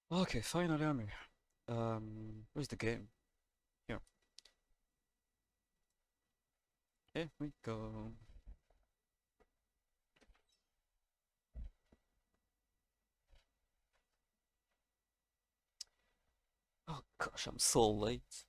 Okay, finally I'm here. Where's the game? Here. Here we go. Oh gosh, I'm so late.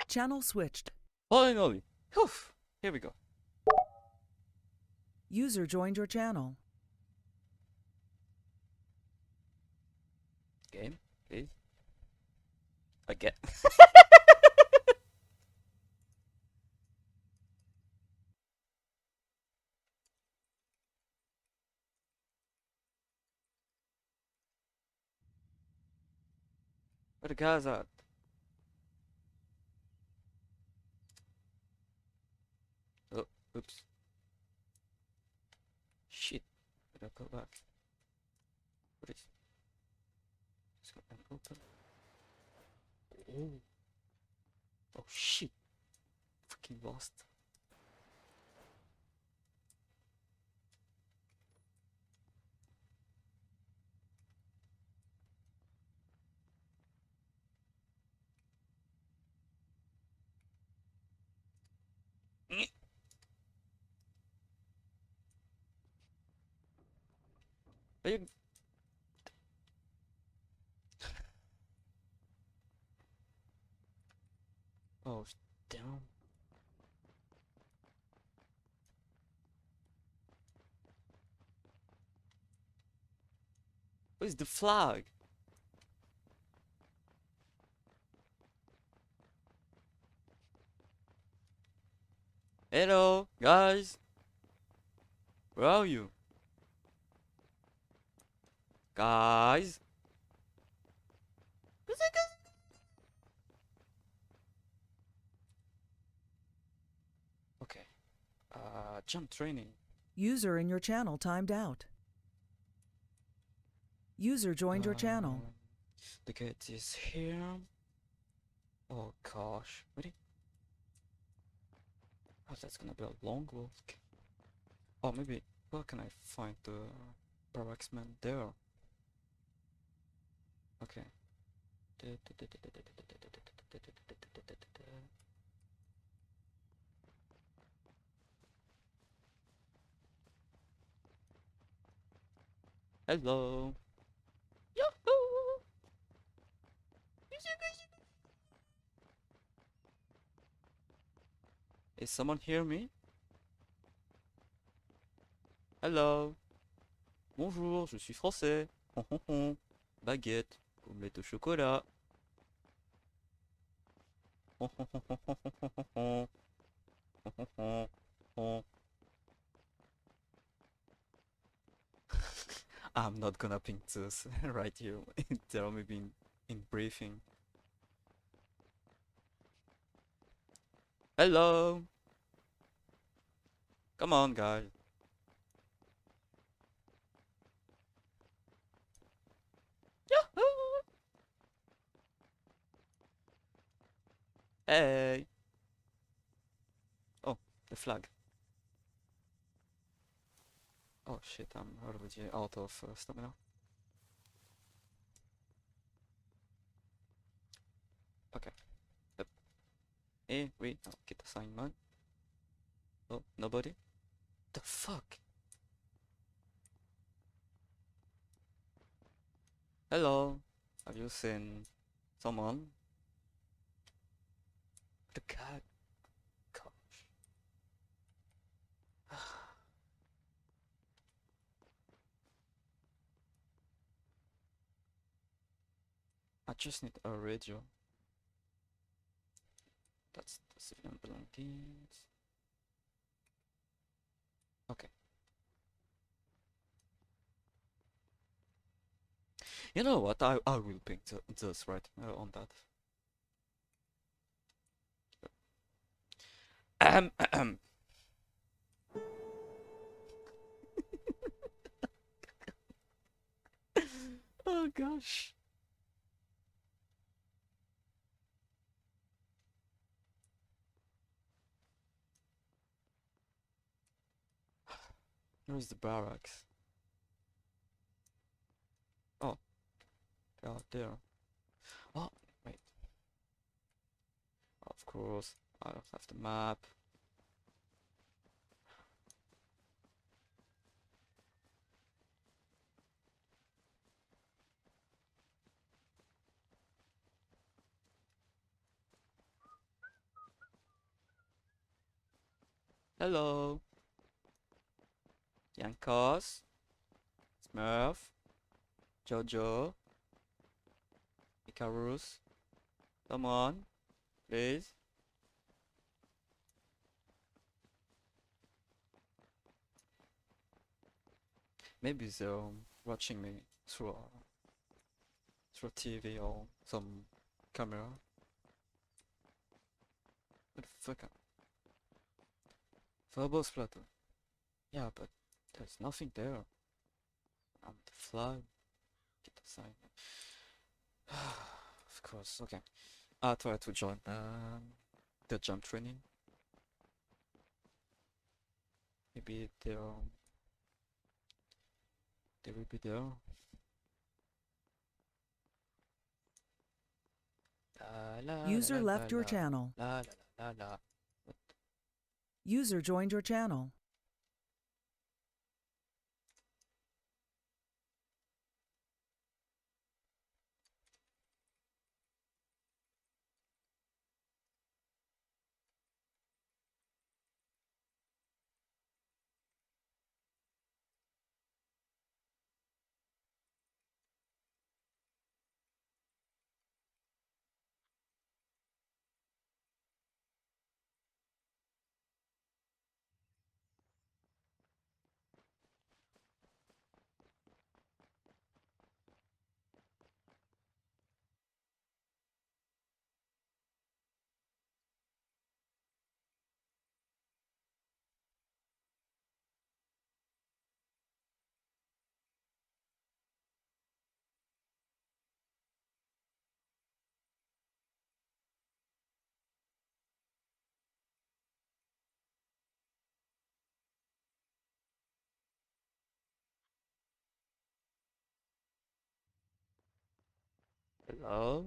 Channel switched. Finally! Whew! Here we go. User joined your channel. Game, please. Again. Where the guys at? Oh, oops. Shit. Better go back. What is? It's got an open. Oh. Oh shit. Fucking lost. Are you? Oh, damn. Where's the flag? Hello, guys. Where are you? Guys? Okay. Jump training. User in your channel timed out. User joined your channel. The gate is here. Oh gosh. Ready? Oh, that's gonna be a long walk. Oh, maybe. Where can I find the barracks man there? Okay. Hello. Yahoo! Is someone hear me? Hello. Bonjour, je suis français. Hon, hon, hon. Baguette, omelette au chocolat. Hon, hon, hon, hon, hon, hon, hon, hon. Hon, hon, hon, hon. I'm not gonna ping this right here. They're maybe in briefing. Hello. Come on, guys. Yahoo! Hey. Oh, the flag. Oh shit, I'm already out of stamina. Okay. Yep. Hey, wait, I'll get assignment. Oh, nobody? The fuck? Hello. Have you seen someone? The cat. Gosh. just need a radio. That's the civilian belongings. Okay. You know what? I will ping this right on that. Ahem. Oh gosh. Where's the barracks? Oh, they are there. Oh, wait. Of course, I don't have the map. Hello. Yankos. Smurf. Jojo. Icarus. Come on, please. Maybe they're watching me through TV or some camera. What the fuck? Verbal splatter. Yeah, but there's nothing there. I'm the fly. Get the sign. Of course. Okay. I'll try to join the jump training. Maybe they will be there. La, User la, left la, your la, channel. la la la la la. What? User joined your channel. Hello?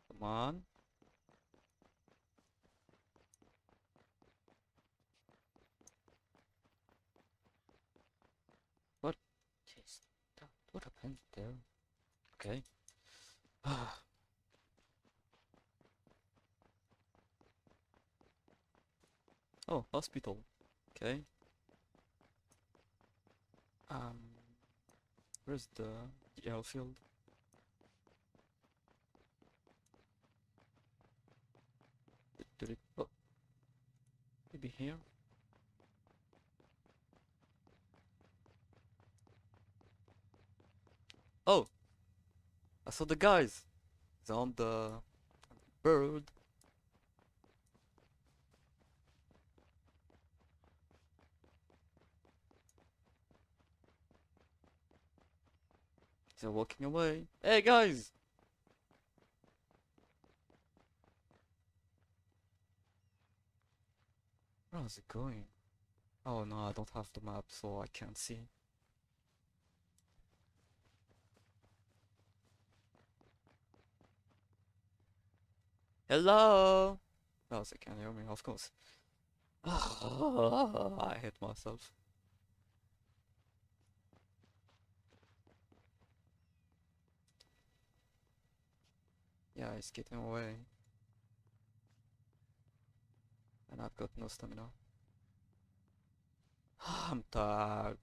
Come on. What? Jeez. What happened there? Okay. Oh, hospital. Okay. Um, where's the airfield? Did it? Oh, maybe here. Oh, I saw the guys. They're on the bird. They're walking away. Hey guys! Where is it going? Oh no, I don't have the map, so I can't see. Hello! Oh, they can hear me, of course. I hate myself. Yeah, it's getting away. And I've got no stamina. I'm tired.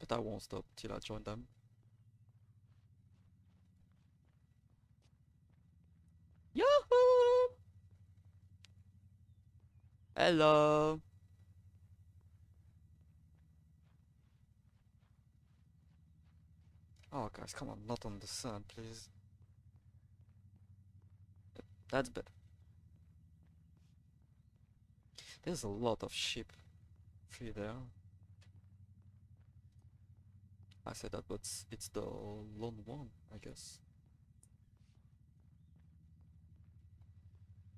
But I won't stop till I join them. Hello. Oh, guys, come on, not on the sun, please. That's better. There's a lot of sheep free there. I said that, but it's the lone one, I guess.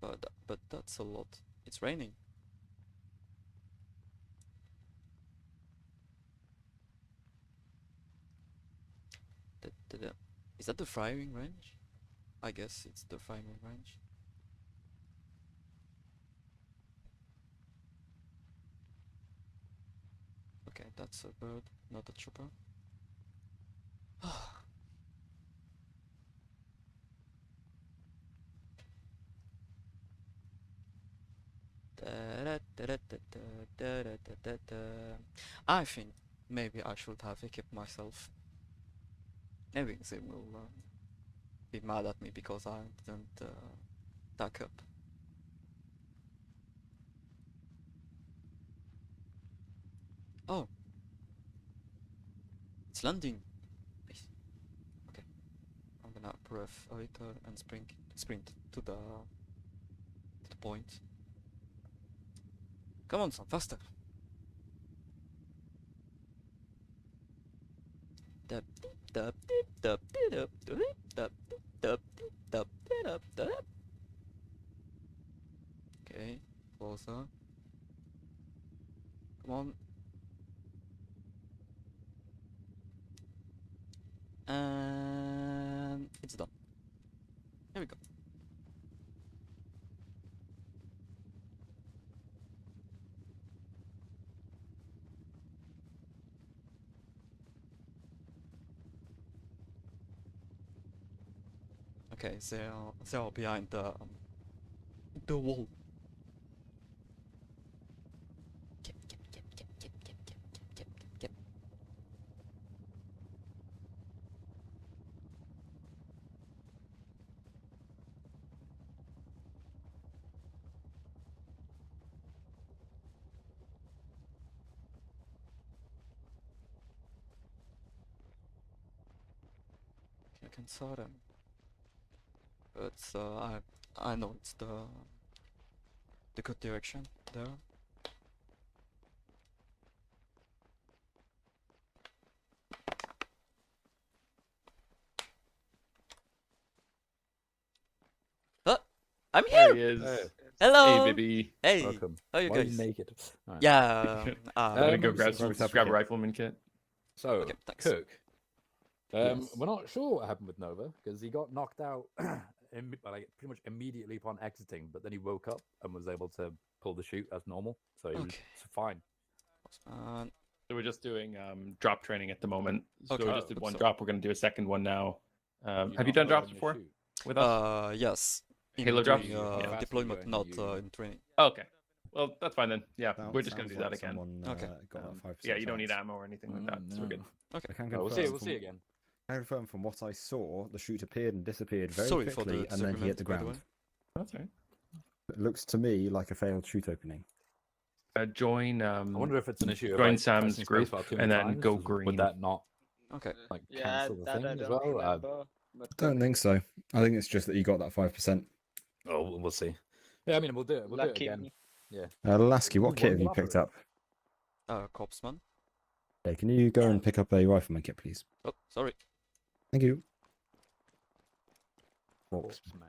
But that's a lot. It's raining. Is that the firing range? I guess it's the firing range. Okay, that's a bird, not a chopper. I think maybe I should have equipped myself. Maybe they will be mad at me because I didn't tack up. Oh, it's landing. Nice. Okay, I'm gonna press a little and sprint to the point. Come on, son, faster. Okay, closer. Come on. And it's done. Here we go. Okay, they are behind the wall. Get. I can saw them, but I know it's the good direction there. I'm There here. he is. Hey. Hello. Hey, baby. Hey. Welcome. How are you Why are guys? you naked? Alright. Yeah. I'm gonna go Um, grab so- grab a rifleman kit. So, Okay, thanks. Cook. Yes. We're not sure what happened with Nova because he got knocked out like pretty much immediately upon exiting, but then he woke up and was able to pull the shoot as normal, so he was Okay. fine. So we're just doing drop training at the moment. So Okay. we just did one So- drop. We're gonna do a second one now. Have you not done learn drops the before shoot? with us? Yes. In Halo drops? doing, Yeah. How fast deployment, are you not going? in training. Oh, okay. Well, that's fine then. Yeah, we're just gonna Sounds do that like again. someone, Okay. got that 5% Yeah, you don't need chance. ammo or anything like that, so we're good. Okay. I can We'll confirm see. We'll from- see again. I can confirm from what I saw, the shoot appeared and disappeared very Sorry for quickly, the and then he hit the disagreement, by the ground. That's all right. It looks to me like a failed shoot opening. Join I wonder if it's an issue of join like, Sam's pressing group spacebar too and many then times. go Would green. that not Okay. like Yeah, cancel the that thing I as don't well? remember. I don't think so. I think it's just that you got that 5%. Oh, we'll see. Yeah, I mean, we'll do it. We'll do it Lucky again. me. Yeah. Lasky, what Ooh, kit have you one picked elaborate. up? Corpsman. Okay, can you go and pick up a rifleman kit, please? Oh, sorry. Thank you. Corpse man.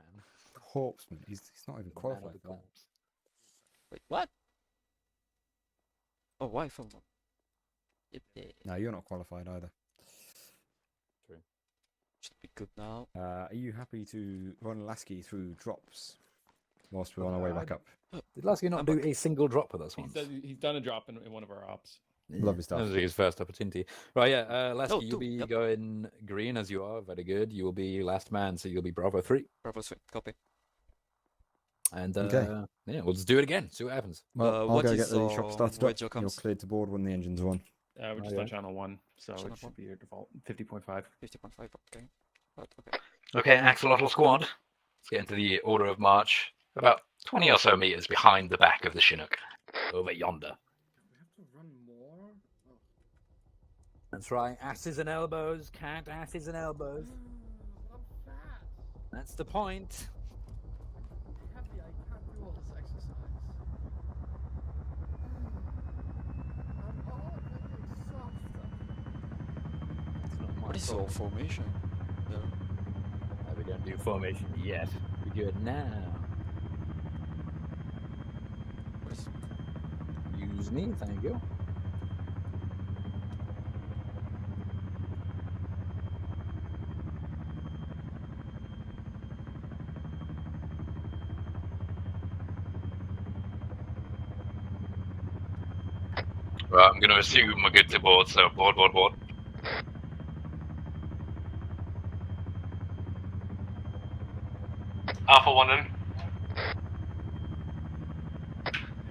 Corpsman. He's not even The man of qualified. the for that. corpse. Wait, what? Oh, why phone? No, you're not qualified either. Should be good now. Are you happy to run Lasky through drops whilst we're on our way back up? Did Lasky not I'm do back. a single drop with us He's once? done a drop in one of our ops. Lovely stuff. That was his first opportunity. Right, yeah. Lasky, Oh, you'll two, be yep. going green as you are. Very good. You will be last man, so you'll be Bravo 3. Bravo, sweet. Copy. And Okay. yeah, we'll just do it again. See what happens. Well, I'll what go is, get the shop started where up. Joe You're comes? cleared to board when the engine's on. We're just Okay. on channel 1, so Channel it should one. be your default 50.5. 50.5, okay. Right, okay. Okay, Axolotl Squad. Let's get into the order of march. About 20 or so meters behind the back of the Chinook, over yonder. We have to run more? Oh. That's right, asses and elbows, cat asses and elbows. I'm fat. That's the point. I'm heavy. I can't do all this exercise. I'm all very exhausted. It's not my What is fault. your formation there? We don't do formation yet. We do it now. What is... Use me, thank you. Well, I'm going to assume we're good to board, so board. Alpha 1 in.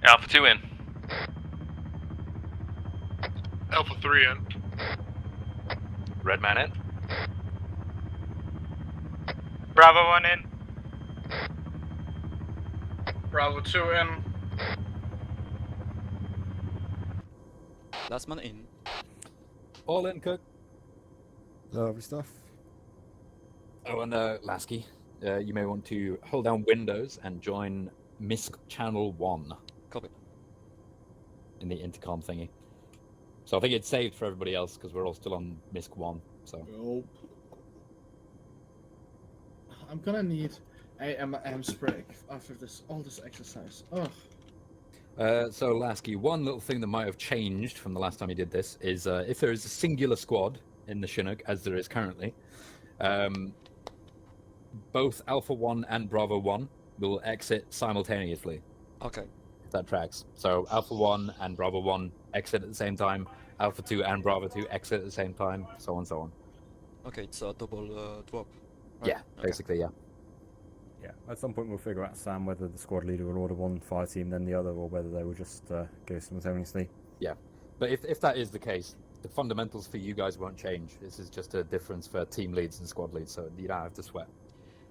Alpha 2 in. Alpha 3 in. Red man in. Bravo 1 in. Bravo 2 in. Last man in. All in, Cook. Lovely stuff. Oh, and Lasky, you may want to hold down Windows and join MISC Channel 1 Copy. in the intercom thingy. So I think it's saved for everybody else because we're all still on MISC 1. So Nope. I'm gonna need a spray after all this exercise. Ugh. So Lasky, one little thing that might have changed from the last time you did this is if there is a singular squad in the Chinook, as there is currently, both Alpha 1 and Bravo 1 will exit simultaneously. Okay. If that tracks. So Alpha 1 and Bravo 1 exit at the same time, Alpha 2 and Bravo 2 exit at the same time, so on, so on. Okay, it's a double drop. Right? Yeah, Okay. basically, yeah. Yeah, at some point we'll figure out, Sam, whether the squad leader will order one fire team then the other, or whether they will just go simultaneously. Yeah, but if that is the case, the fundamentals for you guys won't change. This is just a difference for team leads and squad leads, so you don't have to sweat.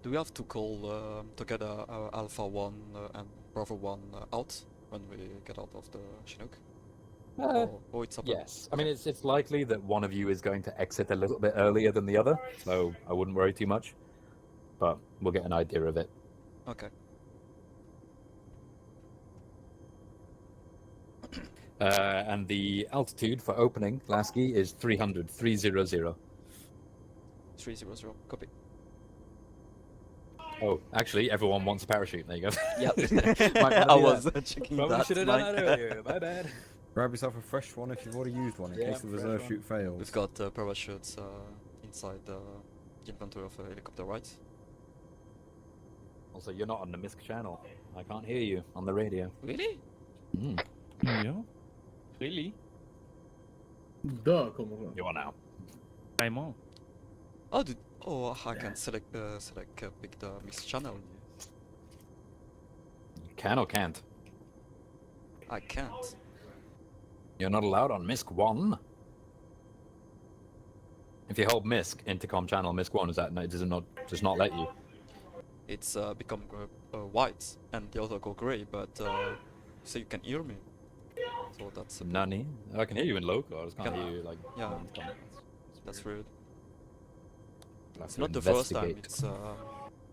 Do we have to call together Alpha 1 and Bravo 1 out when we get out of the Chinook? Or it's up? Yes, I mean it's likely that one of you is going to exit a little bit earlier than the other, so I wouldn't worry too much. But we'll get an idea of it. Okay. And the altitude for opening, Lasky, is 300. 300. Copy. Oh, actually, everyone wants a parachute. There you go. Yep. Might I wanna do was that. checking Probably that. should have done that earlier. My bad. Grab yourself a fresh one if you've already used one, in Yeah, case the fresh reserve one. chute fails. We've got parachutes inside the inventory of a helicopter, right? Also, you're not on the MISC channel. I can't hear you on the radio. Really? Mm. Yeah. Really? Duh, come on. You are now. Vraiment. Oh, I can pick the mixed channel. You can or can't? I can't. You're not allowed on MISC 1. If you hold MISC, intercom channel MISC 1, does not let you? It's become white and the other go grey, but so you can hear me. So that's Nani? I can hear you in local, I just can't Can- hear you like yeah. on intercom. that's weird. I'll have It's to not the first time. investigate.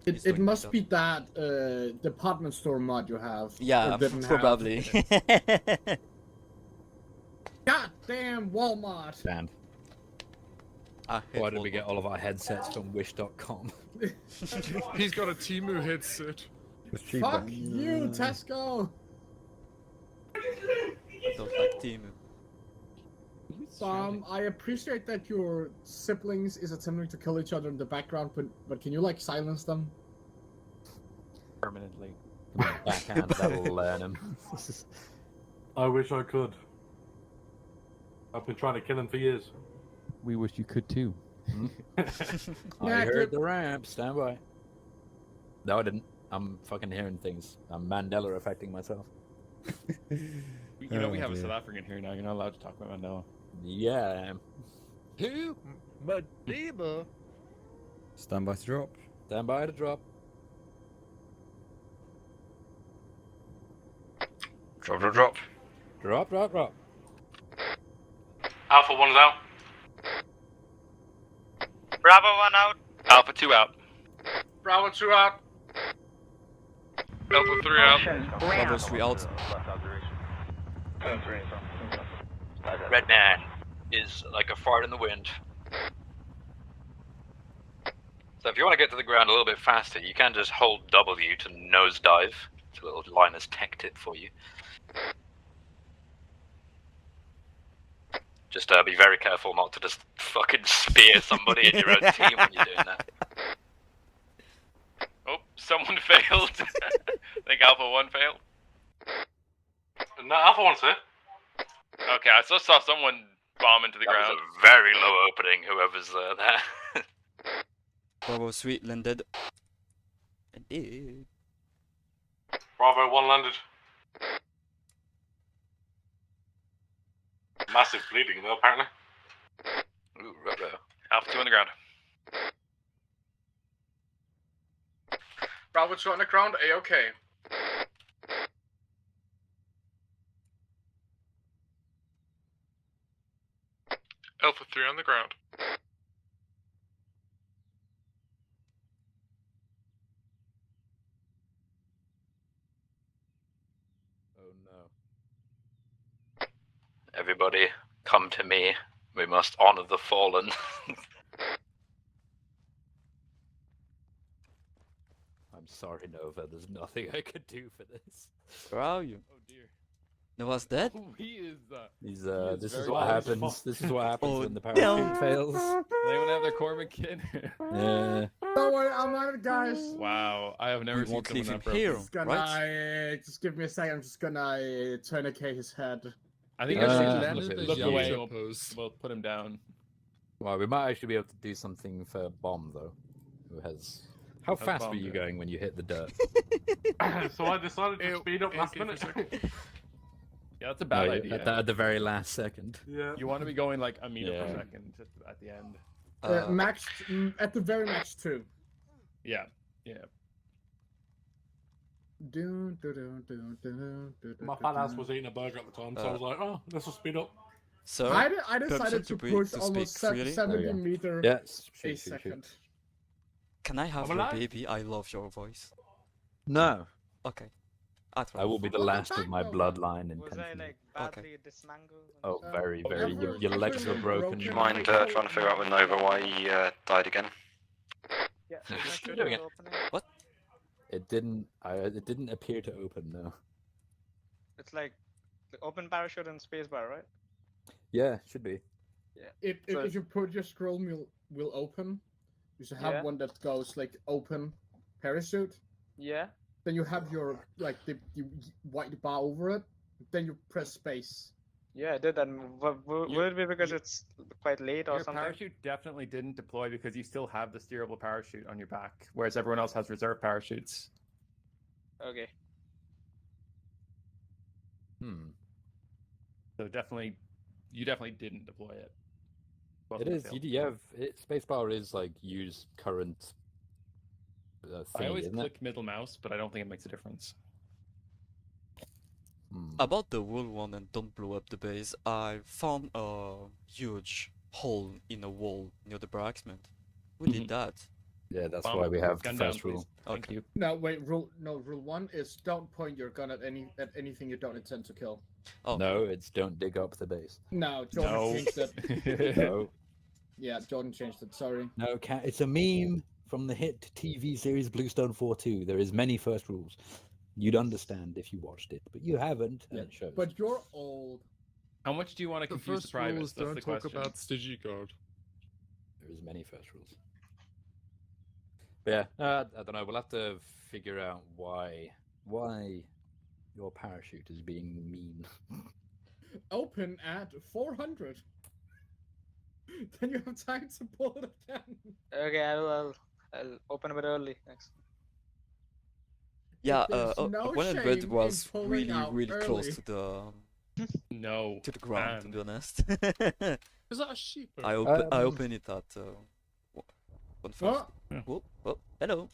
It's It doing must that. be that department store mod you have. Yeah, or didn't have. probably. God damn Walmart! Banned. I hate Why did we Walmart. get all of our headsets from Wish.com? He's got a Timu headset. It's cheaper. Fuck you, Tesco! I don't like Team. I appreciate that your siblings is attempting to kill each other in the background, but can you like silence them? Permanently. Backhand, that'll learn him. I wish I could. I've been trying to kill him for years. We wish you could too. I Yeah, heard good. the ramp, stand by. No, I didn't. I'm fucking hearing things. I'm Mandela affecting myself. We Oh, have a dear. South African here now. You're not allowed to talk about Mandela. Yeah, I am. Who? Madiba? Stand by to drop. Stand by to drop. Drop, drop, drop. Drop, drop, drop. Alpha 1's out. Bravo 1 out. Alpha 2 out. Bravo 2 out. Alpha 3 out. Bravo 3 out. Red man is like a fart in the wind. So if you want to get to the ground a little bit faster, you can just hold W to nosedive. It's a little Linus tech tip for you. Just be very careful not to just fucking spear somebody in your own team when you're doing that. Oh, someone failed. I think Alpha 1 failed. No, Alpha 1's here. Okay, I just saw someone bomb into the That ground. was a very low opening, whoever's there. Bravo 3 landed. Indeed. Bravo 1 landed. Massive bleeding though, apparently. Ooh, rubber. Alpha 2 on the ground. Bravo 2 on the ground, A-OK. Alpha 3 on the ground. Oh no. Everybody, come to me. We must honor the fallen. I'm sorry, Nova. There's nothing I could do for this. Where are you? Oh dear. Nova's dead? Oh, he is. He's is this is very what close. happens. This is what happens Oh, when the parachute no. fails. Does anyone have their Cormac kit? Yeah. Don't worry, I'm on it, guys. Wow, I have never We seen won't someone leave him that broken. here, Just gonna right? just give me a second. I'm just gonna tourniquet his head. I think Uh, I should landed just the look away. Yakuza We'll, pose. we'll put him down. Well, we might actually be able to do something for Bomb though. Who has? How How's fast Bomb were you doing? going when you hit the dirt? So I decided to Ew, speed up last okay, minute. for a Yeah, that's a bad No, idea. at the very last second. Yeah. You want to be going like a meter per Yeah. second just at the end. Max at the very max 2. Yeah, yeah. My fat ass was eating a burger at the time, so I was like, oh, let's just speed up. So, I permission decided to to push speak almost freely? 70 There you go. meter Yes. a second. can I have I'm your alive. baby? I love your voice. No. Okay. I try. I will be the What the last of my fuck? bloodline Was I intentionally. like badly dismangled? Oh, very, very. Everyone- Your legs were everyone broken. broken. Do you mind trying to figure out with Nova why he died again? Yeah, You're doing it. What? It didn't. It didn't appear to open. No. It's like the open parachute and spacebar, right? Yeah, should be. So- If you put your scroll will open, you should have Yeah. one that goes like open parachute. Yeah. Then you have your like the white bar over it. Then you press space. Yeah, I did that. Would it be because it's quite late or Your something? parachute definitely didn't deploy because you still have the steerable parachute on your back, whereas everyone else has reserve parachutes. Okay. So definitely, you definitely didn't deploy it. It Wasn't a is. fail. You have spacebar is like use current. I Thing, always isn't it? click middle mouse, but I don't think it makes a difference. About the wool one and don't blow up the base, I found a huge hole in a wall near the barracksman. Who did that? Yeah, that's Bomb, why we have the gun down, first rule. please. Thank Okay. you. No, wait. Rule 1 is don't point your gun at anything you don't intend to kill. Oh, No, it's don't dig up the base. No, Jordan No. changed it. No, Yeah, Jordan changed it. Sorry. no, it's a meme from the hit TV series Bluestone 4-2. There is many first rules. You'd understand if you watched it, but you haven't, and Yeah, it shows. but you're old. How much do you want to The confuse the first rule privates? is That's don't the talk question. about Stygian guard. There is many first rules. But yeah, I don't know. We'll have to figure out why your parachute is being mean. Open at 400. Then you have time to pull it again. Okay, I'll open a bit early. Thanks. yeah. There's no 100 shame in was pulling really, out really close early. to the No. ground. To man. be honest. Is that a sheep? I open it at 150. Oh, Oh, oh, hello.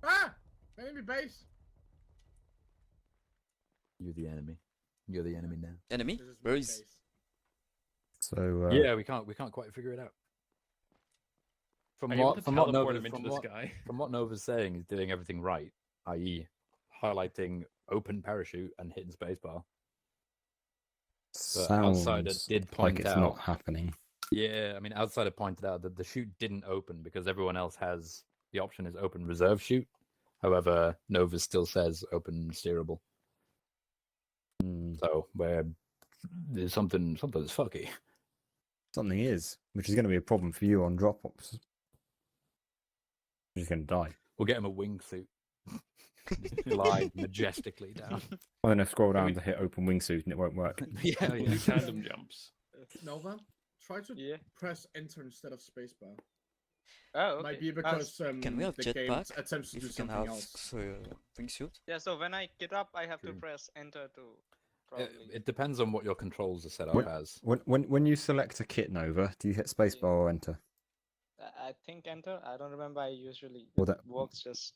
ah! Enemy base. You're the enemy. You're the enemy now. Enemy? This is Where my is? case. So Yeah, we can't quite figure it out. From Are you able what to from what teleport Nova's him into from the what, sky? from what Nova's saying, he's doing everything right, i.e., highlighting open parachute and hitting spacebar. Outsider sounds did like point it's out. not happening. Yeah, I mean, Outsider pointed out that the chute didn't open because everyone else has the option is open reserve chute. However, Nova still says open steerable. Hmm. So where there's something's fucky. Something is, which is going to be a problem for you on drop-offs. You're just going to die. We'll get him a wingsuit. Glide majestically down. I'm going to scroll Can down we- to hit open wingsuit and it won't work. yeah, We'll do tandem jumps. Nova, try to Yeah. press enter instead of spacebar. Oh, okay. Might be because Can we have the game jetpack? attempts to If do you can something have else. wingsuit? Yeah, so when I get up, I have to True. press enter to probably. It depends on what your controls are set up What- as. When you select a kit, Nova, do you hit spacebar or enter? I think enter. I don't remember. I usually Well, it that- works just.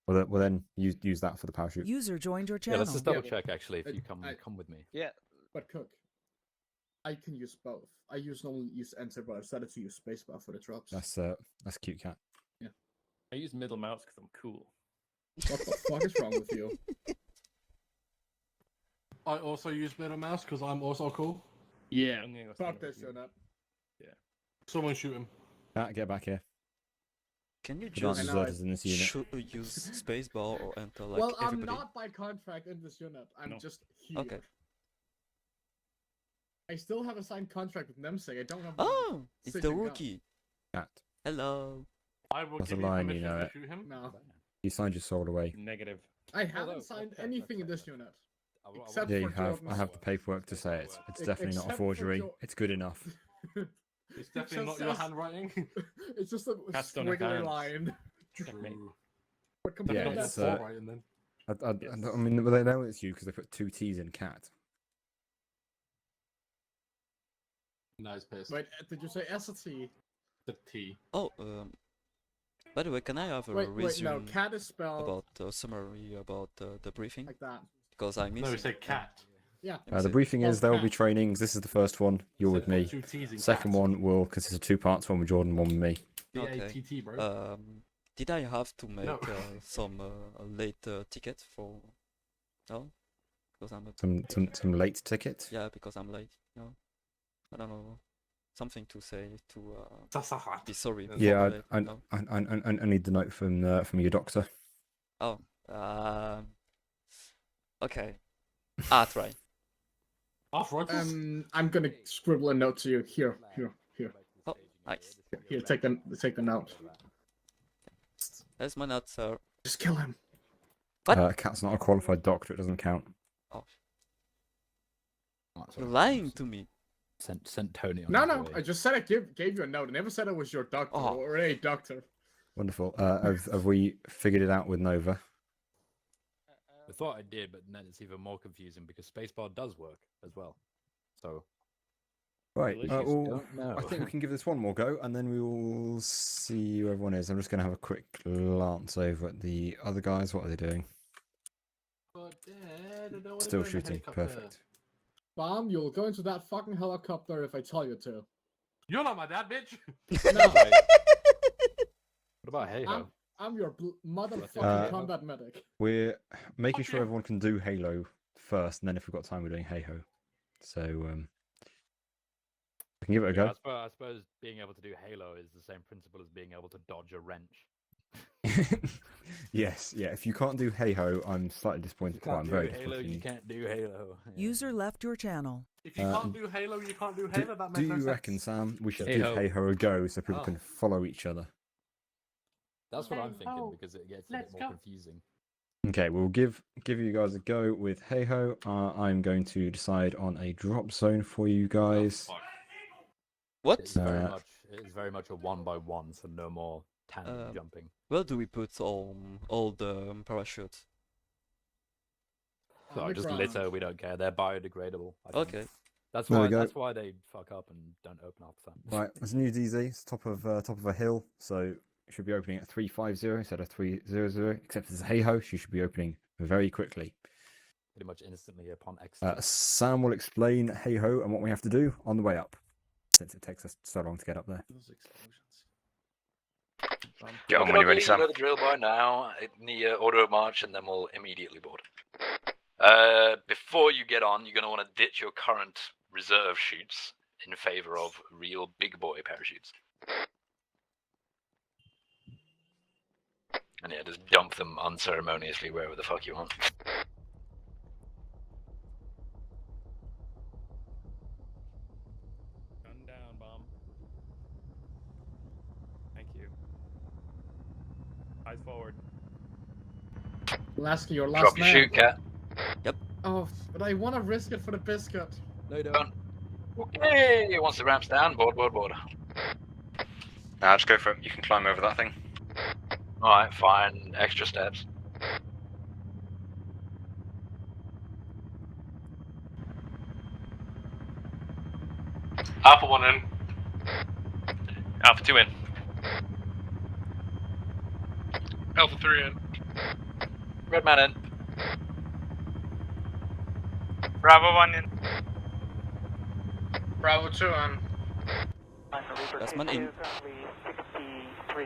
Well, then use that for the parachute. User joined your Yeah, channel. let's just double check actually if I- you come I- come with me. Yeah. But Cook, I can use both. I normally use enter, but I decided to use spacebar for the drops. That's cute cat. I use middle mouse because I'm cool. What the fuck is wrong with you? I also use middle mouse because I'm also cool. Yeah, I'm gonna go. Fuck stand over this, here. you're not. Someone shoot him. Cat, get back here. Can you The dance just I know, deserters in this unit. use spacebar or enter like Well, I'm everybody? not by contract in this unit. I'm No. just here. Okay. I still have a signed contract with Nemsek. I don't know. Oh, it's the Switching up. rookie. Cat. Hello. I will That's a give you line, you permission know to it. shoot him. No, You signed your soul away. Negative. I haven't Although- signed okay, anything in that's this unit. I'll- Except Yeah, for you have. Jordan's- I have the paperwork to say it. It's E- definitely not a except for forgery. Jo- It's good enough. It's definitely just not your says- handwriting. It's just a Cats don't have squiggly hands. line. True. But compared Yeah, to Not that, it's, your uh, handwriting then. I mean, well, they know it's you because they put 2 T's in cat. Nice piss. wait, did you say S or T? The T. Oh, by the way, can I have a Wait, no, resume cat is spelled about summary about the briefing? like that. Because I No, missed. we said cat. Yeah. The briefing is there will be cat. trainings. This is the first one. You're with Said me. 2 T's in Second cat. one will consist of 2 parts. One with Jordan, one with me. B-A-T-T, bro. Did I have to make No. some late ticket for? No, because I'm Some late ticket. yeah, because I'm late. No, I don't know. Something to say to That's a hat. be sorry. for Yeah, the late, I no? need the note from your doctor. Oh, okay. Try. Arthritis? I'm gonna scribble a note to you. Here. Oh, nice. Here, take the note. There's my note, sir. Just kill him. What? Cat's not a qualified doctor. It doesn't count. Oh, Oh, you're sorry. lying to me. Sent Tony on No, his no. way. I just said I gave you a note. I never said I was your doctor Oh. or a doctor. Wonderful. Have we figured it out with Nova? I thought I did, but then it's even more confusing because spacebar does work as well. So Right. Delicious. Well, don't know. I think we can give this one more go, and then we will see who everyone is. I'm just going to have a quick glance over at the other guys. What are they doing? But, I don't know what Still to do in the shooting. helicopter. Perfect. Bomb, you'll go into that fucking helicopter if I tell you to. You're not my dad, bitch. No, what about Halo? I'm your motherfucking Uh, combat medic. We're making Fuck sure you. everyone can do Halo first, and then if we've got time, we're doing Hey Ho. So we can give it a Yeah, go. I suppose being able to do Halo is the same principle as being able to dodge a wrench. Yes, yeah. If you can't do Hey Ho, I'm slightly disappointed. Well, I'm very Halo, disappointed. you can't do Halo. Yeah. User left your channel. If you can't do Halo, you can't do Halo. That Do makes no you sense. reckon, Sam, we should Hey give Ho. Hey Ho a go so people Oh. can follow each other? That's what I'm thinking Halo, because it gets a let's bit more go. confusing. Okay, we'll give you guys a go with Hey Ho. I'm going to decide on a drop zone for you guys. Oh, fuck. What? It's very Uh, much it is very much a 1-by-1, so no more tandem jumping. Where do we put all the parachutes? So On the just ground. litter, we don't care. They're biodegradable. I think. Okay. That's There we why go. that's why they fuck up and don't open half the time. Right, it's new DZ. It's top of a hill, so it should be opening at 350 instead of 300. Except if it's Hey Ho, she should be opening very quickly. pretty much instantly upon exit. Sam will explain hey ho and what we have to do on the way up, since it takes us so long to get up there. Those explosions. Get on when you're ready, Sam. You know the drill by now. In the order of march, and then we'll immediately board. Before you get on, you're going to want to ditch your current reserve chutes in favor of real big boy parachutes. And yeah, just dump them unceremoniously wherever the fuck you want. Gun down, bomb. Thank you. Eyes forward. Lasky, your last Drop your man. chute, cat. Oh, but I want to risk it for the biscuit. No, don't. Okay, once the ramp's down, board. Nah, just go for it. You can climb over that thing. Alright, fine. Extra steps. Alpha 1 in. Alpha 2 in. Alpha 3 in. Red man in. Bravo 1 in. Bravo 2 in. Last man in.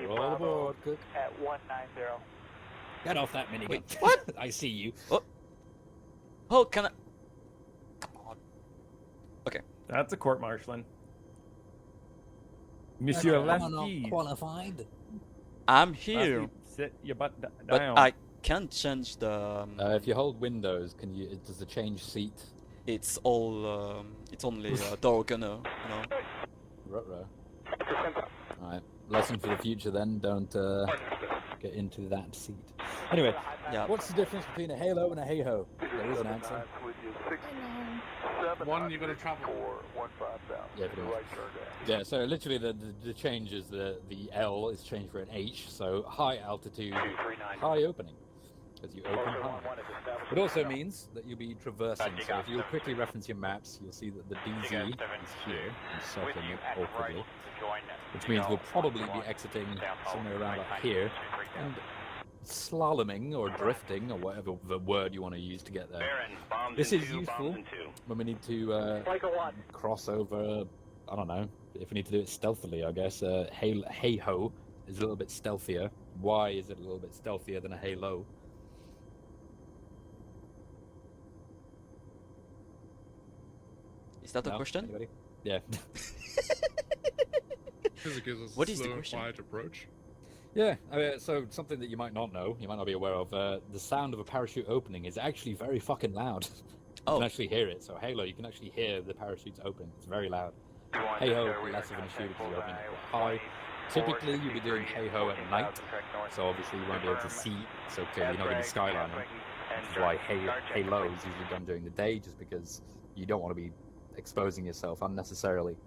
Roll aboard, Cook. At 190. Get off that minigun. Wait, what? I see you. Oh, can I? Come on. Okay. That's a court-martialing. Monsieur Am I not Lasky. qualified? I'm here, Lasky, sit your butt down. but I can't change the. If you hold Windows, can you? Does the change seat? It's all. It's only door gunner, you know. Ruh-roh. Alright. Lesson for the future then, don't get into that seat. Anyway, Yeah. what's the difference between a halo and a hey-ho? There is an answer. One, you're going to travel. Yeah, pretty much. Yeah, so literally the change is the L is changed for an H, so high altitude, high opening, because you open high. It also means that you'll be traversing, so if you'll quickly reference your maps, you'll see that the DZ is here, and circling it awkwardly, which means we'll probably be exiting somewhere around up here, and slaloming or drifting, or whatever the word you want to use to get there. This is useful when we need to cross over, I don't know, if we need to do it stealthily, I guess. Hey-ho is a little bit stealthier. Why is it a little bit stealthier than a halo? Is that the No? question? Anybody? Yeah. Because it gives us What a is the slow, question? quiet approach. Yeah, so something that you might not know, you might not be aware of, the sound of a parachute opening is actually very fucking loud. You Oh. can actually hear it. So Halo, you can actually hear the parachutes open. It's very loud. Hey-ho, less of an issue because you're opening it quite high. Typically, you'll be doing hey-ho at night, so obviously you won't be able to see so clearly. You're not going to be skylining, which is why hey-low is usually done during the day, just because you don't want to be exposing yourself unnecessarily.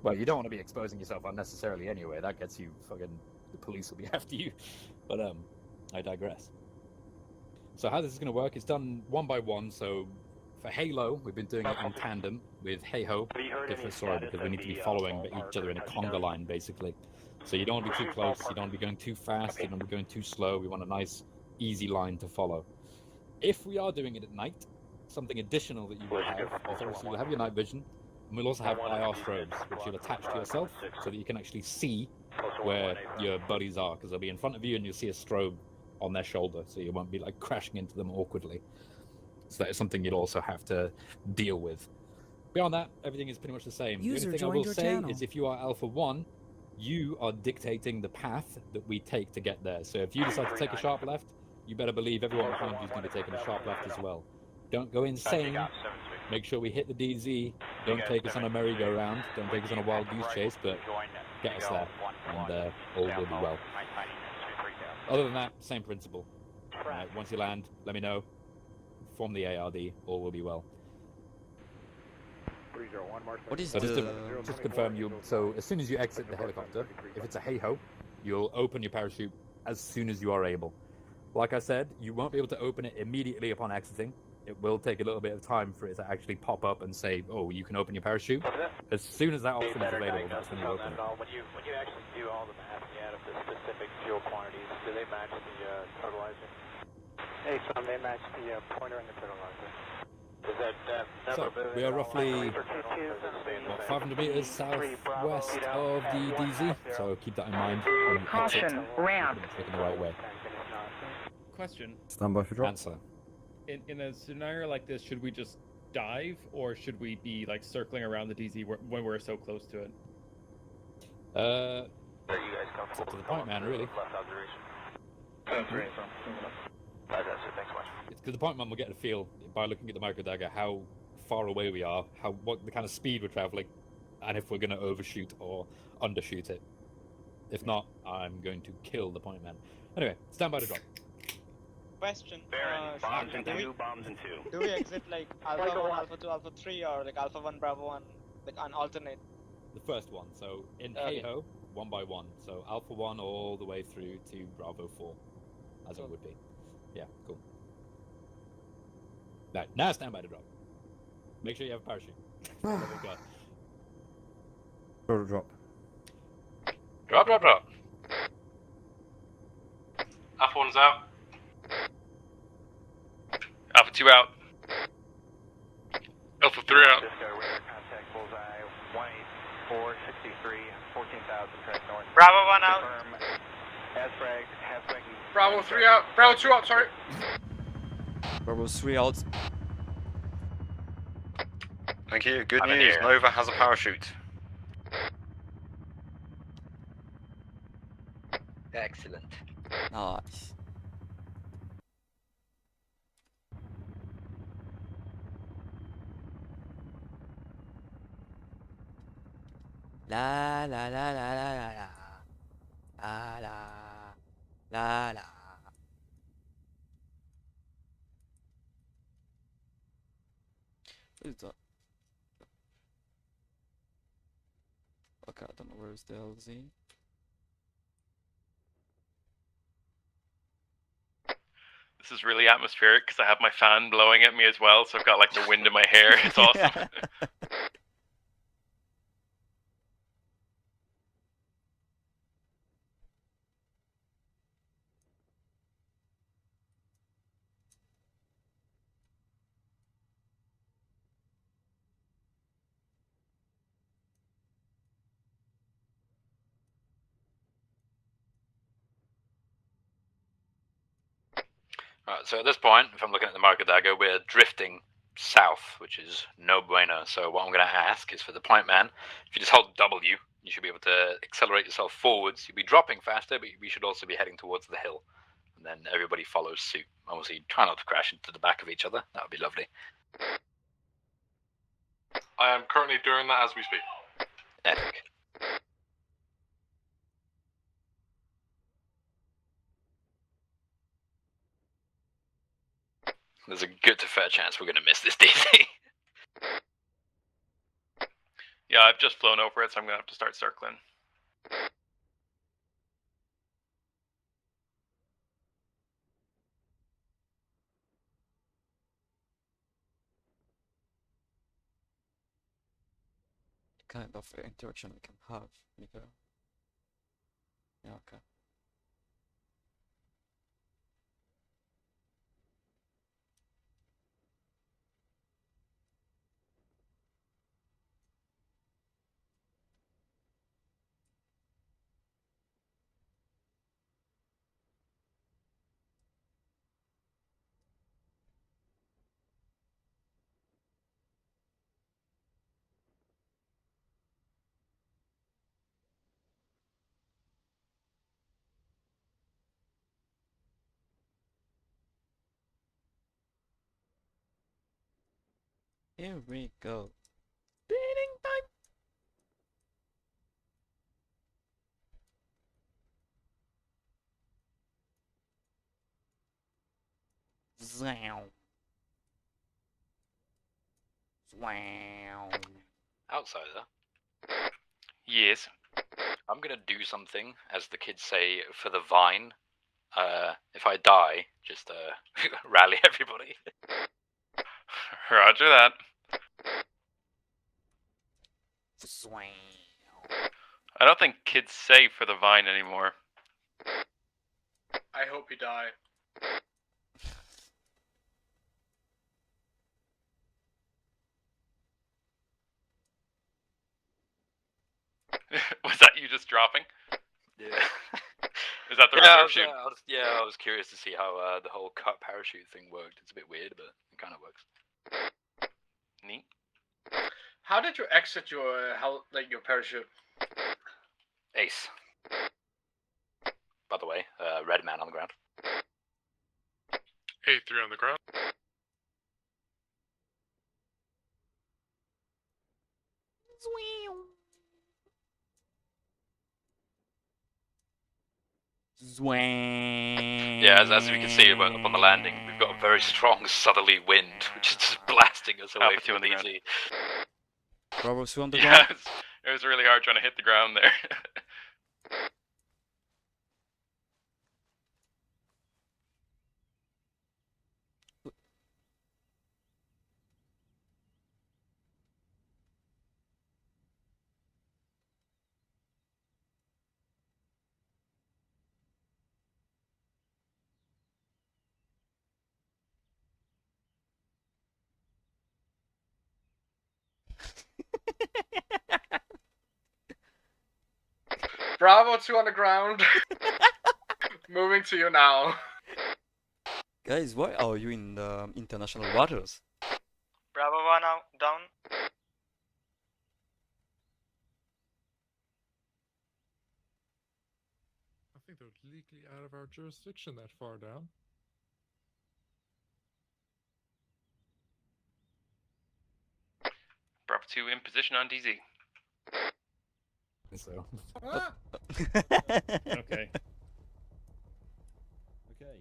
Well, you don't want to be exposing yourself unnecessarily anyway. That gets you fucking... The police will be after you. But, I digress. So how this is going to work, it's done one by one. So for Halo, we've been doing it in tandem. With Hey-Ho, different story, because we need to be following each other in a conga line, basically. So you don't want to be too close, you don't want to be going too fast, you don't want to be going too slow. We want a nice, easy line to follow. If we are doing it at night, something additional that you will have is obviously you'll have your night vision, and we'll also have IR strobes, which you'll attach to yourself so that you can actually see where your buddies are, because they'll be in front of you and you'll see a strobe on their shoulder, so you won't be like crashing into them awkwardly. So that is something you'll also have to deal with. Beyond that, everything is pretty much the same. User the only thing I joined will your say channel. is if you are Alpha 1, you are dictating the path that we take to get there. So if you decide to take a sharp left, you better believe everyone behind you is going to be taking a sharp left as well. Don't go insane. Make sure we hit the DZ. Don't take us on a merry-go-round. Don't take us on a wild goose chase, but get us there, and all will be well. Other than that, same principle. Once you land, let me know. Form the ARD. All will be well. What is So just the... to confirm, so as soon as you exit the helicopter, if it's a hey-ho, you'll open your parachute as soon as you are able. Like I said, you won't be able to open it immediately upon exiting. It will take a little bit of time for it to actually pop up and say, oh, you can open your parachute. As soon as that option is available, that's when you open it. When you actually do all the math out of the specific fuel quantities, do they match the totalizer? Hey, Sam, they match the pointer and the turtle launcher. Is that So, we are roughly, what, 500 meters southwest of the DZ, so keep that in mind when you exit. Caution, ramp. Looking the right way. Question. Stand by for drop. Answer. In a scenario like this, should we just dive, or should we be like circling around the DZ when we're so close to it? Are you guys It's up comfortable to the point man, really. left observation? Great. That's it. Thanks so much. It's because the point man will get a feel by looking at the micro dagger how far away we are, what the kind of speed we're traveling, and if we're going to overshoot or undershoot it. If not, I'm going to kill the point man. Anyway, stand by to drop. Question. Bombs in do we- two, bombs in two. Do we exit like Alpha 1, Alpha 2, Alpha 3, or like Alpha 1, Bravo 1, like on alternate? The first one, so in Okay. Hey-Ho, 1 by 1. So Alpha 1 all the way through to Bravo 4, as it would be. Yeah, cool. Right, now stand by to drop. Make sure you have a parachute. There we go. Drop. Drop. Alpha 1's out. Alpha 2 out. Alpha 3 out. Disco radar contact bullseye 18463, 14,000 track north. Bravo 1 out. Confirm. Has fragged. Bravo 3 out. Bravo 2 out, sorry. Bravo 3 out. Thank you. Good I'm in news. here. Nova has a parachute. Excellent. Nice. La la la la la la la. La la la la. What is that? Okay, I don't know where's the LZ. This is really atmospheric because I have my fan blowing at me as well, so I've got like the wind in my hair. It's awesome. Right, so at this point, if I'm looking at the marker dagger, we're drifting south, which is no bueno. So what I'm going to ask is for the point man, if you just hold W, you should be able to accelerate yourself forwards. You'll be dropping faster, but we should also be heading towards the hill. And then everybody follows suit. Obviously, try not to crash into the back of each other. That would be lovely. I am currently doing that as we speak. Epic. There's a good to fair chance we're going to miss this DC. Yeah, I've just flown over it, so I'm going to have to start circling. Kind of interaction we can have, Mika. Yeah, okay. Here we go. Bleeding time. Zow. Wow. Outsider, Yes. I'm going to do something, as the kids say, for the vine. If I die, just rally everybody. Roger that. I don't think kids say for the vine anymore. I hope you die. this dropping? Yeah. Is that the Yeah, reserve chute? I was curious to see how the whole cut parachute thing worked. It's a bit weird, but it kind of works. Neat. How did you exit your your parachute? Ace. By the way, red man on the ground. A3 on the ground. Zwang. Yeah, as we can see upon the landing, we've got a very strong southerly wind, which is just blasting us away Alpha 2 from on the the ground. DZ. Bravo 2 on the Yeah, ground. it was really hard trying to hit the ground there. Bravo 2 on the ground. Moving to you now. Guys, why are you in international waters? Bravo 1 out, down. I think they're legally out of our jurisdiction that far down. Bravo 2 in position on DZ. So. Okay.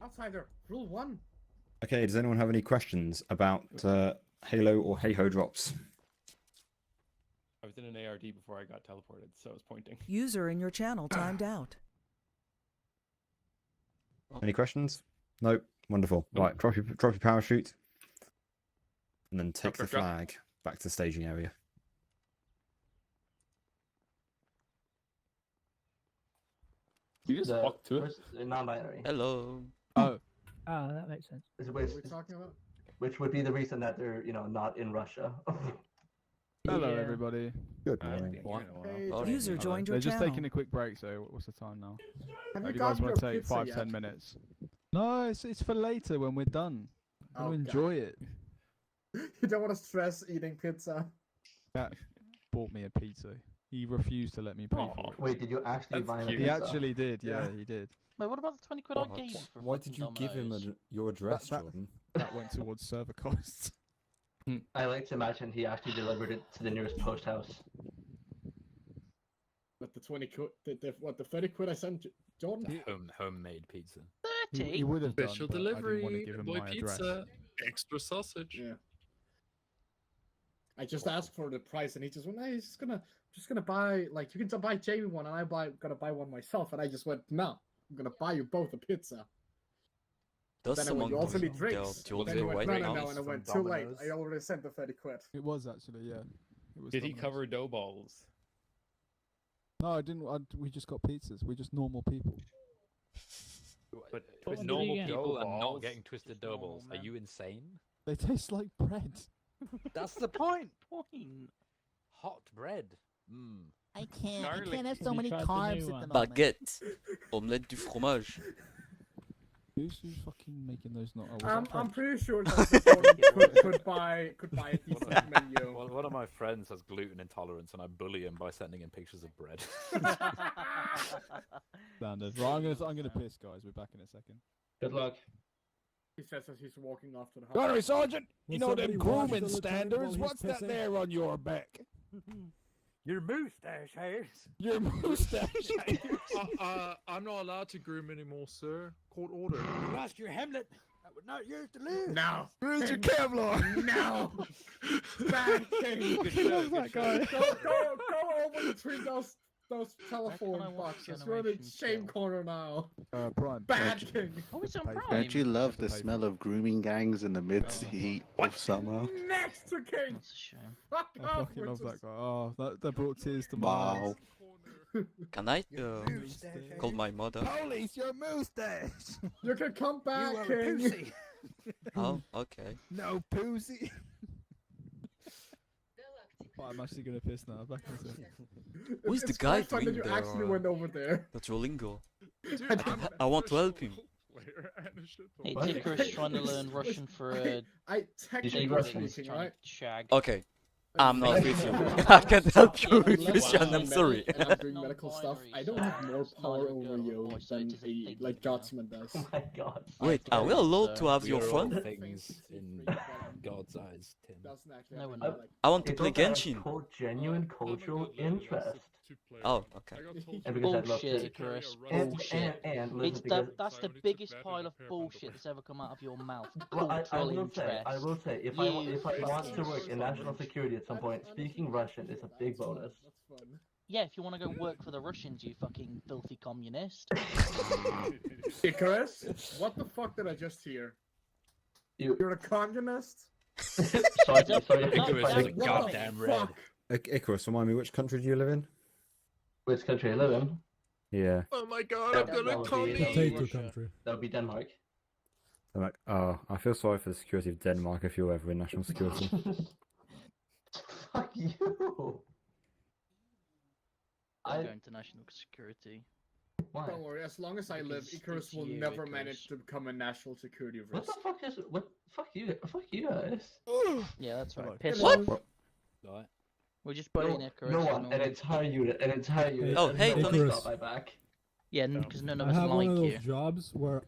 Outsider, rule 1. Okay, does anyone have any questions about Halo or Hey-Ho drops? I was in an ARD before I got teleported, so I was pointing. User in your channel timed out. Any questions? Nope. Wonderful. Right, drop your parachute, and then take the flag back to the staging area. You just walk to it. Non-binary. Hello. Oh. Oh, that makes sense. Which, which would be the reason that they're, not in Russia. Hello, everybody. Good morning. User joined your They're just channel. taking a quick break, so what's the time now? Have You you guys gotten want to your take pizza 5-10 yet? minutes? No, it's for later when we're done. I Oh, want to God. enjoy it. You don't want to stress eating pizza. Cat bought me a pizza. He refused to let me pay for it. Wait, did you actually buy him a He pizza? actually did, yeah, he did. Wait, what about the 20 quid I gave you for Why fucking did you give him Domino's? your address, That- Jordan? That went towards server costs. I like to imagine he actually delivered it to the nearest post house. But the 20 quid, the 30 quid I sent Jordan? Homemade pizza. He would have Special done, but I didn't want to delivery, give him boy my pizza, address. extra sausage. Yeah. I just asked for the price, and he just went, "Hey, he's just gonna buy like you can buy Jamie one, and gonna buy one myself." And I just went, "No, I'm gonna buy you both a pizza." Does Then I went, someone "You also put need their drinks." jewels Then he went, away "No, now? no, no," and I went, "Too late. I already sent the 30 quid." It was actually, yeah. It was Did he Domino's. cover dough balls? No, I didn't. We just got pizzas. We're just normal people. But What with did normal you get? people Dough and not balls? getting twisted dough balls, are you insane? They taste like bread. That's the point. Point. Hot bread. Mmm. I can't. I Garlic. can't have Have so you many tried the carbs new at the one? moment. Baguette. Omelette du fromage. Who's fucking making those? Not. I'm pretty sure that could buy a decent menu. Well, one of my friends has gluten intolerance, and I bully him by sending him pictures of bread. Standard. Right, I'm gonna piss, guys. We're back in a second. Good luck. He says as he's walking off to the house. Gunnery Sergeant, Will you know them somebody watch grooming the lieutenant standards. while he's What's that pissing? there on your back? Your moustache hairs. Your moustache. I'm not allowed to groom anymore, sir. Court order. You lost your Hamlet. That was not yours to lose. No. Where's your Kevlar? No. Bad king. Love that guy. Go over between those telephone I watch boxes. You're in the Generation shame Kill? corner now. Prime. Bad king. Oh, it's on Pay for Prime. Don't you love the Pay for smell of grooming gangs in the mid-heat of summer? Next to king. That's a shame. Fuck I off. fucking love that guy. Oh, that brought tears to my eyes. Wow. Can I call my mother? Police, your moustache. You can come back, You are a king. pussy. Oh, okay. No pussy. I'm actually gonna piss now. Back in a second. Who's the It's guy quite fun doing that you the actually went over there. the Duolingo? Dude, I'm I want to help him. Hey, What? Icarus trying to learn Russian for I technically Russian speaking, trying right? to shag. Okay. I'm not with you. I can't help you, Christian. I'm sorry. And I'm doing medical stuff. I don't have more power over you than a like Godsman does. Oh my god. Wait, are we allowed to have We your are all phone? things in God's eyes, Tim. Doesn't actually No, have we're any, not. like- I want to It's play also out of Genshin. genuine cultural interest. Oh, okay. And because I love Bullshit, to- Icarus. and- Bullshit. and listen, It's because- that's the biggest pile of bullshit that's ever come out of your mouth. Well, I Cultural will say, interest. if I want to work in national security at some point, speaking Russian is a big bonus. That's fun. Yeah, if you want to go work for the Russians, you fucking filthy communist. Icarus, what the fuck did I just hear? You're a communist? Sorry, Icarus sorry. is a goddamn red. Icarus, remind me, which country do you live in? Which country I live in? Yeah. Oh my god, I'm gonna come Potato country. That would be Denmark. I'm like, oh, I feel sorry for the security of Denmark if you're ever in national security. Fuck you. I'm going to national security. Why? Don't worry, as long as I live, Because Icarus it's will you, never Icarus. manage to become a national security What risk. the fuck is what? Fuck you! Fuck you guys. Yeah, that's right. Piss What? off. Right. We'll just put in Icarus. No and one, an entire unit, an entire unit. Oh, hey, no Tony. one's got my back. Yeah, because none of I us have one like of those you. jobs where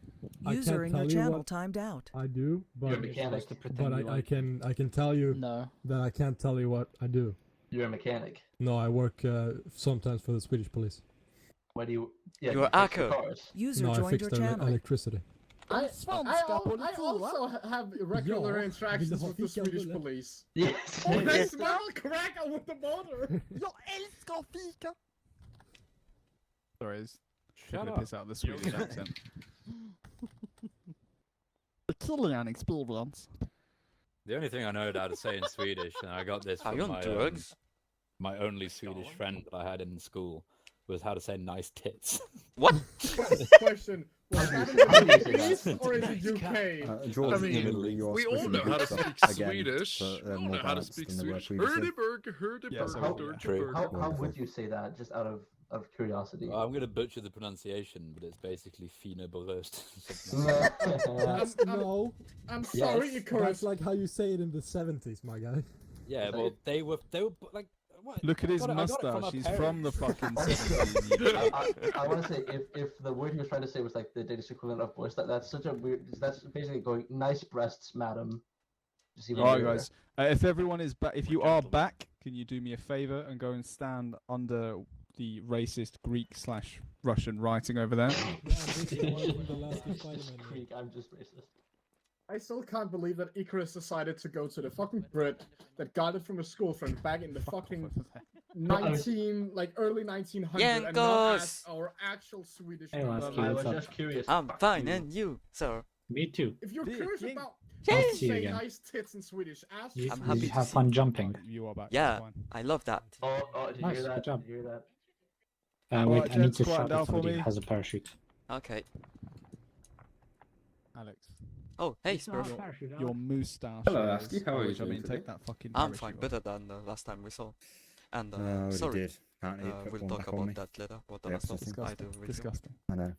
I User can't in tell your you channel what timed out. I do, You're a but mechanic. I can tell you No. that I can't tell you what I do. You're a mechanic. No, I work sometimes for the Swedish police. Why do you? Yeah, You're you fix the Akko. cars. User No, I joined fix your their channel. electricity. I Svenska also have regular Ja, interactions vill du ha with the fika Swedish bulle? police. Yes. Oh, they smell crack with the border! Jag älskar fika! Sorry, it's Shut taking a up. piss out of the Swedish accent. The Kilian experience. The only thing I know how to say in Swedish, and I got this Are from you on drugs? my only Swedish friend that I had in school, was how to say nice tits. What? Question, was that in the Middle East or in the UK? George, I mean, you are we all splitting know the how to groups up speak again, Swedish. so We they're all more know how to balanced speak than they were Swedish. previously. Hurdyburg, Yeah, so Hurdyburg, true. How Hurdyburg. would you say that? Just out of curiosity. I'm going to butcher the pronunciation, but it's basically Fina Borost. That's, no. I'm sorry, Yes. Icarus. That's like how you say it in the 70s, my guy. Yeah, well, they were like. What? Look at his I got it from mustache. our He's parents. from the fucking 70s. I want to say if the word he was trying to say was like the Danish equivalent of boys, that's such a weird. That's basically going nice breasts, madam. Just even Right, weirder. guys. If everyone is back, if you are back, can you do me a favor and go and stand under the racist Greek/Russian writing over there? Greek, I'm just racist. I still can't believe that Icarus decided to go to the fucking Brit that got it from a school friend back in the fucking early 1900s and not ask our actual Swedish I was just curious. I'm fine, and you, sir? Me too. If you're curious about I'll how to see you say again. nice tits in Swedish, ask You, I'm you happy to have see fun you. jumping. You are back. Yeah, that's fine. I love that. Oh, did you Nice, hear that? good job. Did you hear that? Wait, Alright, I need gents, to quiet shout down at for somebody me. who has a parachute. Okay. Alex. Oh, hey, It's not a Spurs. parachute, Your Alex. moustache. Hello, Asky. How are you I doing mean, today? take that fucking. I'm parachute fine, off. better than the last time we saw. And I already sorry, did. Apparently you put we'll one talk back on about me. that later. What the Yeah, last of disgusting. I do with you. Disgusting. I know.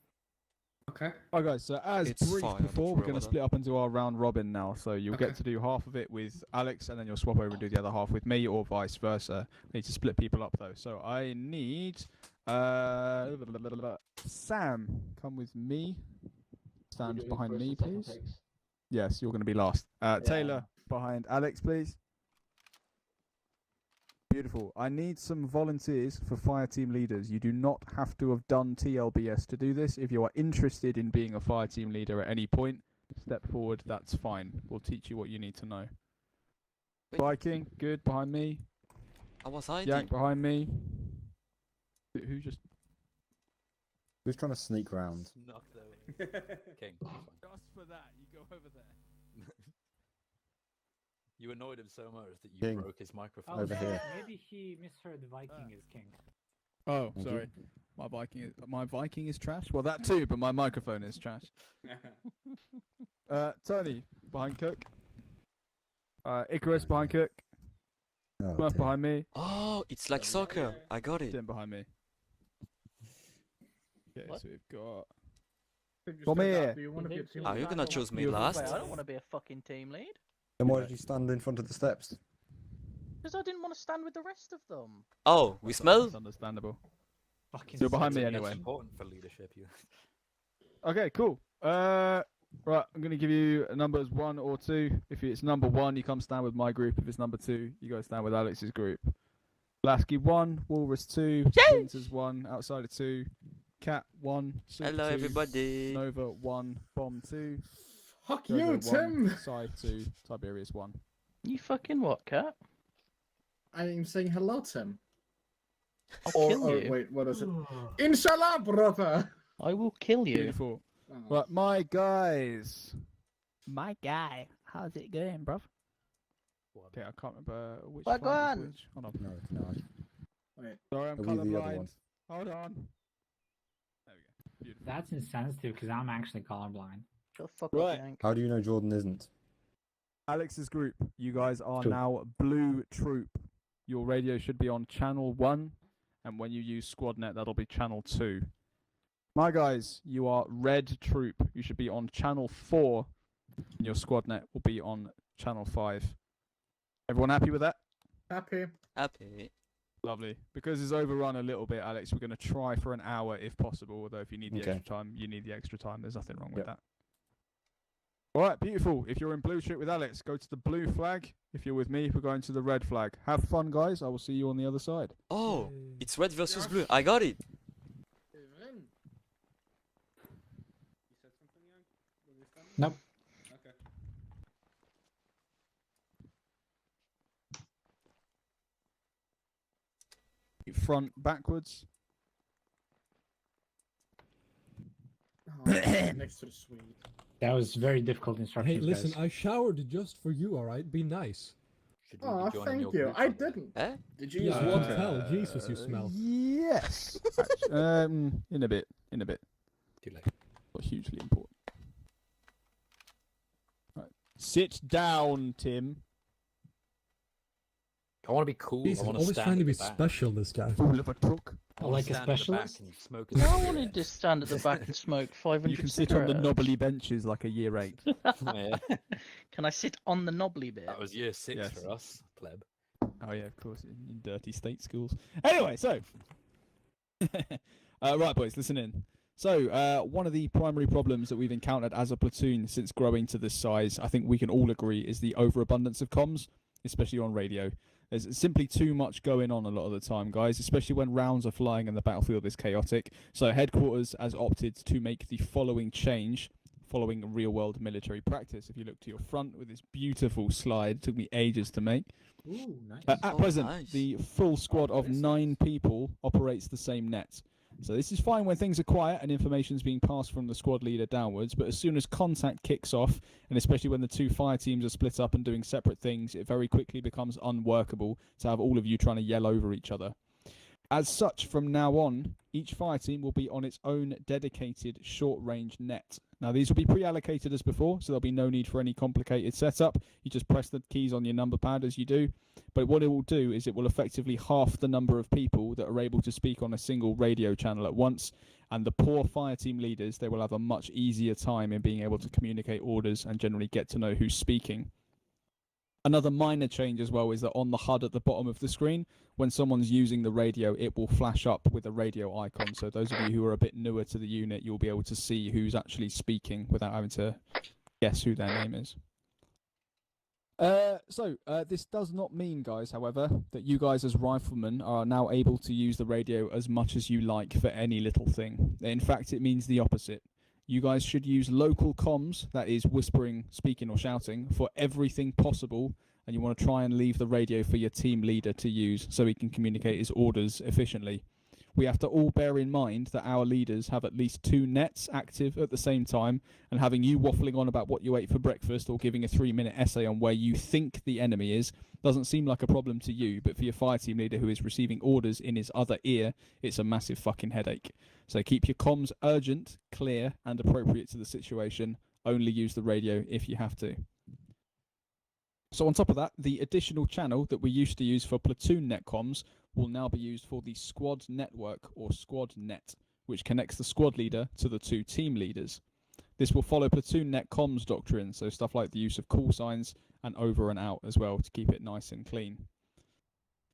Okay. Alright, guys. So as It's briefed fine, I'm before, not we're sure going to about split up into our round robin now. So you'll Okay. get to do half of it with Alex, and then you'll swap over and do the other half with me, or vice versa. Need to split people up though. So I need Sam, come with me. Stand doing behind first me, and second please. takes? Yes, you're going to be last. Taylor, behind Alex, please. Beautiful. I need some volunteers for fire team leaders. You do not have to have done TLBS to do this. If you are interested in being a fire team leader at any point, step forward. That's fine. We'll teach you what you need to know. Wait. Viking, good. Behind me. I was hiding. Yank, behind me. Who just... Who's trying to sneak round? Knock that way. King. Just for that, you go over there. You annoyed him so much that you King. broke his microphone. Over here. Maybe he misheard Viking is king. Oh, Thank sorry. My Viking is trash. Well, that too, but my microphone is trash. Tony behind Cook. Icarus behind Cook. Oh, Come dear. behind me. Oh, it's like soccer. I got it. Stand behind me. Okay, What? so we've got. Just Come said here. that, do you want to be a team Are you leader? gonna choose me You- last? Wait, I don't want to be a fucking team lead. Then why did you stand in front of the steps? Because I didn't want to stand with the rest of them. Oh, we smell? That's understandable. Fucking So you're behind me That's anyway. important for leadership. You. Okay, cool. Right, I'm gonna give you numbers 1 or 2. If it's number 1, you come stand with my group. If it's number 2, you go stand with Alex's group. Lasky 1, Walrus 2, Winters 1, Outsider 2, Cat 1, Super Hello, 2, everybody. Nova 1, Bomb 2, Fuck Jojo you, 1, Tim! Psy 2, Tiberius 1. You fucking what, cat? I'm saying hello, Tim. I'll Or kill you. wait, what is it? Inshallah, brother! I will kill you. Beautiful. Oh. Right, my guys. My guy, how's it going, bruv? Okay, I can't remember which What flag is one? which. Hold on. No, it's not. Wait. Sorry, I'm Are we the other colorblind. one? Hold on. There we go. Beautiful. That's insensitive because I'm actually colorblind. Shut the fuck Right. up, Yank. How do you know Jordan isn't? Alex's group, you guys are Cool. now Blue Troop. Your radio should be on channel 1, and when you use SquadNet, that'll be channel 2. My guys, you are Red Troop. You should be on channel 4, and your SquadNet will be on channel 5. Everyone happy with that? Happy. Happy. Lovely. Because it's overrun a little bit, Alex, we're going to try for an hour if possible, although if you need the Okay. extra time, you need the extra time. There's nothing wrong with Yep. that. All right, beautiful. If you're in blue trip with Alex, go to the blue flag. If you're with me, we're going to the red flag. Have fun, guys. I will see you on the other side. Oh, it's red versus blue. I got it. Nope. Okay. Front backwards. Oh, next to the Swede. That was very difficult instructions. Hey, listen, guys. I showered just for you, alright? Be nice. Oh, thank you. I didn't. Eh? Did you Yeah, use I can water? tell. Jesus, you smell. Yes. In a bit. Too late. Not hugely important. Right. Sit down, Tim. I want to be cool. Jesus, I want always stand trying to at be the back. special, this guy. Fool of a truck. I Or wanna like a stand at the back specialist? and smoke a No, I cigarette. wanted to stand at the back and smoke 500 You can sit on the cigarettes. knobbly benches like a year 8. Yeah. Can I sit on the knobbly bit? That was year 6 Yes. for us, pleb. Oh yeah, of course, in dirty state schools. Anyway, so right, boys, listen in. So one of the primary problems that we've encountered as a platoon since growing to this size, I think we can all agree, is the overabundance of comms, especially on radio. There's simply too much going on a lot of the time, guys, especially when rounds are flying and the battlefield is chaotic. So headquarters has opted to make the following change following real-world military practice. If you look to your front with this beautiful slide, it took me ages to make. Ooh, nice. At Oh, present, nice. the full squad of 9 people operates the same net. So this is fine when things are quiet and information is being passed from the squad leader downwards, but as soon as contact kicks off, and especially when the 2 fire teams are split up and doing separate things, it very quickly becomes unworkable to have all of you trying to yell over each other. As such, from now on, each fire team will be on its own dedicated short-range net. Now, these will be pre-allocated as before, so there'll be no need for any complicated setup. You just press the keys on your number pad as you do. But what it will do is it will effectively halve the number of people that are able to speak on a single radio channel at once. And the poor fire team leaders, they will have a much easier time in being able to communicate orders and generally get to know who's speaking. Another minor change as well is that on the HUD at the bottom of the screen, when someone's using the radio, it will flash up with a radio icon. So those of you who are a bit newer to the unit, you'll be able to see who's actually speaking without having to guess who their name is. This does not mean, guys, however, that you guys as riflemen are now able to use the radio as much as you like for any little thing. In fact, it means the opposite. You guys should use local comms, that is whispering, speaking or shouting, for everything possible, and you want to try and leave the radio for your team leader to use so he can communicate his orders efficiently. We have to all bear in mind that our leaders have at least 2 nets active at the same time, and having you waffling on about what you ate for breakfast or giving a 3-minute essay on where you think the enemy is doesn't seem like a problem to you, but for your fire team leader who is receiving orders in his other ear, it's a massive fucking headache. So keep your comms urgent, clear, and appropriate to the situation. Only use the radio if you have to. So on top of that, the additional channel that we used to use for platoon net comms will now be used for the squad network or squad net, which connects the squad leader to the 2 team leaders. This will follow platoon net comms doctrine, so stuff like the use of call signs and over and out as well to keep it nice and clean.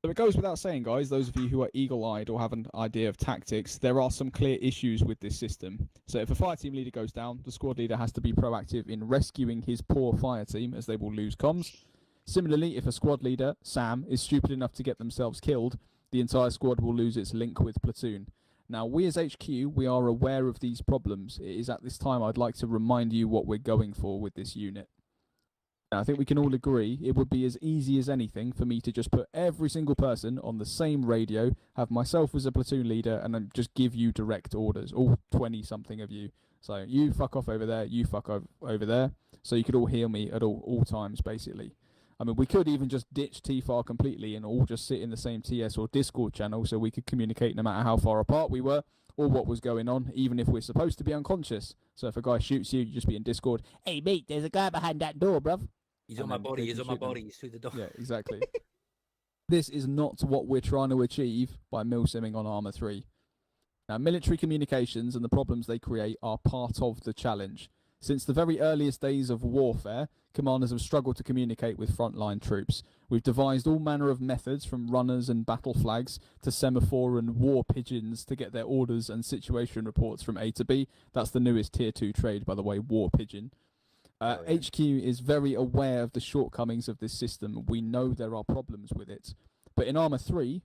So it goes without saying, guys, those of you who are eagle-eyed or have an idea of tactics, there are some clear issues with this system. So if a fire team leader goes down, the squad leader has to be proactive in rescuing his poor fire team, as they will lose comms. Similarly, if a squad leader, Sam, is stupid enough to get themselves killed, the entire squad will lose its link with platoon. Now, we as HQ, we are aware of these problems. It is at this time I'd like to remind you what we're going for with this unit. Now, I think we can all agree it would be as easy as anything for me to just put every single person on the same radio, have myself as a platoon leader, and then just give you direct orders, all 20-something of you. So you fuck off over there, you fuck over there, so you could all hear me at all times, basically. I mean, we could even just ditch TFAR completely and all just sit in the same TS or Discord channel so we could communicate no matter how far apart we were or what was going on, even if we're supposed to be unconscious. So if a guy shoots you, you just be in Discord. Hey, mate, there's a guy behind that door, bruv. He's on my body, he's on my body, he's through the door. Yeah, exactly. This is not what we're trying to achieve by milsimming on Arma 3. Now, military communications and the problems they create are part of the challenge. Since the very earliest days of warfare, commanders have struggled to communicate with frontline troops. We've devised all manner of methods, from runners and battle flags to semaphore and war pigeons, to get their orders and situation reports from A to B. That's the newest tier 2 trade, by the way, war pigeon. HQ is very aware of the shortcomings of this system. We know there are problems with it. But in Arma 3,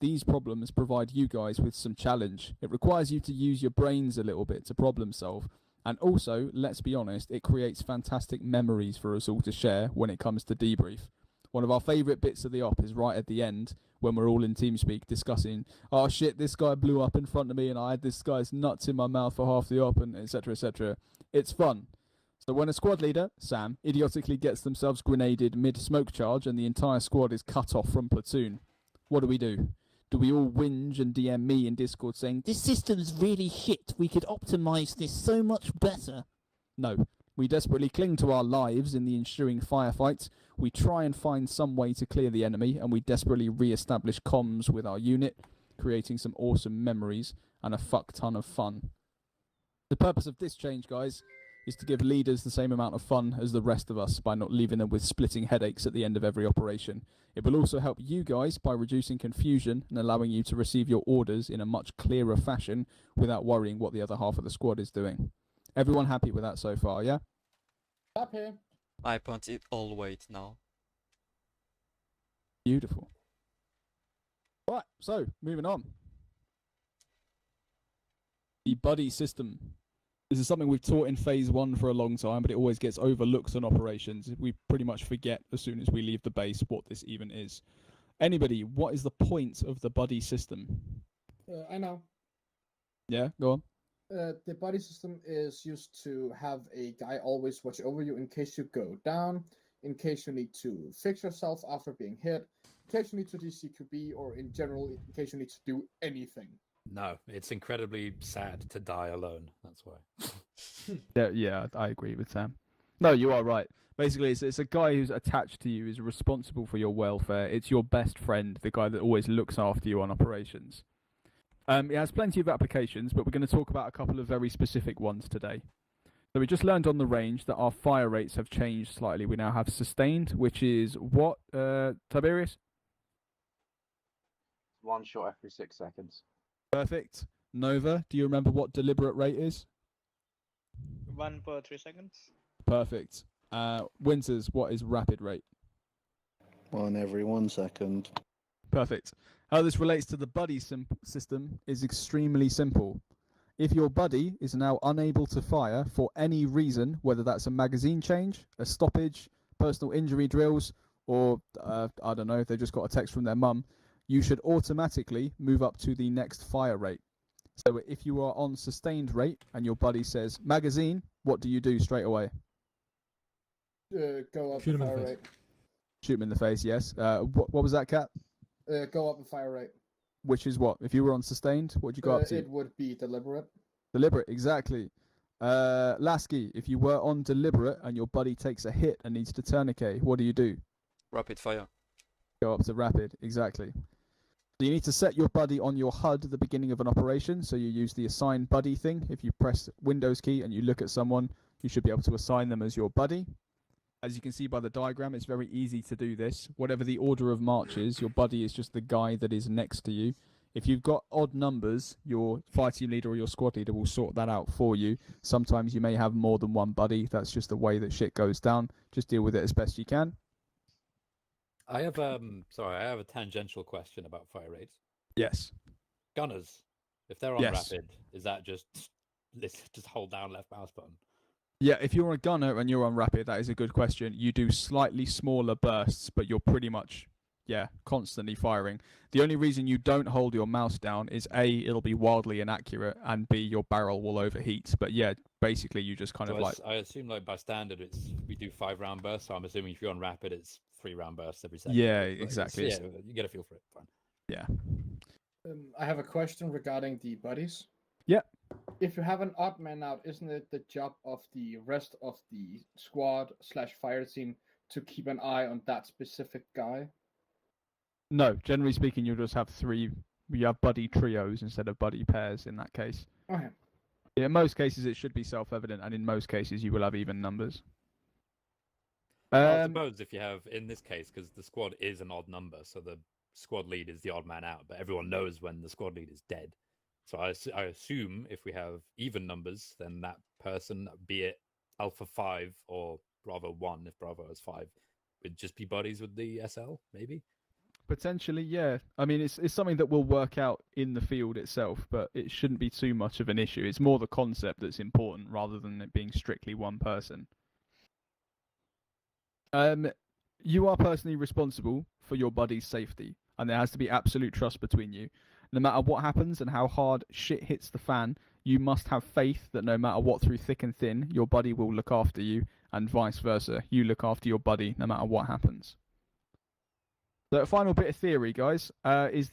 these problems provide you guys with some challenge. It requires you to use your brains a little bit to problem solve. And also, let's be honest, it creates fantastic memories for us all to share when it comes to debrief. One of our favourite bits of the op is right at the end, when we're all in TeamSpeak discussing, oh shit, this guy blew up in front of me and I had this guy's nuts in my mouth for half the op, and etc, etc. It's fun. So when a squad leader, Sam, idiotically gets themselves grenaded mid-smoke charge and the entire squad is cut off from platoon, what do? Do we all whinge and DM me in Discord saying, This system's really shit. We could optimize this so much better. No. We desperately cling to our lives in the ensuing firefights. We try and find some way to clear the enemy, and we desperately re-establish comms with our unit, creating some awesome memories and a fuck ton of fun. The purpose of this change, guys, is to give leaders the same amount of fun as the rest of us by not leaving them with splitting headaches at the end of every operation. It will also help you guys by reducing confusion and allowing you to receive your orders in a much clearer fashion without worrying what the other half of the squad is doing. Everyone happy with that so far, yeah? Happy. I punch it all weight now. Beautiful. Right, so moving on. The buddy system. This is something we've taught in phase 1 for a long time, but it always gets overlooked on operations. We pretty much forget as soon as we leave the base what this even is. Anybody, what is the point of the buddy system? I know. Yeah, go on. The buddy system is used to have a guy always watch over you in case you go down, in case you need to fix yourself after being hit, in case you need to DCQB, or in general, in case you need to do anything. No, it's incredibly sad to die alone. That's why. Yeah, I agree with Sam. No, you are right. Basically, it's a guy who's attached to you, is responsible for your welfare. It's your best friend, the guy that always looks after you on operations. It has plenty of applications, but we're going to talk about a couple of very specific ones today. So we just learned on the range that our fire rates have changed slightly. We now have sustained, which is what, Tiberius? One shot every 6 seconds. Perfect. Nova, do you remember what deliberate rate is? 1 per 3 seconds. Perfect. Winters, what is rapid rate? 1 every 1 second. Perfect. How this relates to the buddy system is extremely simple. If your buddy is now unable to fire for any reason, whether that's a magazine change, a stoppage, personal injury drills, or, I don't know, they just got a text from their mum, you should automatically move up to the next fire rate. So if you are on sustained rate and your buddy says, magazine, what do you do straight away? Go up Shoot the him in the fire face. rate. Shoot him in the face, yes. What was that, Cat? Go up the fire rate. Which is what? If you were on sustained, what'd you go up to? It would be deliberate. Deliberate, exactly. Lasky, if you were on deliberate and your buddy takes a hit and needs to tourniquet, what do you do? rapid fire. Go up to rapid, exactly. So you need to set your buddy on your HUD at the beginning of an operation. So you use the assign buddy thing. If you press Windows key and you look at someone, you should be able to assign them as your buddy. As you can see by the diagram, it's very easy to do this. Whatever the order of march is, your buddy is just the guy that is next to you. If you've got odd numbers, your fire team leader or your squad leader will sort that out for you. Sometimes you may have more than one buddy. That's just the way that shit goes down. Just deal with it as best you can. I have I have a tangential question about fire rates. Yes. Gunners, if they're on Yes. rapid, is that just hold down left mouse button? Yeah, if you're a gunner and you're on rapid, that is a good question. You do slightly smaller bursts, but you're pretty much, constantly firing. The only reason you don't hold your mouse down is A, it'll be wildly inaccurate, and B, your barrel will overheat. But yeah, basically you just kind of like... I assume like by standard, we do 5-round bursts, so I'm assuming if you're on rapid, it's 3-round bursts every second. Yeah, But exactly. Yeah, you get a feel for it. Fine. Yeah. I have a question regarding the buddies. Yeah. If you have an odd man out, isn't it the job of the rest of the squad/fire team to keep an eye on that specific guy? No, generally speaking, you'll just have you have buddy trios instead of buddy pairs in that case. Okay. In most cases, it should be self-evident, and in most cases, you will have even numbers. I suppose if you have, in this case, because the squad is an odd number, so the squad lead is the odd man out, but everyone knows when the squad lead is dead. So I assume if we have even numbers, then that person, be it Alpha 5 or Bravo 1, if Bravo is 5, would just be buddies with the SL, maybe? Potentially, yeah. I mean, it's something that will work out in the field itself, but it shouldn't be too much of an issue. It's more the concept that's important rather than it being strictly one person. You are personally responsible for your buddy's safety, and there has to be absolute trust between you. No matter what happens and how hard shit hits the fan, you must have faith that no matter what, through thick and thin, your buddy will look after you, and vice versa. You look after your buddy no matter what happens. The final bit of theory, guys, is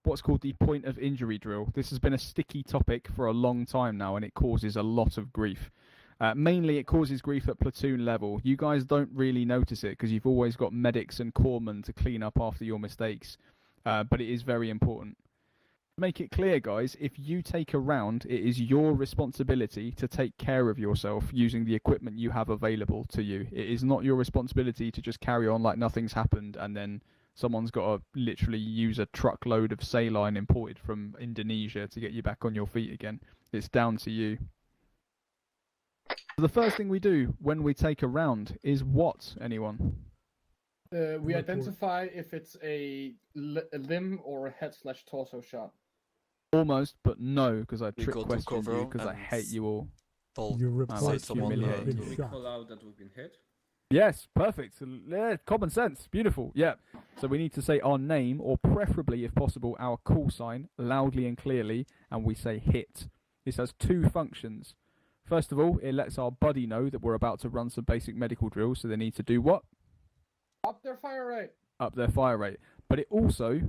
what's called the point of injury drill. This has been a sticky topic for a long time now, and it causes a lot of grief. Mainly, it causes grief at platoon level. You guys don't really notice it because you've always got medics and corpsmen to clean up after your mistakes, but it is very important. To make it clear, guys, if you take a round, it is your responsibility to take care of yourself using the equipment you have available to you. It is not your responsibility to just carry on like nothing's happened and then someone's got to literally use a truckload of saline imported from Indonesia to get you back on your feet again. It's down to you. The first thing we do when we take a round is what, anyone? We identify if it's a limb or a head/torso shot. Almost, but no, because I We trick go to questioned cover you because I hate you all. You replace someone who's humiliating. been We shot. call out that we've been hit. Yes, perfect. Yeah, common sense. Beautiful. Yeah. So we need to say our name, or preferably, if possible, our call sign, loudly and clearly, and we say hit. This has two functions. First of all, it lets our buddy know that we're about to run some basic medical drills, so they need to do what? Up their fire rate. Up their fire rate. But it also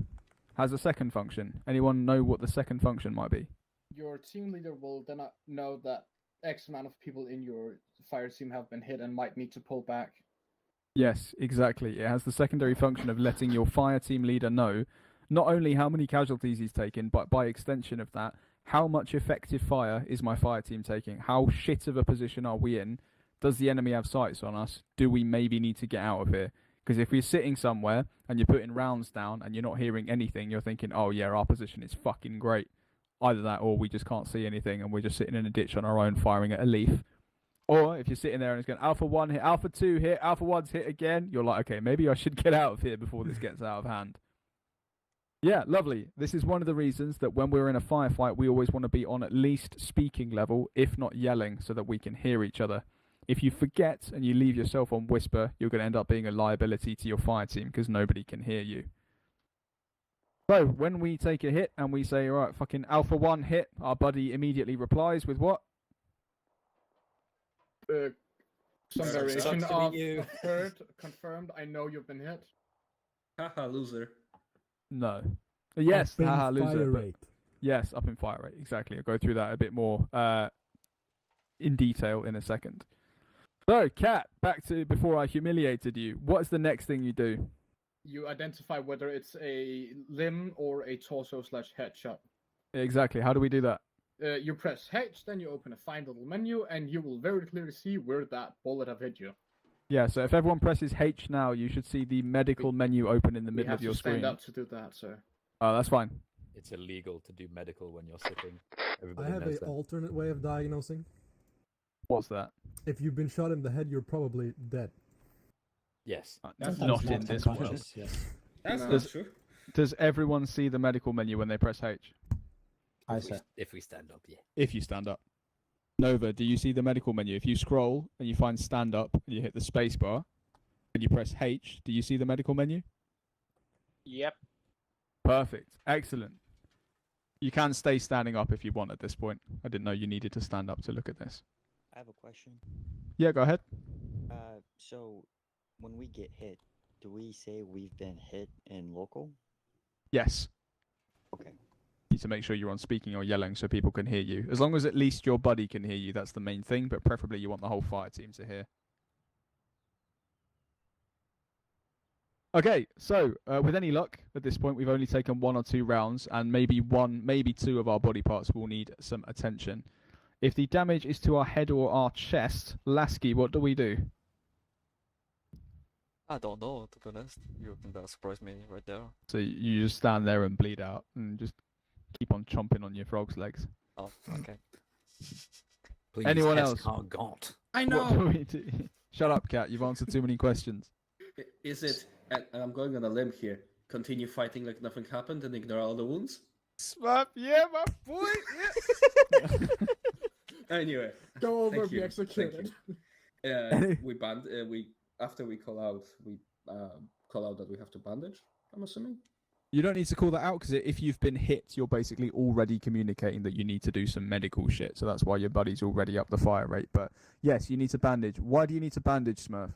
has a second function. Anyone know what the second function might be? Your team leader will then know that X amount of people in your fire team have been hit and might need to pull back. Yes, exactly. It has the secondary function of letting your fire team leader know not only how many casualties he's taken, but by extension of that, how much effective fire is my fire team taking? How shit of a position are we in? Does the enemy have sights on us? Do we maybe need to get out of here? Because if you're sitting somewhere and you're putting rounds down and you're not hearing anything, you're thinking, oh yeah, our position is fucking great. Either that or we just can't see anything and we're just sitting in a ditch on our own firing at a leaf. Or if you're sitting there and it's going, Alpha 1 hit, Alpha 2 hit, Alpha 1's hit again, you're like, okay, maybe I should get out of here before this gets out of hand. Yeah, lovely. This is one of the reasons that when we're in a firefight, we always want to be on at least speaking level, if not yelling, so that we can hear each other. If you forget and you leave yourself on whisper, you're going to end up being a liability to your fire team because nobody can hear you. So, when we take a hit and we say, all right, fucking Alpha 1 hit, our buddy immediately replies with what? Some variation sucks to of be you. heard, confirmed, I know you've been hit. Haha, loser. No. Yes, Up in haha, loser. fire But rate. yes, up in fire rate, exactly. I'll go through that a bit more in detail in a second. So, Kat, back to before I humiliated you. What's the next thing you do? You identify whether it's a limb or a torso/head shot. Exactly. How do we do that? You press H, then you open a fine little menu, and you will very clearly see where that bullet have hit you. Yeah, so if everyone presses H now, you should see the medical menu open in the middle of your screen. We have to stand up to do that, sir. Oh, that's fine. It's illegal to do medical when you're sitting. I have an alternate way of diagnosing. What's that? If you've been shot in the head, you're probably dead. Yes. That's not in this world. Yes. That's Does- not true. Does everyone see the medical menu when they press H? If we stand up, yeah. If you stand up. Nova, do you see the medical menu? If you scroll and you find stand up and you hit the space bar and you press H, do you see the medical menu? Yep. Perfect. Excellent. You can stay standing up if you want at this point. I didn't know you needed to stand up to look at this. I have a question. Yeah, go ahead. So when we get hit, do we say we've been hit in local? Yes. Okay. You need to make sure you're on speaking or yelling so people can hear you. As long as at least your buddy can hear you, that's the main thing, but preferably you want the whole fire team to hear. Okay, so with any luck, at this point, we've only taken 1 or 2 rounds, and maybe 1, maybe 2 of our body parts will need some attention. If the damage is to our head or our chest, Lasky, what do we do? I don't know, to be honest. You can surprise me right there. So you just stand there and bleed out, and just keep on chomping on your frog's legs. Oh, okay. Please, Anyone else? Escargot. I know. What do we do? Shut up, Cat. You've answered too many questions. Is it, and I'm going on a limb here, continue fighting like nothing happened and ignore all the wounds? Swap, yeah, my boy. Yeah. Anyway, Go over, thank be you, executed. thank you. We after we call out, we call out that we have to bandage. I'm assuming. You don't need to call that out because if you've been hit, you're basically already communicating that you need to do some medical shit. So that's why your buddy's already up the fire rate. But yes, you need to bandage. Why do you need to bandage, Smurf?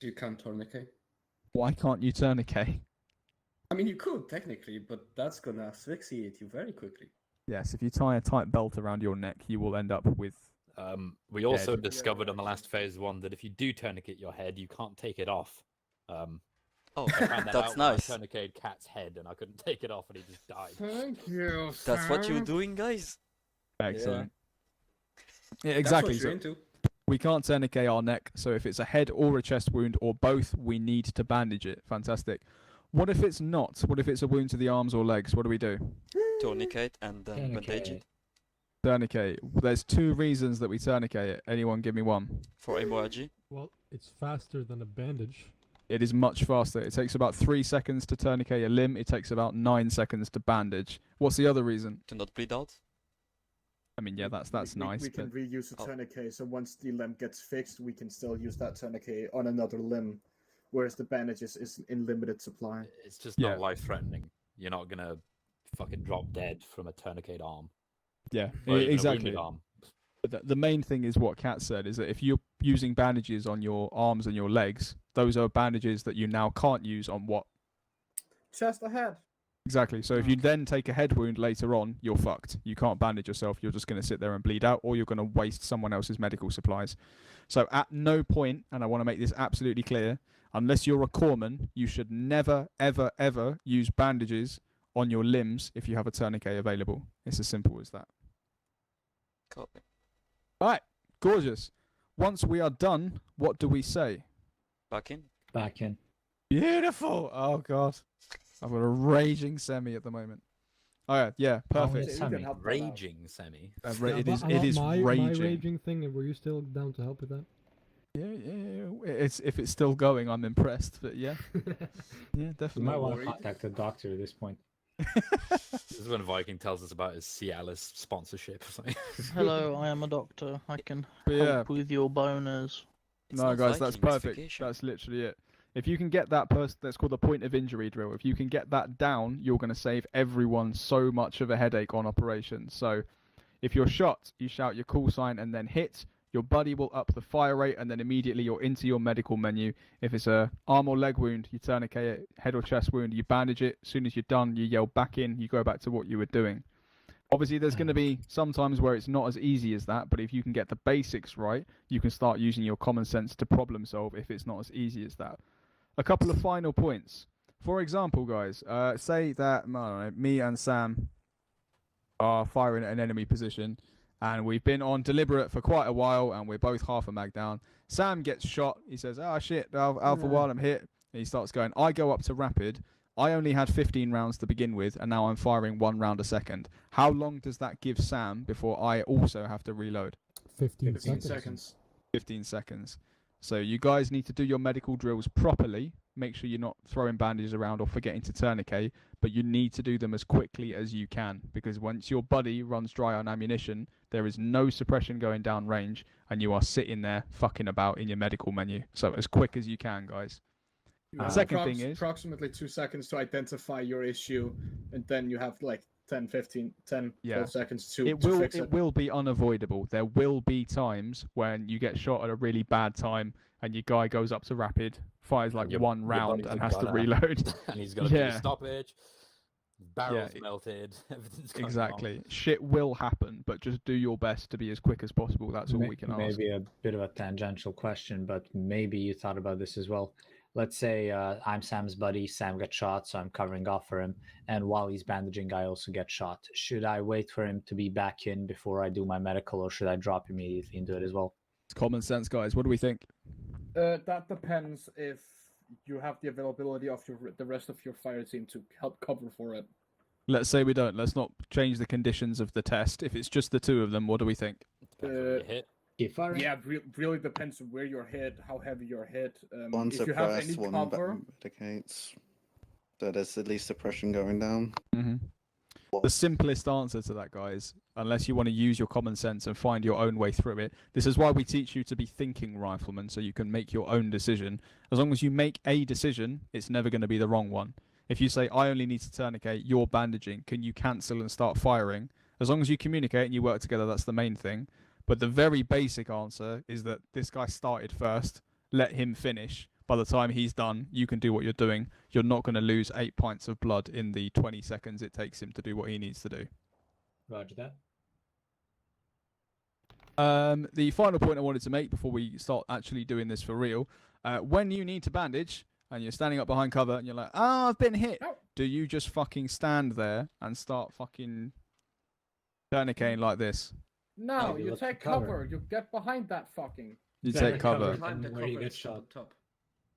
You can't tourniquet. Why can't you tourniquet? I mean, you could technically, but that's gonna asphyxiate you very quickly. Yes, if you tie a tight belt around your neck, you will end up with. We also discovered on the last phase 1 that if you do tourniquet your head, you can't take it off. Oh, I found that that's out when nice. I tourniqueted Cat's head and I couldn't take it off and he just died. Thank you. That's what you're sir. doing, guys? Excellent. Yeah, That's exactly. what you're So into. we can't tourniquet our neck. So if it's a head or a chest wound or both, we need to bandage it. Fantastic. What if it's not? What if it's a wound to the arms or legs? What do we do? Tourniquet and then bandage it. Tourniquet. There's 2 reasons that we tourniquet it. Anyone give me one? For hemorrhage. Well, it's faster than a bandage. It is much faster. It takes about 3 seconds to tourniquet a limb. It takes about 9 seconds to bandage. What's the other reason? To not bleed out. I mean, yeah, that's nice. We can but reuse a tourniquet, so once the limb gets fixed, we can still use that tourniquet on another limb, whereas the bandages is in limited supply. It's just not life-threatening. You're not gonna fucking drop dead from a tourniquet arm. yeah, Or even a exactly. wounded arm. But the main thing is what Kat said, is that if you're using bandages on your arms and your legs, those are bandages that you now can't use on what? Chest ahead. Exactly. So if you then take a head wound later on, you're fucked. You can't bandage yourself. You're just going to sit there and bleed out, or you're going to waste someone else's medical supplies. So at no point, and I want to make this absolutely clear, unless you're a corpsman, you should never, ever, ever use bandages on your limbs if you have a tourniquet available. It's as simple as that. Copy. All right, gorgeous. Once we are done, what do we say? Back in. Back in. Beautiful. Oh god, I've got a raging semi at the moment. All right, yeah, perfect. Raging semi. It is. About It is my raging. raging thing. Were you still down to help with that? Yeah. It's if it's still going, I'm impressed. But yeah, yeah, You definitely. might want to contact the doctor at this point. This is when Viking tells us about his Cialis sponsorship. Hello, I am a doctor. I can But yeah. help with your boners. No, guys, that's perfect. That's literally it. If you can get that person, that's called the point of injury drill. If you can get that down, you're going to save everyone so much of a headache on operations. So if you're shot, you shout your call sign and then hit. Your buddy will up the fire rate, and then immediately you're into your medical menu. If it's a arm or leg wound, you tourniquet it. Head or chest wound, you bandage it. As soon as you're done, you yell back in. You go back to what you were doing. Obviously, there's going to be some times where it's not as easy as that, but if you can get the basics right, you can start using your common sense to problem solve if it's not as easy as that. A couple of final points. For example, guys, say that I don't know, me and Sam are firing at an enemy position, and we've been on deliberate for quite a while, and we're both half a mag down. Sam gets shot. He says, "Oh shit, Alpha 1, I'm hit." And he starts going. I go up to rapid. I only had 15 rounds to begin with, and now I'm firing 1 round a second. How long does that give Sam before I also have to reload? 15 seconds. 15 seconds. So you guys need to do your medical drills properly. Make sure you're not throwing bandages around or forgetting to tourniquet, but you need to do them as quickly as you can, because once your buddy runs dry on ammunition, there is no suppression going down range, and you are sitting there fucking about in your medical menu. So as quick as you can, guys. You have Second thing is approximately 2 seconds to identify your issue, and then you have like 10, 12 seconds to fix it. It will be unavoidable. There will be times when you get shot at a really bad time, and your guy goes up to rapid, fires like one round, and has to reload. And he's got to do a stoppage. Barrels melted. Everything's going exactly. Wrong. Shit will happen, but just do your best to be as quick as possible. That's all we can ask. Maybe a bit of a tangential question, but maybe you thought about this as well. Let's say I'm Sam's buddy. Sam gets shot, so I'm covering off for him. And while he's bandaging, I also get shot. Should I wait for him to be back in before I do my medical, or should I drop immediately and do it as well? It's common sense, guys. What do we think? That depends if you have the availability of the rest of your fire team to help cover for it. Let's say we don't. Let's not change the conditions of the test. If it's just the two of them, what do we think? Hit. Yeah, really depends on where you're hit, how heavy you're hit. One if you have any suppressed, one cover, medicates. So there's at least suppression going down. The simplest answer to that, guys, unless you want to use your common sense and find your own way through it. This is why we teach you to be thinking riflemen, so you can make your own decision. As long as you make a decision, it's never going to be the wrong one. If you say, I only need to tourniquet, you're bandaging, can you cancel and start firing? As long as you communicate and you work together, that's the main thing. But the very basic answer is that this guy started first, let him finish. By the time he's done, you can do what you're doing. You're not going to lose 8 pints of blood in the 20 seconds it takes him to do what he needs to do. Roger that. The final point I wanted to make before we start actually doing this for real, when you need to bandage and you're standing up behind cover and you're like, I've been hit. Do you just fucking stand there and start fucking tourniqueting like this? No, you take cover. You get behind that fucking. You take cover. Where you get shot.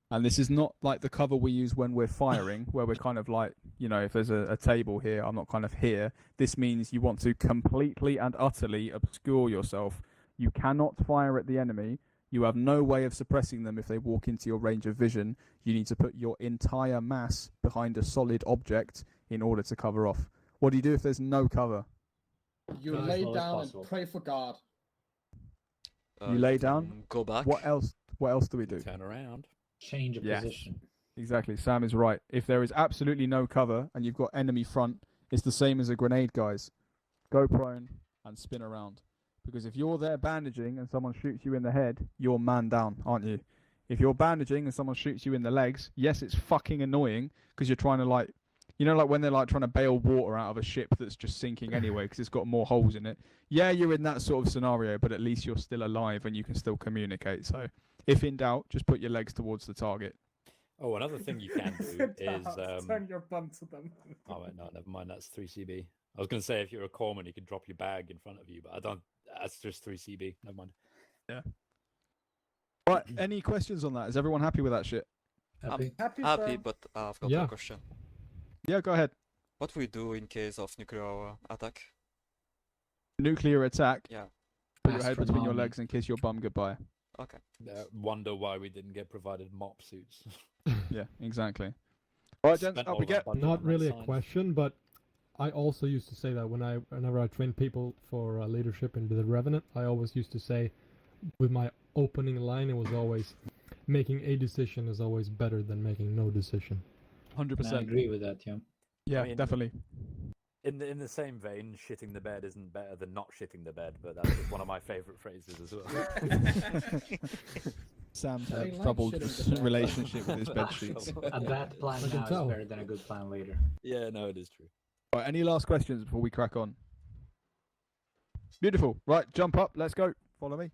And this is not like the cover we use when we're firing, where we're kind of like, you know, if there's a table here, I'm not kind of here. This means you want to completely and utterly obscure yourself. You cannot fire at the enemy. You have no way of suppressing them if they walk into your range of vision. You need to put your entire mass behind a solid object in order to cover off. What do you do if there's no cover? You lay down and pray for God. You lay down. Go back. What else? What else do we do? Turn around. Change of position. Exactly. Sam is right. If there is absolutely no cover and you've got enemy front, it's the same as a grenade, guys. Go prone and spin around. Because if you're there bandaging and someone shoots you in the head, you're man down, aren't you? If you're bandaging and someone shoots you in the legs, yes, it's fucking annoying because you're trying to like, you know, like when they're like trying to bail water out of a ship that's just sinking anyway because it's got more holes in it. Yeah, you're in that sort of scenario, but at least you're still alive and you can still communicate. So if in doubt, just put your legs towards the target. Oh, another thing you can do is turn your bum to them. Oh wait, no, never mind. That's 3CB. I was going to say if you're a corpsman, you can drop your bag in front of you, but I don't. That's just 3CB. Never mind. Yeah. Right. Any questions on that? Is everyone happy with that shit? Happy, but I've got a question. Yeah, go ahead. What we do in case of nuclear attack? Nuclear attack? Yeah. Put your head between your legs and kiss your bum goodbye. Okay. Wonder why we didn't get provided mop suits. Yeah, exactly. All right, gents, up we get. Not really a question, but I also used to say that whenever I train people for leadership in the Revenant, I always used to say, with my opening line, it was always, making a decision is always better than making no decision. 100%. I agree with that, yeah. Yeah, I mean, definitely. In the same vein, shitting the bed isn't better than not shitting the bed, but that's just one of my favourite phrases as well. Sam's had a troubled relationship with his bed sheets. A bad plan now is better than a good plan later. Yeah, no, it is true. All right, any last questions before we crack on? Beautiful. Right, jump up. Let's go. Follow me.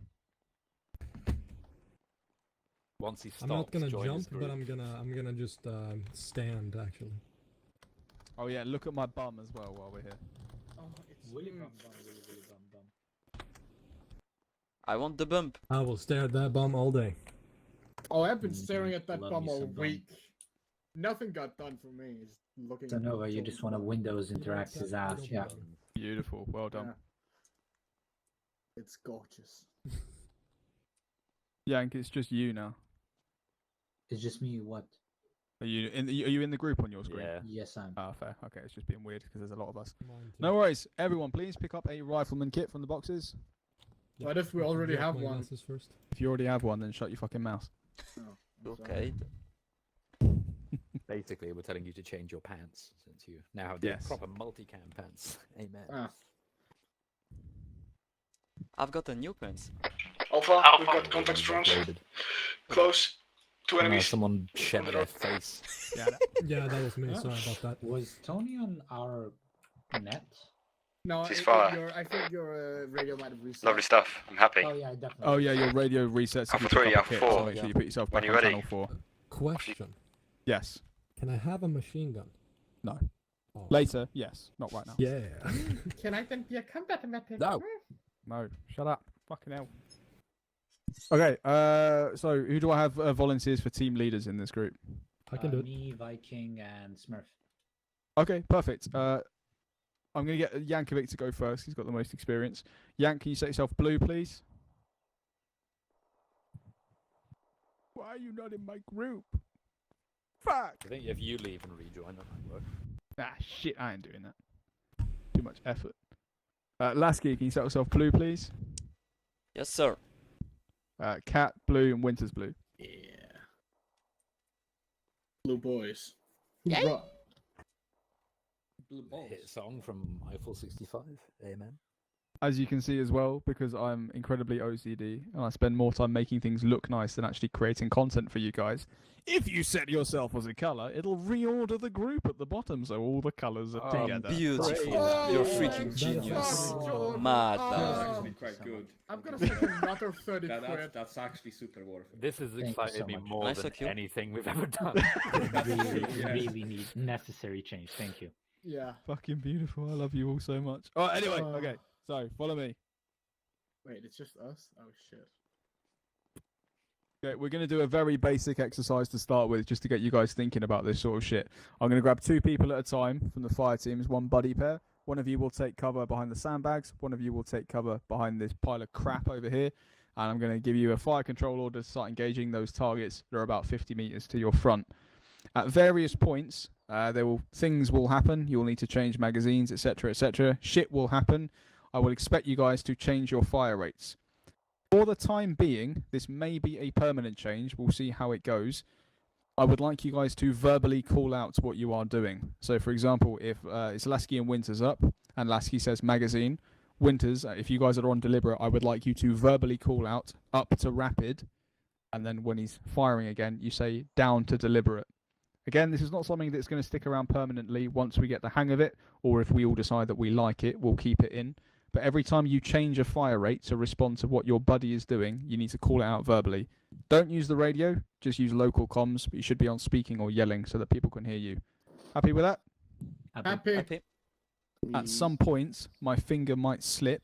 Once he stops, I'm not gonna join his jump, but group. I'm gonna just stand actually. Oh yeah, look at my bum as well while we're here. Oh, it's Willy bum bum, willy bum bum. I want the bump. I will stare at that bum all day. Oh, I've been staring at that Love bum you all some bum. week. Nothing got done for me. Just looking. So at Nova, you Joel's just want to bum. Windows interact his ass. Yeah. Beautiful. Well done. Yeah. It's gorgeous. Yank, it's just you now. It's just me. What? Are you in the group on your screen? Yeah. Yes, I'm. Ah, fair. Okay, it's just being weird because there's a lot of us. No worries. Everyone, please pick up a rifleman kit from the boxes. What if we already have one? First. If you already have one, then shut your fucking mouth. Oh, Okay. Basically, we're telling you to change your pants since you now have the Yes. proper multicam pants. Amen. Ah. I've got a new pants. Alpha, we've got contacts front. Upgraded. Close. Two Oh, no, enemies. someone shed their face. Yeah, that was me. Sorry about that. Was Tony on our net? No, I Ceasefire. think your radio might have reset. Lovely stuff. I'm happy. Oh yeah, definitely. Oh yeah, your radio resets. if Alpha you pick 3, up a Alpha kit, 4. So make sure you put yourself When back you're on ready. channel 4. Question: Yes. Can I have a machine gun? No. Oh. Later. Yes. Not right now. Yeah. Can I then be a combat medic? No. No. Shut up. Fucking hell. Okay. So who do I have volunteers for team leaders in this group? I can do it. Me, Viking, and Smurf. Okay. Perfect. I'm gonna get Yankovic to go first. He's got the most experience. Yank, can you set yourself blue, please? Why are you not in my group? Fuck. I think if you leave and rejoin, that might work. Ah, shit, I ain't doing that. Too much effort. Lasky, can you set yourself blue, please? Yes, sir. Cat, blue, and Winter's blue. Yeah. Blue boys. Yay! Hoorah. Blue balls. Hit song from Eiffel 65. Amen. As you can see as well, because I'm incredibly OCD and I spend more time making things look nice than actually creating content for you guys. If you set yourself as a colour, it'll reorder the group at the bottom so all the colours are together. Beautiful. You're freaking genius. Mad. That's actually quite good. I'm gonna spend another 30 quid. That's actually super worth it. This has Thank you excited so me much. more Nice than of you. anything we've ever done. really need necessary change. Thank you. Yeah. Fucking beautiful. I love you all so much. Oh, anyway, okay. So, follow me. Wait, it's just us? Oh shit. Okay, we're going to do a very basic exercise to start with, just to get you guys thinking about this sort of shit. I'm going to grab 2 people at a time from the fire teams, 1 buddy pair. One of you will take cover behind the sandbags. One of you will take cover behind this pile of crap over here. And I'm going to give you a fire control order to start engaging those targets that are about 50 meters to your front. At various points, things will happen. You will need to change magazines, etc., etc. Shit will happen. I will expect you guys to change your fire rates. For the time being, this may be a permanent change. We'll see how it goes. I would like you guys to verbally call out what you are doing. So, for example, if it's Lasky and Winters up, and Lasky says magazine, Winters, if you guys are on deliberate, I would like you to verbally call out up to rapid, and then when he's firing again, you say down to deliberate. Again, this is not something that's going to stick around permanently once we get the hang of it, or if we all decide that we like it, we'll keep it in. But every time you change a fire rate to respond to what your buddy is doing, you need to call it out verbally. Don't use the radio, just use local comms, but you should be on speaking or yelling so that people can hear you. Happy with that? Happy. At some points, my finger might slip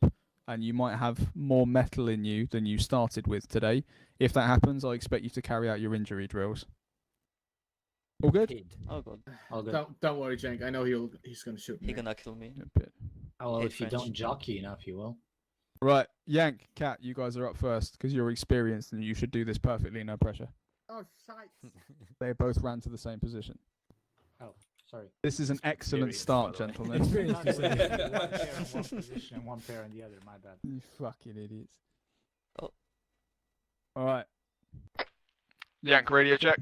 and you might have more metal in you than you started with today. If that happens, I expect you to carry out your injury drills. All good? Oh god. All good. Don't worry, Jank. I know he's gonna shoot me. He gonna kill me. Oh, well, Hey, if you French. don't jockey enough, you will. Right, Yank, Cat, you guys are up first because you're experienced and you should do this perfectly, no pressure. Oh, shite. They both ran to the same position. Oh, sorry. This is an excellent start, gentlemen. One pair in one position and 1 pair in the other. My bad. You fucking idiots. Oh. Alright. Yank, radio check.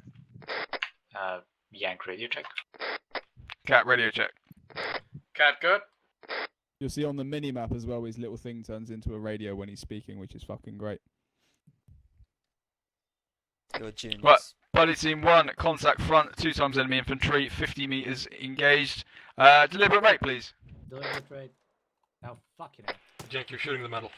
Yank radio check. Cat, radio check. Cat, good. You'll see on the mini-map as well, his little thing turns into a radio when he's speaking, which is fucking great. You're a genius. Right, buddy team 1, contact front, 2 times enemy infantry, 50 meters engaged. Deliberate rate, please. Deliberate rate. Oh, fucking hell. Jank, you're shooting the metal.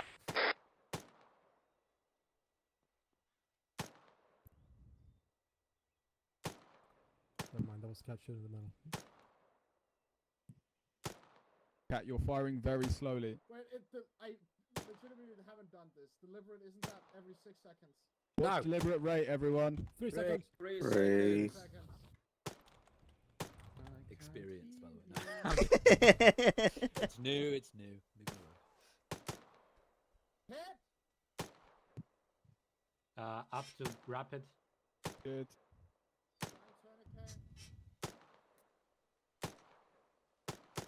Never mind, that was captured in the middle. Cat, you're firing very slowly. Wait, I legitimately haven't done this. Deliberate isn't that every 6 seconds? What's deliberate rate, everyone? 3 seconds. 3 seconds. Experience, by the way. No. It's new. It's new. Up to rapid. Good.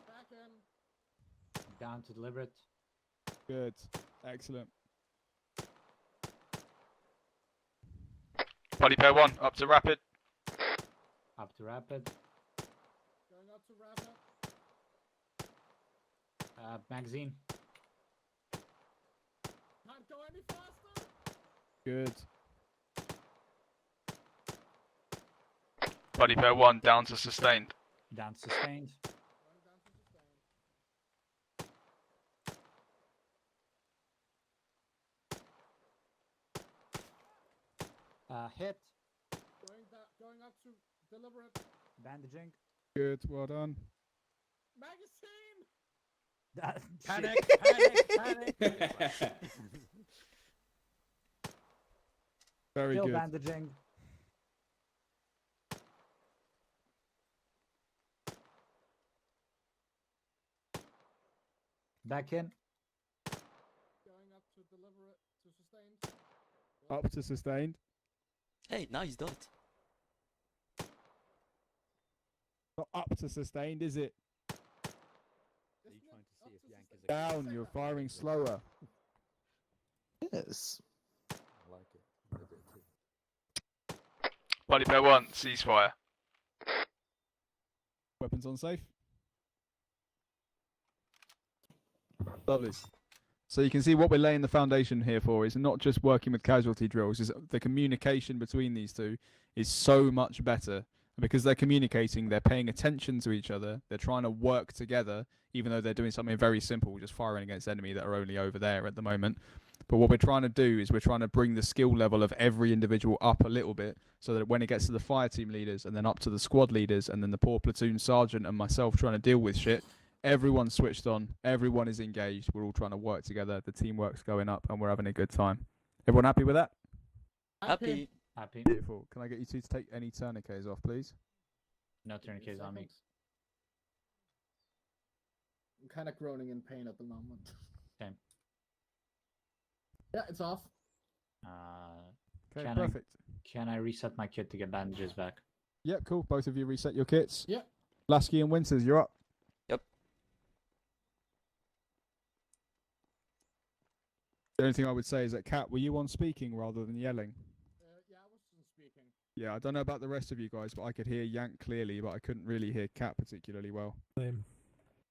Back in. Down to deliberate. Good. Excellent. Body pair 1, up to rapid. Up to rapid. Going up to rapid. Magazine. Can't go any faster. Good. Body pair 1, down to sustained. Down sustained. Hit. Going up to deliberate. Bandaging. Good. Well done. Magazine. Panic! Very Still good. bandaging. Back in. Going up to deliberate to sustained. Up to sustained. Hey, nice dot. Not up to sustained, is it? Are you trying to see if Yank is Down. You're firing slower. Yes. I like it. I like it too. Body pair 1, ceasefire. Weapons on safe. Lovely. So you can see what we're laying the foundation here for is not just working with casualty drills, is the communication between these two is so much better. And because they're communicating, they're paying attention to each other, they're trying to work together, even though they're doing something very simple, just firing against enemy that are only over there at the moment. But what we're trying to do is we're trying to bring the skill level of every individual up a little bit so that when it gets to the fire team leaders and then up to the squad leaders and then the poor platoon sergeant and myself trying to deal with shit, everyone's switched on, everyone is engaged, we're all trying to work together, the teamwork's going up and we're having a good time. Everyone happy with that? Happy. Happy. Beautiful. Can I get you two to take any tourniquets off, please? No tourniquets on me. I'm kind of groaning in pain at the moment. Same. Yeah, it's off. Okay, Can perfect. Can I reset my kit to get bandages back? Yeah, cool. Both of you reset your kits. Yep. Lasky and Winters, you're up. Yep. The only thing I would say is that, Kat, were you on speaking rather than yelling? Yeah, I was speaking. Yeah, I don't know about the rest of you guys, but I could hear Yank clearly, but I couldn't really hear Kat particularly well. Same.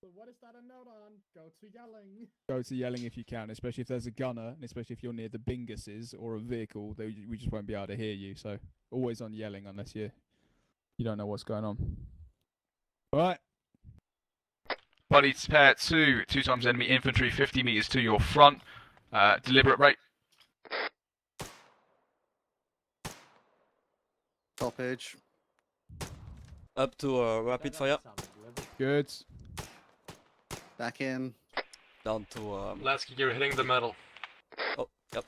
So what is that a note on? Go to yelling. Go to yelling if you can, especially if there's a gunner, and especially if you're near the binguses or a vehicle, we just won't be able to hear you. So always on yelling unless you don't know what's going on. All right. Body pair 2, 2 times enemy infantry, 50 meters to your front. Deliberate rate. Top edge. Up to rapid fire. Good. Back in. Down to Lasky, you're hitting the metal. Oh, yep.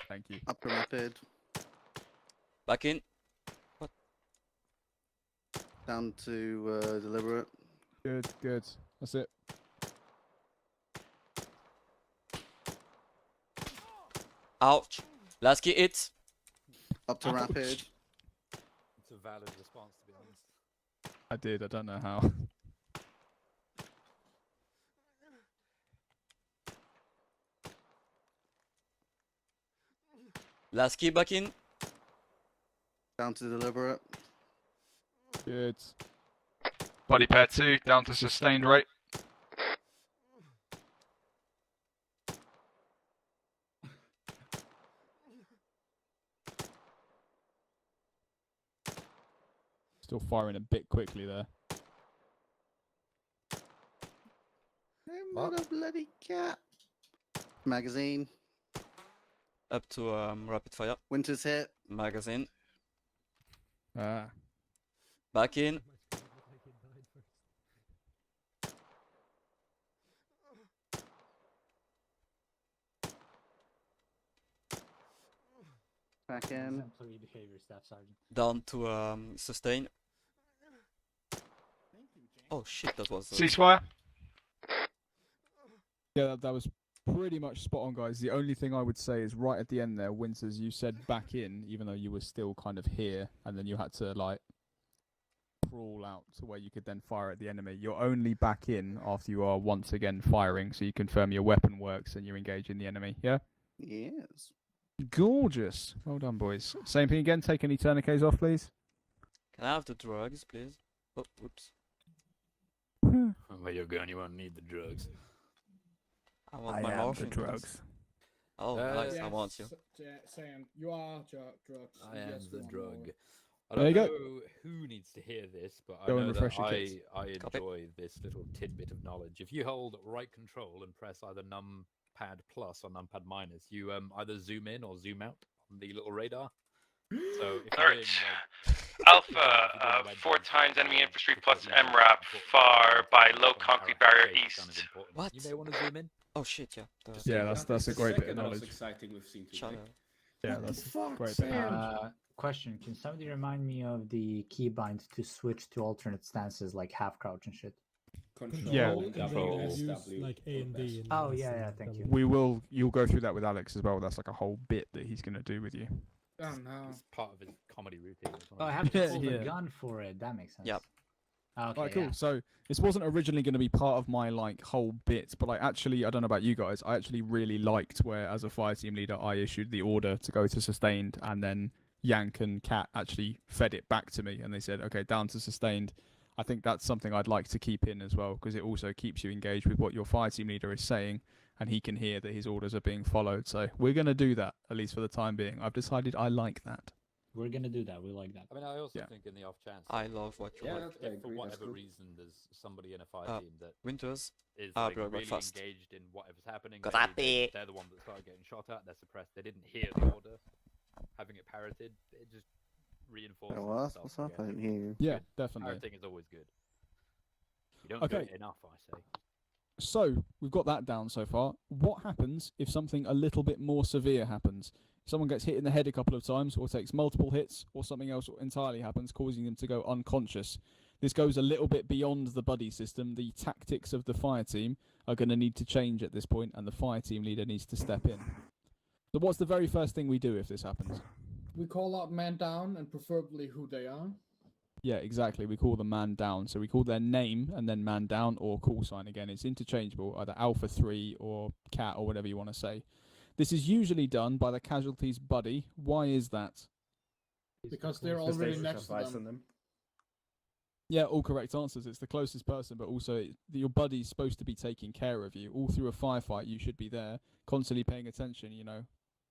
Thank you. Up to rapid. Back in. Down to deliberate. Good, good. That's it. Ouch. Lasky hit. Up to rapid. It's a valid response, to be honest. I did. I don't know how. Lasky back in. Down to deliberate. Good. Body pair 2, down to sustained rate. Still firing a bit quickly there. I'm not a bloody cat. Magazine. Up to rapid fire. Winter's hit. Magazine. Ah. Back in. Back in. Employee behavior, Staff Sergeant. Down to sustain. Oh shit, that was. Ceasefire. Yeah, that was pretty much spot on, guys. The only thing I would say is right at the end there, Winters, you said back in, even though you were still kind of here, and then you had to like crawl out to where you could then fire at the enemy. You're only back in after you are once again firing, so you confirm your weapon works and you're engaging the enemy. Yeah. Yes. Gorgeous. Well done, boys. Same thing again. Take any tourniquets off, please. Can I have the drugs, please? Oh, whoops. Where you're going, you won't need the drugs. I want my morphine. drugs. Oh, nice. I want you. Sam, you are drugs. I am Yes, the we want drug. more. I There don't you go. know who needs to hear this, but I Go know and that refresh your kits. I Copy. enjoy this little tidbit of knowledge. If you hold right control and press either numpad plus or numpad minus, you either zoom in or zoom out on the little radar. So if you're in, Alpha, 4 times enemy infantry plus MRAP far by low concrete barrier east. What? You may want to zoom in. Oh shit, yeah. Yeah, that's a great bit of Second most knowledge. exciting we've seen Shut today. up. Yeah, What the that's fuck, great bit of Sam? knowledge. Question: Can somebody remind me of the keybind to switch to alternate stances like half crouch and shit? Control, Yeah. W, Use SW, like A and B. And Oh S yeah, and yeah. Thank you. You'll go through that with Alex as well. That's like a whole bit that he's going to do with you. Oh no. It's part of his comedy routine. as well. Oh, I have to pull Yeah. the gun for it. That makes sense. Yep. Okay. Alright, cool. Yeah. So this wasn't originally going to be part of my like whole bit, but I don't know about you guys, I actually really liked where as a fire team leader I issued the order to go to sustained, and then Yank and Kat actually fed it back to me and they said, okay, down to sustained. I think that's something I'd like to keep in as well, because it also keeps you engaged with what your fire team leader is saying, and he can hear that his orders are being followed. So we're going to do that, at least for the time being. I've decided I like that. We're gonna do that. We like that. I mean, I also Yeah. think in the off chance. I love what you Yeah, like. I if for agree, that's whatever cool. reason there's somebody in a fire team that Winters. is Ah, like, bro, really fast. engaged in whatever's happening. Got maybe that bit. they're the one that started getting shot at. They're suppressed. They didn't hear the order. Having it parroted, it just reinforces itself. What's up? I again. didn't hear you. Yeah, definitely. Parroting is always good. You don't do Okay. it enough, I say. So we've got that down so far. What happens if something a little bit more severe happens? If someone gets hit in the head a couple of times, or takes multiple hits, or something else entirely happens, causing them to go unconscious. This goes a little bit beyond the buddy system. The tactics of the fire team are going to need to change at this point, and the fire team leader needs to step in. So what's the very first thing we do if this happens? We call out man down and preferably who they are. Yeah, exactly. We call the man down. So we call their name and then man down, or call sign again. It's interchangeable, either Alpha 3 or Cat or whatever you want to say. This is usually done by the casualty's buddy. Why is that? Because they're Because already they next to advice them. on them. Yeah, all correct answers. It's the closest person, but also your buddy's supposed to be taking care of you. All through a firefight, you should be there, constantly paying attention, you know.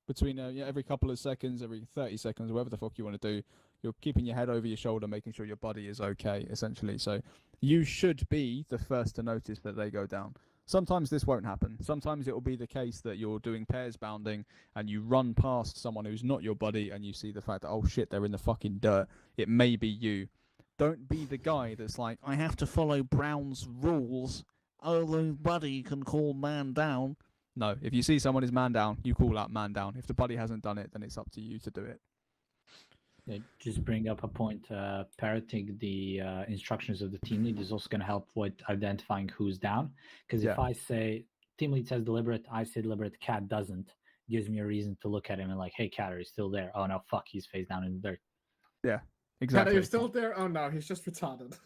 Between every couple of seconds, every 30 seconds, whatever the fuck you want to do, you're keeping your head over your shoulder, making sure your buddy is okay, essentially. So you should be the first to notice that they go down. Sometimes this won't happen. Sometimes it will be the case that you're doing pairs bounding and you run past someone who's not your buddy and you see the fact that, oh shit, they're in the fucking dirt. It may be you. Don't be the guy that's like, I have to follow Brown's rules. Although buddy can call man down. No, if you see someone is man down, you call out man down. If the buddy hasn't done it, then it's up to you to do it. Just bring up a point. Parroting the instructions of the team lead is also going to help with identifying who's down. Because if Yeah. I say team lead says deliberate, I say deliberate, Cat doesn't, gives me a reason to look at him and like, hey, Cat, are you still there? Oh no, fuck, he's face down in the dirt. Yeah, Cat, exactly. are you still there? Oh no, he's just retarded.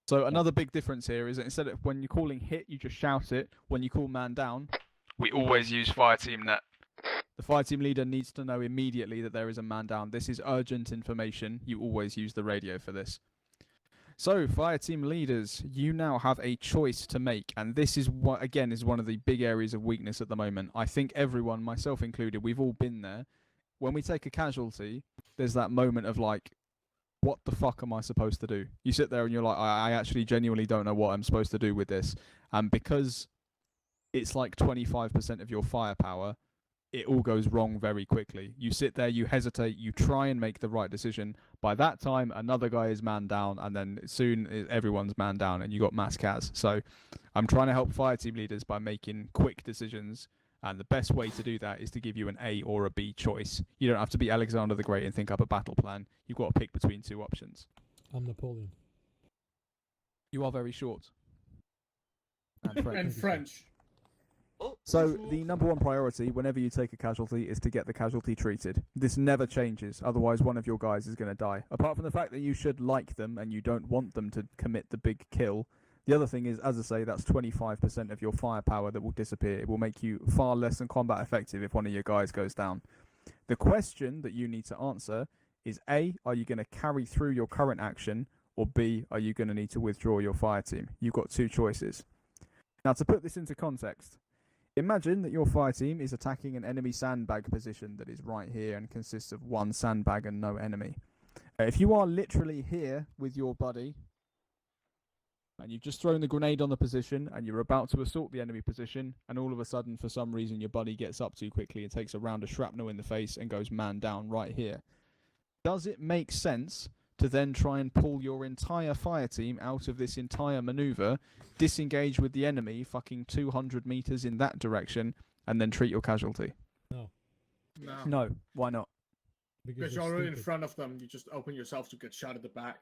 So another big difference here is that instead of when you're calling hit, you just shout it. When you call man down, We always use fire team net. the fire team leader needs to know immediately that there is a man down. This is urgent information. You always use the radio for this. So, fire team leaders, you now have a choice to make, and this is what, again, is one of the big areas of weakness at the moment. I think everyone, myself included, we've all been there. When we take a casualty, there's that moment of like, what the fuck am I supposed to do? You sit there and you're like, I actually genuinely don't know what I'm supposed to do with this. And because it's like 25% of your firepower, it all goes wrong very quickly. You sit there, you hesitate, you try and make the right decision. By that time, another guy is man down, and then soon everyone's man down, and you got mass cas. So I'm trying to help fire team leaders by making quick decisions, and the best way to do that is to give you an A or a B choice. You don't have to be Alexander the Great and think up a battle plan. You've got to pick between two options. I'm Napoleon. You are very short. And French. So the number one priority whenever you take a casualty is to get the casualty treated. This never changes, otherwise one of your guys is going to die. Apart from the fact that you should like them and you don't want them to commit the big kill, the other thing is, as I say, that's 25% of your firepower that will disappear. It will make you far less than combat effective if one of your guys goes down. The question that you need to answer is A, are you going to carry through your current action, or B, are you going to need to withdraw your fire team? You've got two choices. Now, to put this into context, imagine that your fire team is attacking an enemy sandbag position that is right here and consists of one sandbag and no enemy. If you are literally here with your buddy and you've just thrown the grenade on the position and you're about to assault the enemy position, and all of a sudden for some reason your buddy gets up too quickly and takes a round of shrapnel in the face and goes man down right here, does it make sense to then try and pull your entire fire team out of this entire maneuver, disengage with the enemy fucking 200 meters in that direction, and then treat your casualty? No. No. Why not? Because you're already in front of them, you just open yourself to get shot at the back.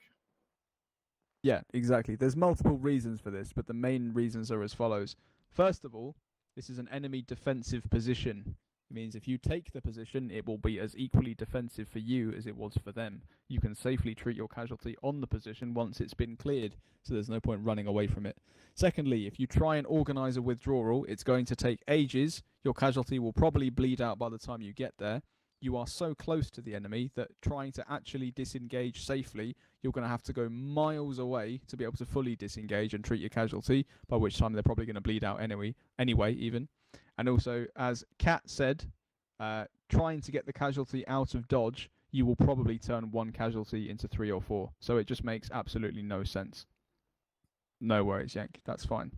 Yeah, exactly. There's multiple reasons for this, but the main reasons are as follows. First of all, this is an enemy defensive position. It means if you take the position, it will be as equally defensive for you as it was for them. You can safely treat your casualty on the position once it's been cleared, so there's no point running away from it. Secondly, if you try and organise a withdrawal, it's going to take ages. Your casualty will probably bleed out by the time you get there. You are so close to the enemy that trying to actually disengage safely, you're going to have to go miles away to be able to fully disengage and treat your casualty, by which time they're probably going to bleed out anyway even. And also, as Kat said, trying to get the casualty out of dodge, you will probably turn one casualty into 3 or 4. So it just makes absolutely no sense. No worries, Yank. That's fine.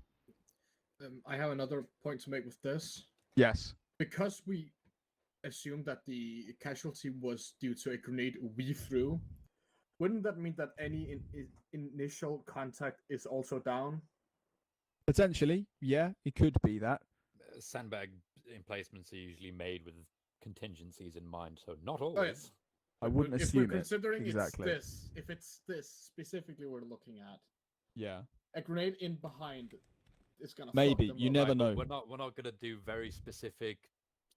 I have another point to make with this. Yes. Because we assumed that the casualty was due to a grenade we threw, wouldn't that mean that any initial contact is also down? Potentially, yeah, it could be that. Sandbag emplacements are usually made with contingencies in mind, so not always. I wouldn't assume if we're considering exactly. If it's this specifically we're looking at, yeah, a grenade in behind is gonna maybe fuck them you up. never know. We're not gonna do very specific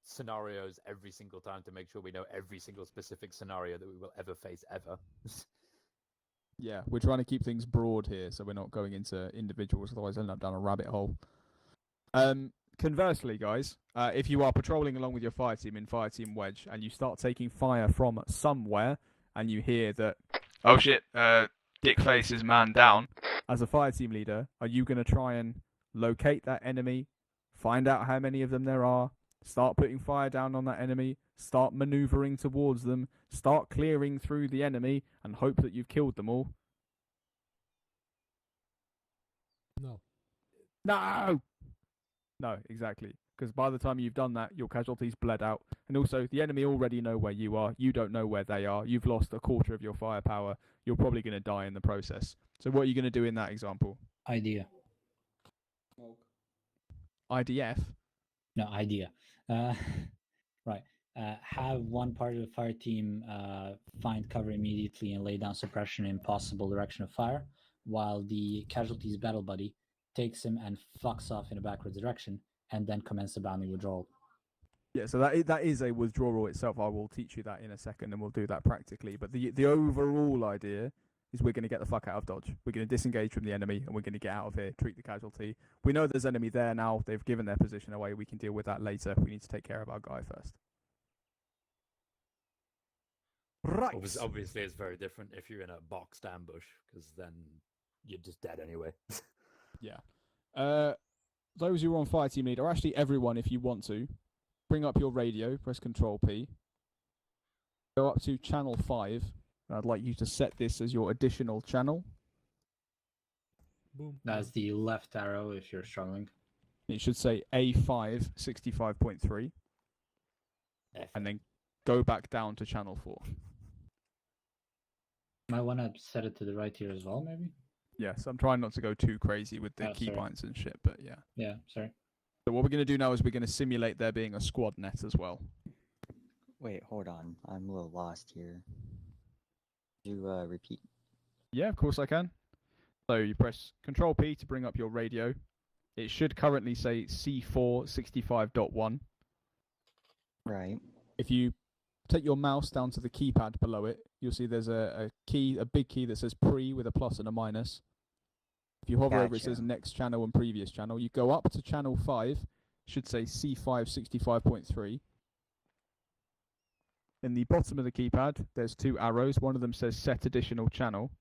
scenarios every single time to make sure we know every single specific scenario that we will ever face ever. Yeah, we're trying to keep things broad here, so we're not going into individuals, otherwise I'll end up down a rabbit hole. Conversely, guys, if you are patrolling along with your fire team in Fire Team Wedge and you start taking fire from somewhere and you hear that... Oh shit, Dickface is man down. As a fire team leader, are you going to try and locate that enemy, find out how many of them there are, start putting fire down on that enemy, start maneuvering towards them, start clearing through the enemy, and hope that you've killed them all? No. No! No, exactly. Because by the time you've done that, your casualties bled out. And also, the enemy already know where you are. You don't know where they are. You've lost a quarter of your firepower. You're probably going to die in the process. So what are you going to do in that example? Idea. IDF? No, idea. Right. Have one part of the fire team find cover immediately and lay down suppression in possible direction of fire, while the casualty's battle buddy takes him and fucks off in a backward direction, and then commence the bounding withdrawal. Yeah, so that is a withdrawal itself. I will teach you that in a second, and we'll do that practically. But the overall idea is we're going to get the fuck out of dodge. We're going to disengage from the enemy, and we're going to get out of here, treat the casualty. We know there's enemy there now. They've given their position away. We can deal with that later. We need to take care of our guy first. Right. Obviously, it's very different if you're in a boxed ambush, because then you're just dead anyway. Yeah. Those who are on fire team lead, or actually everyone if you want to, bring up your radio, press Control P, go up to channel 5, I'd like you to set this as your additional channel. Boom. That's the left arrow if you're struggling. It should say A5 65.3, and then go back down to channel 4. Might want to set it to the right here as well, maybe? Yes, I'm trying not to go too crazy with the Oh, sorry. keybinds and shit, but yeah. Yeah, sorry. So what we're going to do now is we're going to simulate there being a squad net as well. Wait, hold on. I'm a little lost here. Could you repeat? Yeah, of course I can. So you press Control P to bring up your radio. It should currently say C4 65.1. Right. If you take your mouse down to the keypad below it, you'll see there's a big key that says pre with a plus and a minus. If you hover over, it says next channel and previous channel. You go up to channel 5, should say C5 65.3. In the bottom of the keypad, there's 2 arrows. One of them says set additional channel.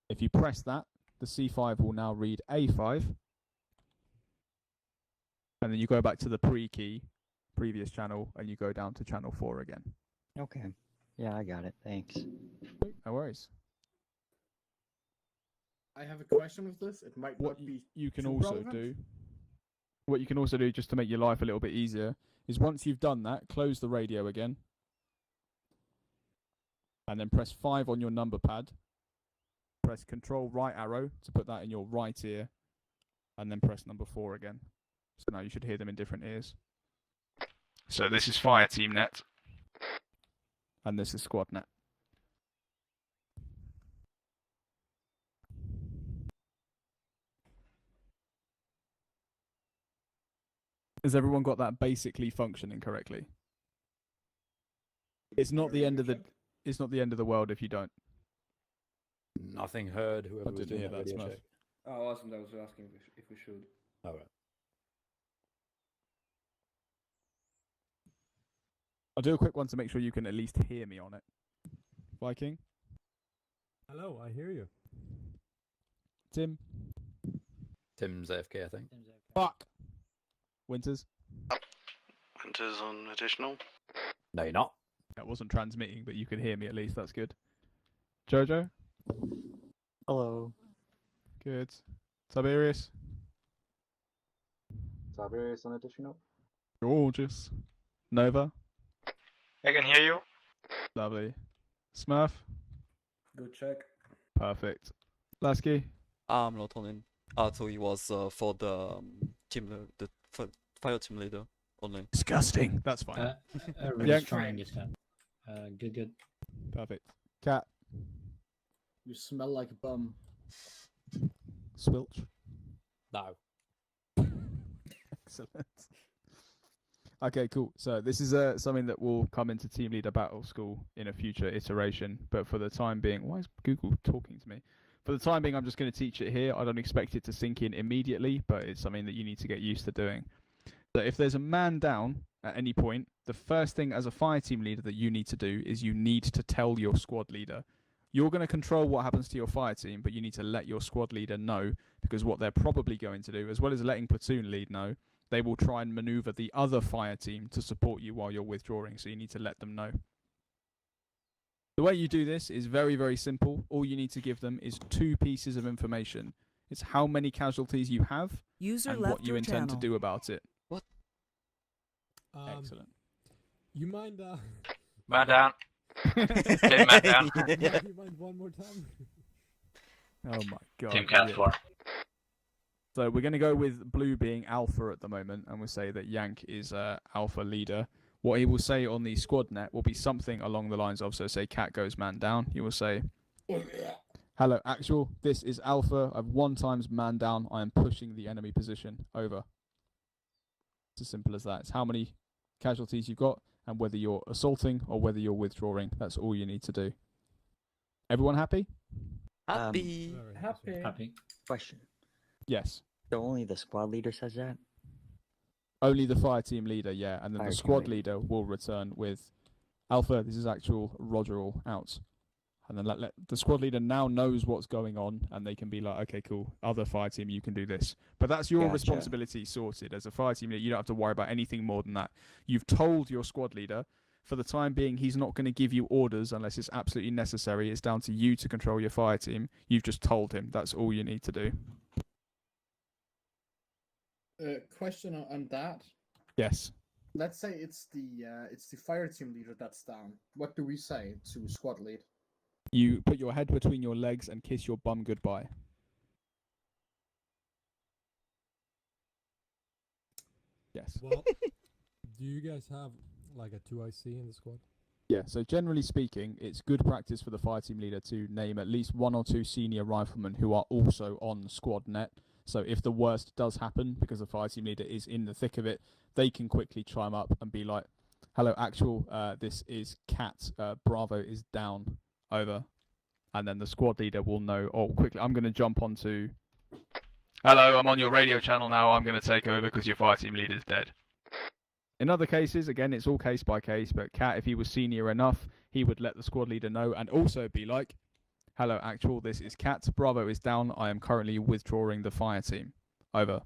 If you press that, the C5 will now read A5. And then you go back to the pre-key, previous channel, and you go down to channel 4 again. Okay. Yeah, I got it. Thanks. No worries. I have a question with this. It might not be. You can too also relevant. do. What you can also do, just to make your life a little bit easier, is once you've done that, close the radio again. And then press 5 on your number pad. Press Control right arrow to put that in your right ear. And then press number 4 again. So now you should hear them in different ears. So this is Fire Team Net. And this is Squad Net. Has everyone got that basically functioning correctly? It's not the end of the. It's not the end of the world if you don't. Nothing heard. Whoever was didn't doing hear that that, radio Smurf. check. Oh, awesome. That was asking if we should. All right. I'll do a quick one to make sure you can at least hear me on it. Viking? Hello, I hear you. Tim? Tim's AFK, I think. Fuck! Winters? Winters on additional. No, you're not. That wasn't transmitting, but you can hear me at least. That's good. Jojo? Hello. Good. Tiberius? Tiberius on additional. Gorgeous. Nova? I can hear you. Lovely. Smurf? Good check. Perfect. Lasky? I'm not on in. So it was for the fire team leader only. Disgusting. That's fine. Everybody's trying it. Good. Perfect. Cat? You smell like a bum. Swilch? No. Excellent. Okay, cool. So this is something that will come into Team Leader Battle School in a future iteration. But for the time being, why is Google talking to me? For the time being, I'm just going to teach it here. I don't expect it to sink in immediately, but it's something that you need to get used to doing. So if there's a man down at any point, the first thing as a fire team leader that you need to do is you need to tell your squad leader. You're going to control what happens to your fire team, but you need to let your squad leader know, because what they're probably going to do, as well as letting platoon lead know, they will try and maneuver the other fire team to support you while you're withdrawing, so you need to let them know. The way you do this is very, very simple. All you need to give them is 2 pieces of information. It's how many casualties you have User and left what you your intend to channel. do about it. What? Excellent. You mind? Man down. Team man down. You mind one more time? Oh my god. Team cat 4. So we're going to go with Blue being Alpha at the moment, and we'll say that Yank is Alpha leader. What he will say on the squad net will be something along the lines of, so say Cat goes man down, he will say, hello, actual, this is Alpha, I've 1 times man down, I am pushing the enemy position, over. It's as simple as that. It's how many casualties you've got, and whether you're assaulting or whether you're withdrawing. That's all you need to do. Everyone happy? Happy. Happy. Question. Yes. So only the squad leader says that? Only the fire team leader, yeah, and then Fire the team squad leader will return with Alpha, this is actual, Roger all out. And then the squad leader now knows what's going on, and they can be like, okay, cool, other fire team, you can do this. But that's your responsibility sorted. As a fire team leader, you don't have to worry about anything more than that. You've told your squad leader, For the time being, he's not going to give you orders unless it's absolutely necessary. It's down to you to control your fire team. You've just told him. That's all you need to do. Question on that. Yes. Let's say it's the fire team leader that's down. What do we say to squad lead? You put your head between your legs and kiss your bum goodbye. Yes. Well, do you guys have like a 2IC in the squad? Yeah, so generally speaking, it's good practice for the fire team leader to name at least 1 or 2 senior riflemen who are also on squad net. So if the worst does happen, because the fire team leader is in the thick of it, they can quickly chime up and be like, hello, actual, this is Cat, Bravo is down, over. And then the squad leader will know, oh, quickly, I'm going to jump onto... Hello, I'm on your radio channel now. I'm going to take over because your fire team leader's dead. In other cases, again, it's all case by case, but Cat, if he was senior enough, he would let the squad leader know and also be like, hello, actual, this is Cat, Bravo is down, I am currently withdrawing the fire team. Over.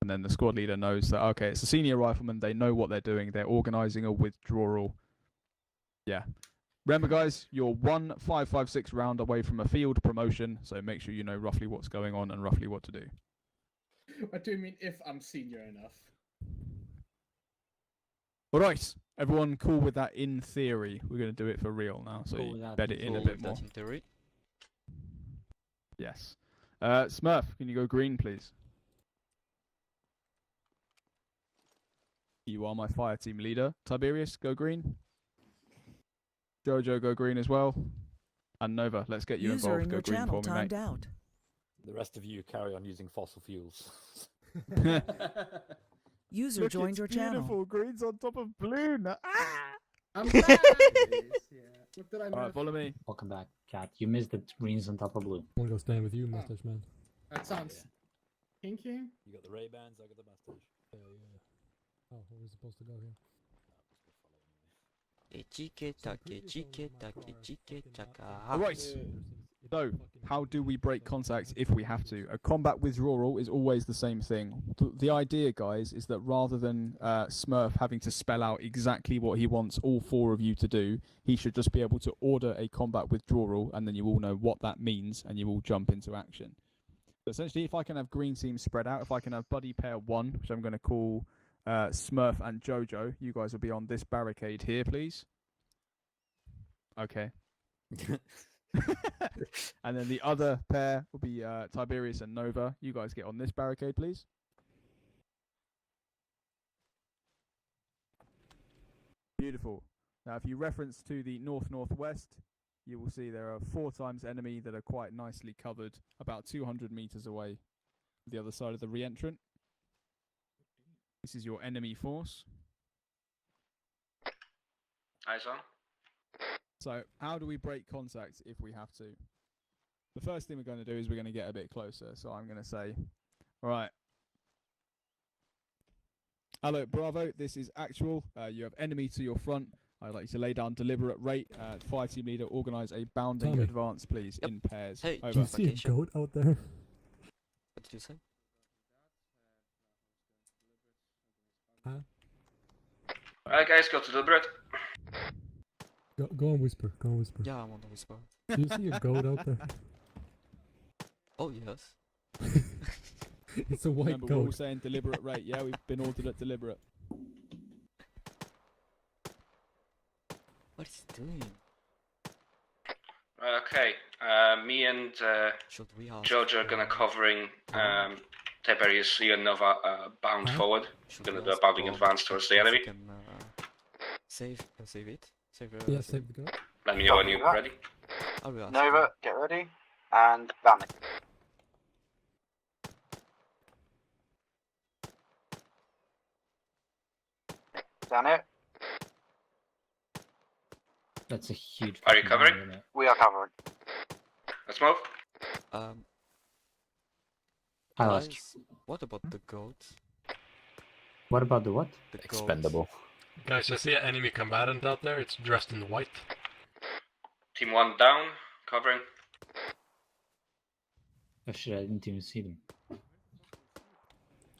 And then the squad leader knows that, okay, it's a senior rifleman, they know what they're doing, they're organising a withdrawal. Yeah. Remember, guys, you're 1 5.56 round away from a field promotion, so make sure you know roughly what's going on and roughly what to do. What do you mean if I'm senior enough? Alright, everyone cool with that in theory. We're going to do it for real now, so Cool you with bed that it in a Cool bit with more. that in theory. Yes. Smurf, can you go green, please? You are my fire team leader. Tiberius, go green. Jojo, go green as well. And Nova, let's get you User involved. in Go your green channel for me, mate. timed out. The rest of you carry on using fossil fuels. User Look, joined it's your beautiful. channel. Green's on top of blue. Now. Ah! I'm back! What did I miss? Alright, follow me. Welcome back, Cat. You missed the greens on top of blue. I want to go stand with you, mustache man. That sounds kinky. You got the Ray-Bans, I got the mustache. Yeah. Oh, where are we supposed to go here? Alright, so how do we break contact if we have to? A combat withdrawal is always the same thing. The idea, guys, is that rather than Smurf having to spell out exactly what he wants all 4 of you to do, he should just be able to order a combat withdrawal, and then you all know what that means, and you all jump into action. So essentially, if I can have green teams spread out, if I can have buddy pair 1, which I'm going to call Smurf and Jojo, you guys will be on this barricade here, please. Okay. And then the other pair will be Tiberius and Nova. You guys get on this barricade, please. Beautiful. Now, if you reference to the north-northwest, you will see there are 4 times enemy that are quite nicely covered, about 200 meters away, the other side of the re-entrant. This is your enemy force. Eyes on. So, how do we break contact if we have to? The first thing we're going to do is we're going to get a bit closer. So I'm going to say, all right. Hello, Bravo. This is actual. You have enemy to your front. I'd like you to lay down deliberate rate. Fire team leader, organise a bounding Tommy. advance, please, in pairs. Hey, over. Do you see a goat out there? What did you say? Huh? Alright, guys, go to deliberate. Go and whisper. Go and whisper. Yeah, I'm on the whisper. Do you see a goat out there? Oh, yes. It's a white Remember, we're all goat. saying deliberate rate. Yeah, we've been ordered at deliberate. What is he doing? Okay, me and Should we ask? George are gonna covering Tiberius, you and Nova bound forward. Should Gonna we do a ask bounding Bob advance towards the if he enemy. can, save it. Yeah, save the goat. Let me know when you're ready. I will ask Nova, him. get ready, and bounding. Down here. That's a huge. Are you fucking covering? round, isn't it? We are covering. Let's move. I'll ask Guys, what about the goat? What about the what? The goat. Expendable. Guys, I see an enemy combatant out there. It's dressed in white. Team 1 down, covering. Oh shit, I didn't even see them.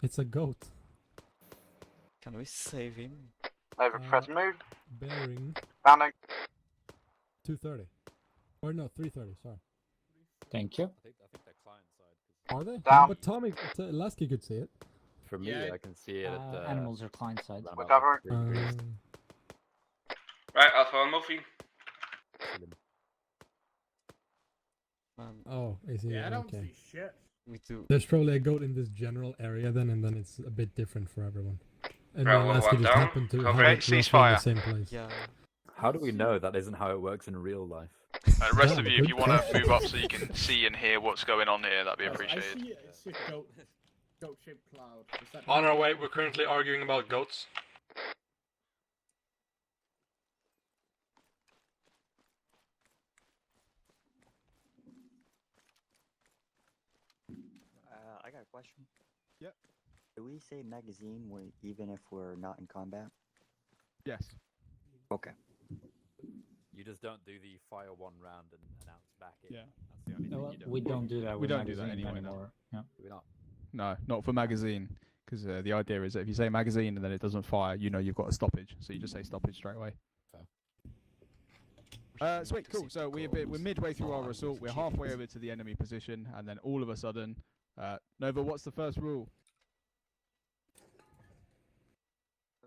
It's a goat. Can we save him? Nova, press move. bearing Bounding. 230. Or no, 330. Sorry. Thank you. I think they're client side. Are they? Down. But Tommy, Lasky could see it. For me, I can see it at the Animals are client side. around We're about, covering. 3 degrees. Right, Alpha 1 moving. Oh, I see. Yeah, I don't okay. see shit. We do. There's probably a goat in this general area then, and then it's a bit different for everyone. And Bravo, then Lasky one just down. happened to have Okay, it roughly in the ceasefire. same place. Yeah. How do we know that isn't how it works in real life? The rest Damn, of you, good if you want to question. move up so you can see and hear what's going on here, that'd be I appreciated. see a goat-shaped cloud. Is that On our way, we're currently arguing about goats. I got a question. Yep. Do we say magazine even if we're not in combat? Yes. Okay. You just don't do the fire one round and announce back it. Yeah. That's the only No, thing you don't we don't do that. We with don't do that magazine anyway, no. anymore. Yeah. Do we not? No, not for magazine. Because the idea is that if you say magazine and then it doesn't fire, you know you've got a stoppage. So you just say stoppage straight away. Sweet, cool. So we're midway through our assault. We're halfway over to the enemy position, and then all of a sudden, Nova, what's the first rule?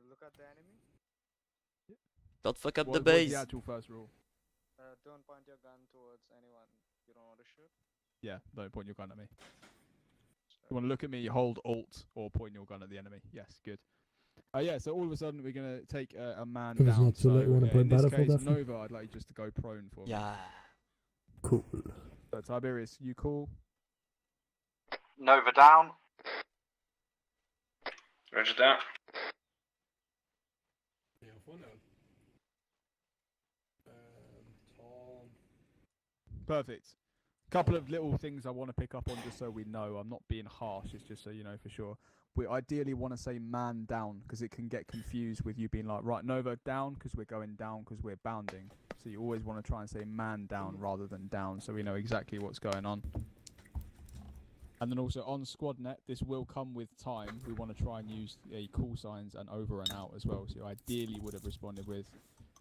Look at the enemy. Don't fuck up the What's base. the actual first rule? Don't point your gun towards anyone you don't want to shoot. Yeah, don't point your gun at me. You want to look at me, hold Alt, or point your gun at the enemy. Yes, good. Yeah, so all of a sudden we're going to take a man If it's down. not too late, you wanna play in this Battlefield case, after? Nova, I'd like you just to go prone for me. Yeah. Cool. So Tiberius, you cool? Nova down. Roger that. Perfect. Couple of little things I want to pick up on just so we know. I'm not being harsh, it's just so you know for sure. We ideally want to say man down because it can get confused with you being like, right, Nova down because we're going down because we're bounding. So you always want to try and say man down rather than down so we know exactly what's going on. And then also on SquadNet, this will come with time. We want to try and use call signs and over and out as well. So you ideally would have responded with,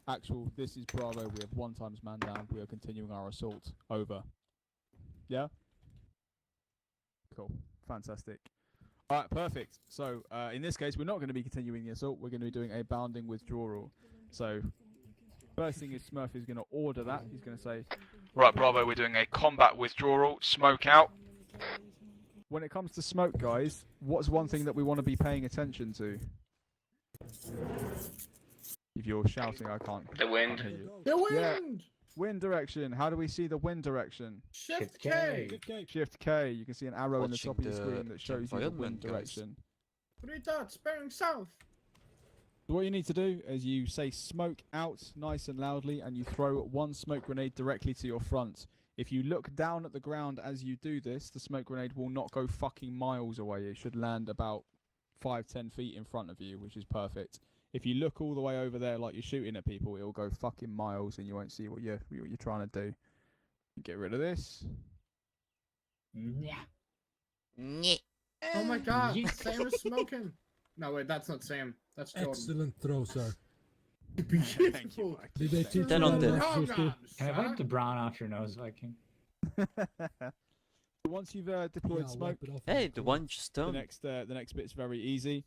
actual, this is Bravo, we have 1 times man down, we are continuing our assault, over. Yeah? Cool. Fantastic. Alright, perfect. So, in this case, we're not going to be continuing the assault, we're going to be doing a bounding withdrawal. So, first thing is Smurf is going to order that. He's going to say... Right, Bravo, we're doing a combat withdrawal, smoke out. When it comes to smoke, guys, what's one thing that we want to be paying attention to? If you're shouting, I can't The wind. hear you. The wind! Yeah. Wind direction. How do we see the wind direction? Shift K! Shift K. You can see an arrow in the top of your Watching screen the that shows you the wind environment, guys. direction. 3 dots, bearing south. So what you need to do is you say smoke out nice and loudly and you throw 1 smoke grenade directly to your front. If you look down at the ground as you do this, the smoke grenade will not go fucking miles away. It should land about 5-10 feet in front of you, which is perfect. If you look all the way over there like you're shooting at people, it'll go fucking miles and you won't see what you're trying to do. Get rid of this. Oh my god, Sam is smoking. No, wait, that's not Sam. That's Jordan. Excellent throw, sir. Beautiful. Did they teach Then you on that the- in high school? Can I wipe the brown off your nose, Viking? Once you've deployed Yeah, smoke, wipe it off. Hey, the one just the done. next bit's very easy.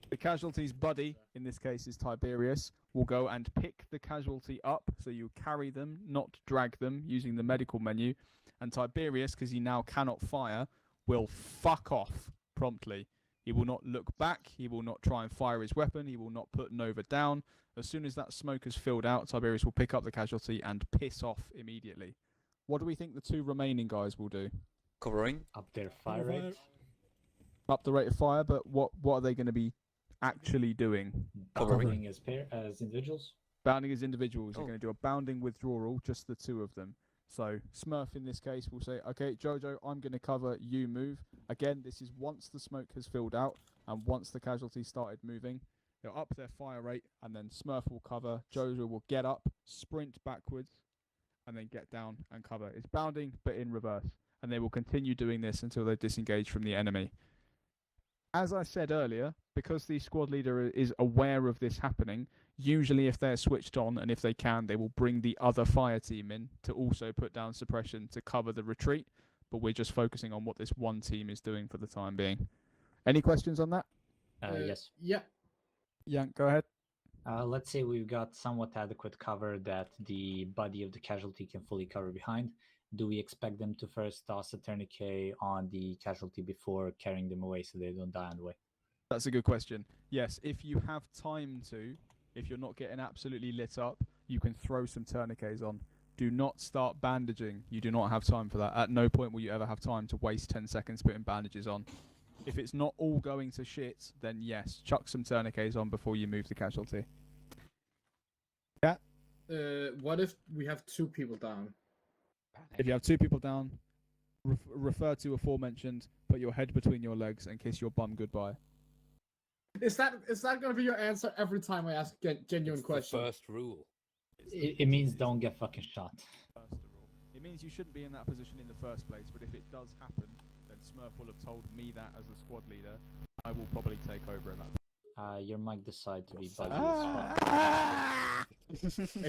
The casualty's buddy, in this case is Tiberius, will go and pick the casualty up, so you carry them, not drag them, using the medical menu. And Tiberius, because he now cannot fire, will fuck off promptly. He will not look back, he will not try and fire his weapon, he will not put Nova down. As soon as that smoke has filled out, Tiberius will pick up the casualty and piss off immediately. What do we think the 2 remaining guys will do? Covering. Up their fire rate. Up the rate of fire, but what are they going to be actually doing? Bounding as individuals. Bounding as individuals. They're Oh. going to do a bounding withdrawal, just the 2 of them. So Smurf in this case will say, okay, Jojo, I'm going to cover, you move. Again, this is once the smoke has filled out and once the casualties started moving. They'll up their fire rate and then Smurf will cover, Jojo will get up, sprint backwards, and then get down and cover. It's bounding, but in reverse. And they will continue doing this until they disengage from the enemy. As I said earlier, because the squad leader is aware of this happening, Usually, if they're switched on and if they can, they will bring the other fire team in to also put down suppression to cover the retreat. But we're just focusing on what this one team is doing for the time being. Any questions on that? Yes. Yeah. Yank, go ahead. Let's say we've got somewhat adequate cover that the body of the casualty can fully cover behind. Do we expect them to first toss a tourniquet on the casualty before carrying them away so they don't die on the way? That's a good question. Yes, if you have time to, if you're not getting absolutely lit up, you can throw some tourniquets on. Do not start bandaging. You do not have time for that. At no point will you ever have time to waste 10 seconds putting bandages on. If it's not all going to shit, then yes, chuck some tourniquets on before you move the casualty. Yeah? What if we have 2 people down? If you have 2 people down, refer to aforementioned, put your head between your legs and kiss your bum goodbye. Is that going to be your answer every time I ask a genuine question? The first rule. It means don't get fucking shot. First of all, it means you shouldn't be in that position in the first place, but if it does happen, then Smurf will have told me that as the squad leader. I will probably take over at that. Your mic decide to be buggy I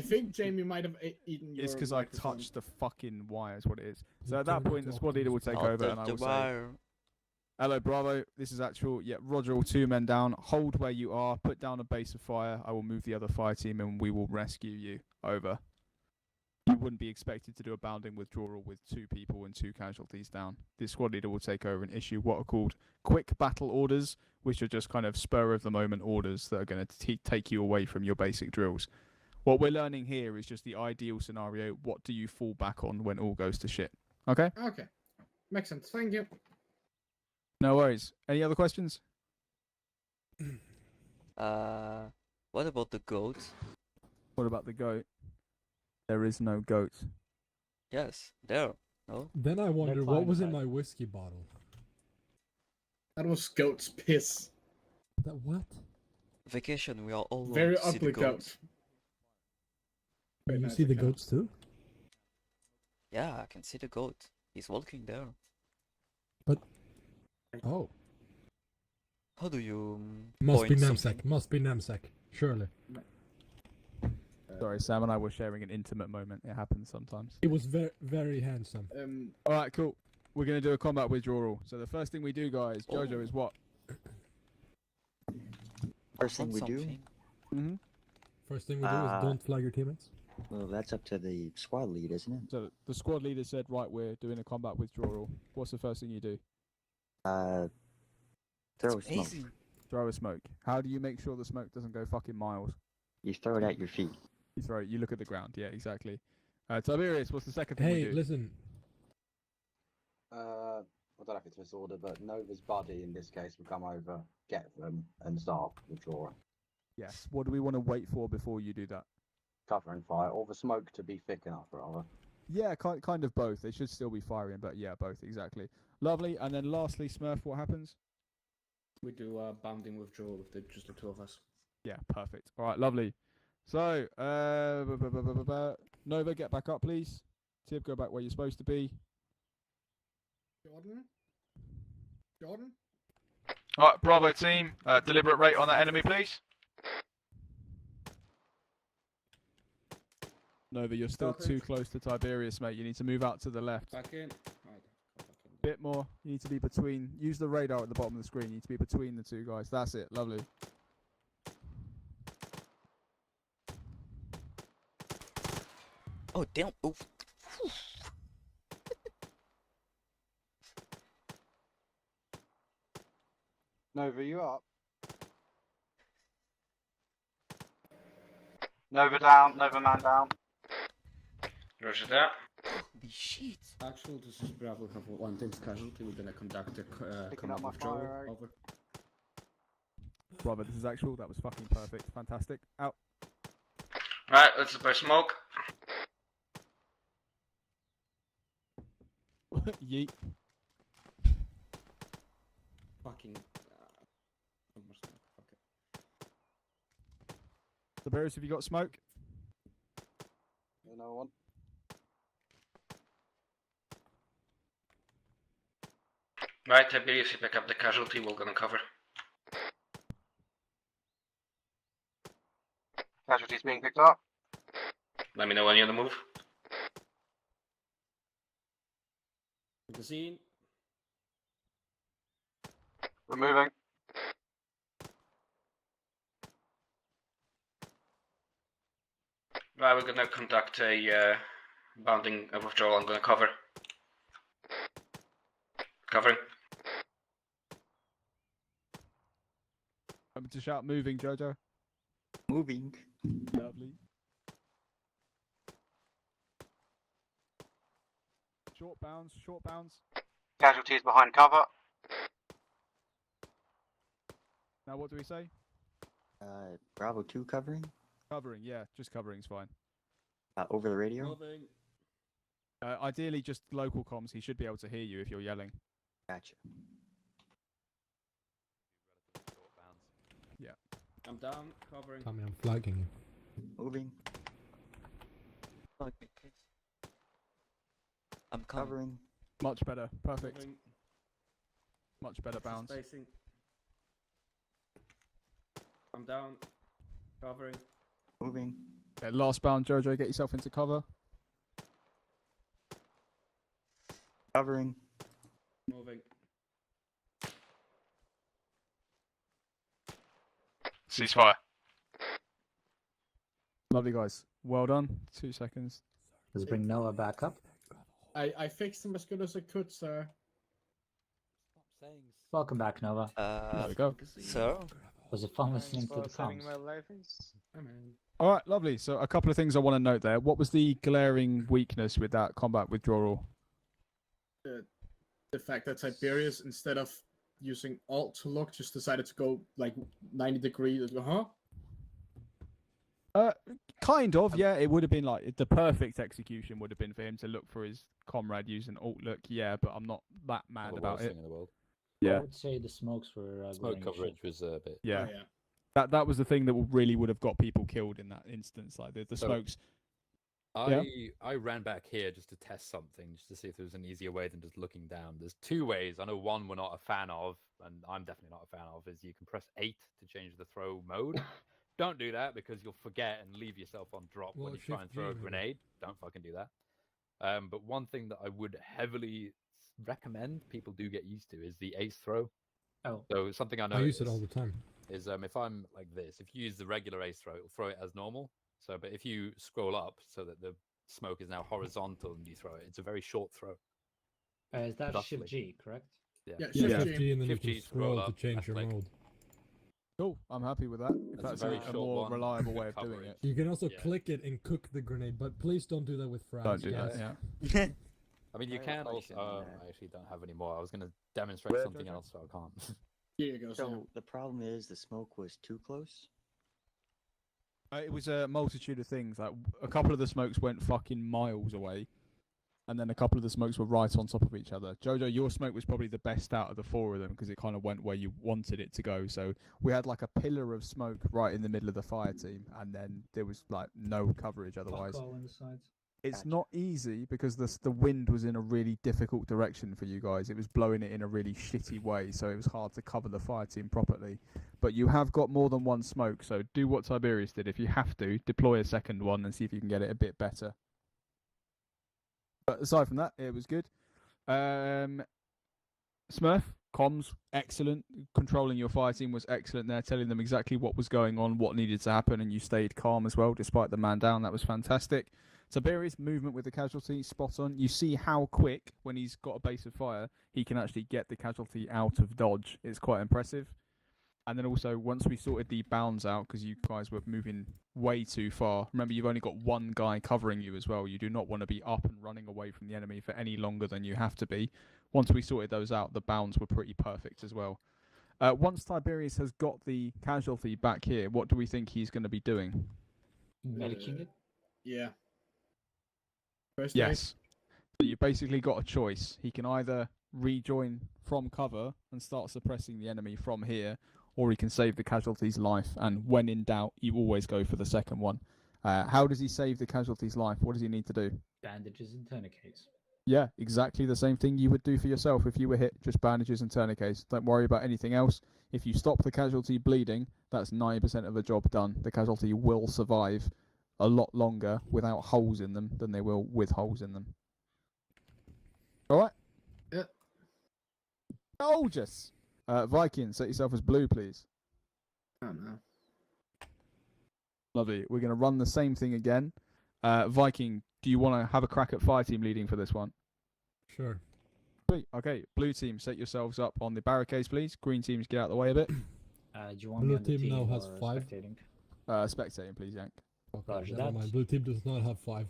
think Jamie might have eaten your It's because I microphone. touched the fucking wire, is what it is. So at that point, the squad leader will take Not over, and I the will say, wire. hello, Bravo, this is actual. Yeah, Roger, all 2 men down. Hold where you are, put down a base of fire. I will move the other fire team, and we will rescue you. Over. You wouldn't be expected to do a bounding withdrawal with 2 people and 2 casualties down. The squad leader will take over and issue what are called quick battle orders, which are just kind of spur-of-the-moment orders that are going to take you away from your basic drills. What we're learning here is just the ideal scenario. What do you fall back on when all goes to shit? Okay? Okay. Makes sense. Thank you. No worries. Any other questions? What about the goat? What about the goat? There is no goat. Yes, there. No? Then I wonder what was in my whiskey bottle. That was goat's piss. That what? Vacation, we are all Very going to see ugly the goat. You see the goats too? Yeah, I can see the goat. He's walking there. But oh, How do you must point be something? Namsek. Must be Namsek. Surely. Sorry, Sam and I were sharing an intimate moment. It happens sometimes. He was very, very handsome. All right, cool. We're going to do a combat withdrawal. So the first thing we do, guys, Jojo, is what? First thing we do? Mm-hmm. First thing we do is don't flag your teammates. Well, that's up to the squad lead, isn't it? So the squad leader said, right, we're doing a combat withdrawal. What's the first thing you do? Throw a smoke. Throw a smoke. How do you make sure the smoke doesn't go fucking miles? You throw it at your feet. You throw it, you look at the ground. Yeah, exactly. Tiberius, what's the second thing we Hey, do? listen. I don't know if it's disorder, but Nova's body in this case will come over, get them, and start withdrawing. Yes. What do we want to wait for before you do that? Cover and fire, or the smoke to be thick enough, rather. Yeah, kind of both. They should still be firing, but yeah, both, exactly. Lovely. And then lastly, Smurf, what happens? We do bounding withdrawal with just the 2 of us. Yeah, perfect. All right, lovely. So, Nova, get back up, please. Tib, go back where you're supposed to be. Jordan? Alright, Bravo team, deliberate rate on that enemy, please. Nova, you're still too close to Tiberius, mate. You need to move out to the left. Back in. Right. Bit more. You need to be between. Use the radar at the bottom of the screen. You need to be between the 2 guys. That's it. Lovely. Oh, damn. Oh. Nova, you up? Nova down, Nova man down. Roger that. Holy shit. Actual, this is Bravo, have 1 team's casualty. We're gonna conduct a Picking up combat my withdrawal. fire. Over. Bravo, this is actual. That was fucking perfect. Fantastic. Out. Right, let's apply smoke. Yeet. Fucking. Fuck it. Tiberius, have you got smoke? No one. Right, Tiberius, you pick up the casualty, we're gonna cover. Casualties being picked up. Let me know when you're on the move. The scene. We're moving. Right, we're gonna conduct a bounding withdrawal. I'm gonna cover. Covering. I'm to shout moving, Jojo. Moving. Lovely. Short bounds, short bounds. Casualties behind cover. Now what do we say? Bravo 2 covering. Covering, yeah, just covering's fine. Over the radio. Moving. Ideally, just local comms. He should be able to hear you if you're yelling. Gotcha. Yeah. I'm down, covering. Tommy, I'm flagging you. Moving. Flag me, please. I'm covering. Much better. Perfect. Moving. Much better bounds. Spacing. I'm down, covering. Moving. Okay, last bound, Jojo. Get yourself into cover. Covering. Moving. Ceasefire. Lovely, guys. Well done. 2 seconds. Let's bring Noah back up. I fixed him as good as I could, sir. Welcome back, Nova. There we go. Sir? Was it fun listening to the saving comms? my life. All right, lovely. So a couple of things I want to note there. What was the glaring weakness with that combat withdrawal? The fact that Tiberius, instead of using Alt to look, just decided to go like 90 degrees. Huh? Kind of, yeah. It would have been like the perfect execution would have been for him to look for his comrade using Alt look, yeah. But I'm not that mad the about worst it. thing in the world. I Yeah, would say the smokes were Smoke glaring coverage shit. was a bit. yeah. Oh, yeah. That was the thing that really would have got people killed in that instance. Like the So, smokes. I ran back here just to test something, just to see if there was an easier way than just looking down. There's two ways. I know one we're not a fan of, and I'm definitely not a fan of, is you can press 8 to change the throw mode. Don't do that because you'll forget and leave yourself on drop when you try and throw a grenade. Don't fucking do that. But one thing that I would heavily recommend people do get used to is the ace throw. Oh. So something I know I use it all the time. is if I'm like this, if you use the regular ace throw, it'll throw it as normal. So, but if you scroll up so that the smoke is now horizontal and you throw it, it's a very short throw. Is that Roughly. Shift G, correct? Yeah, Shift G and then Shift you G, can scroll to up, change left your click. mode. Cool. I'm happy with that. If That's that's a very a short more one. reliable way of doing Coverage. it. You can also click it and cook the grenade, but please don't do that with fries. Don't do guys. that. Yeah. I mean, you Very can also. efficient, I actually don't have any more. I was going to demonstrate Where, something Jojo? else, so I can't. Here you go. So the problem is the smoke was too close. It was a multitude of things. Like a couple of the smokes went fucking miles away, and then a couple of the smokes were right on top of each other. Jojo, your smoke was probably the best out of the four of them because it kind of went where you wanted it to go. So we had like a pillar of smoke right in the middle of the fire team, and then there was like no coverage otherwise. Fuck all on the sides. It's not easy because the wind was in a really difficult direction for you guys. It was blowing it in a really shitty way, so it was hard to cover the fire team properly. But you have got more than one smoke, so do what Tiberius did. If you have to, deploy a second one and see if you can get it a bit better. But aside from that, it was good. Smurf, comms, excellent. Controlling your fire team was excellent there, telling them exactly what was going on, what needed to happen, and you stayed calm as well, despite the man down. That was fantastic. Tiberius' movement with the casualty, spot on. You see how quick, when he's got a base of fire, he can actually get the casualty out of dodge. It's quite impressive. And then also, once we sorted the bounds out, because you guys were moving way too far, remember you've only got one guy covering you as well. You do not want to be up and running away from the enemy for any longer than you have to be. Once we sorted those out, the bounds were pretty perfect as well. Once Tiberius has got the casualty back here, what do we think he's going to be doing? Medicing it? Yeah. First Yes. So you've basically got a choice. He can either rejoin from cover and start suppressing the enemy from here, or he can save the casualty's life. And when in doubt, you always go for the second one. How does he save the casualty's life? What does he need to do? Bandages and tourniquets. Yeah, exactly the same thing you would do for yourself if you were hit. Just bandages and tourniquets. Don't worry about anything else. If you stop the casualty bleeding, that's 90% of the job done. The casualty will survive a lot longer without holes in them than they will with holes in them. Alright? Yeah. Soldiers! Viking, set yourself as blue, please. Oh no. Lovely. We're going to run the same thing again. Viking, do you want to have a crack at fire team leading for this one? Sure. Sweet. Okay, blue team, set yourselves up on the barricades, please. Green teams, get out of the way a bit. Do you want Blue me on the team now has or 5. spectating? Spectating, please, Yank. Okay, Roger never that. mind. Blue team does not have 5.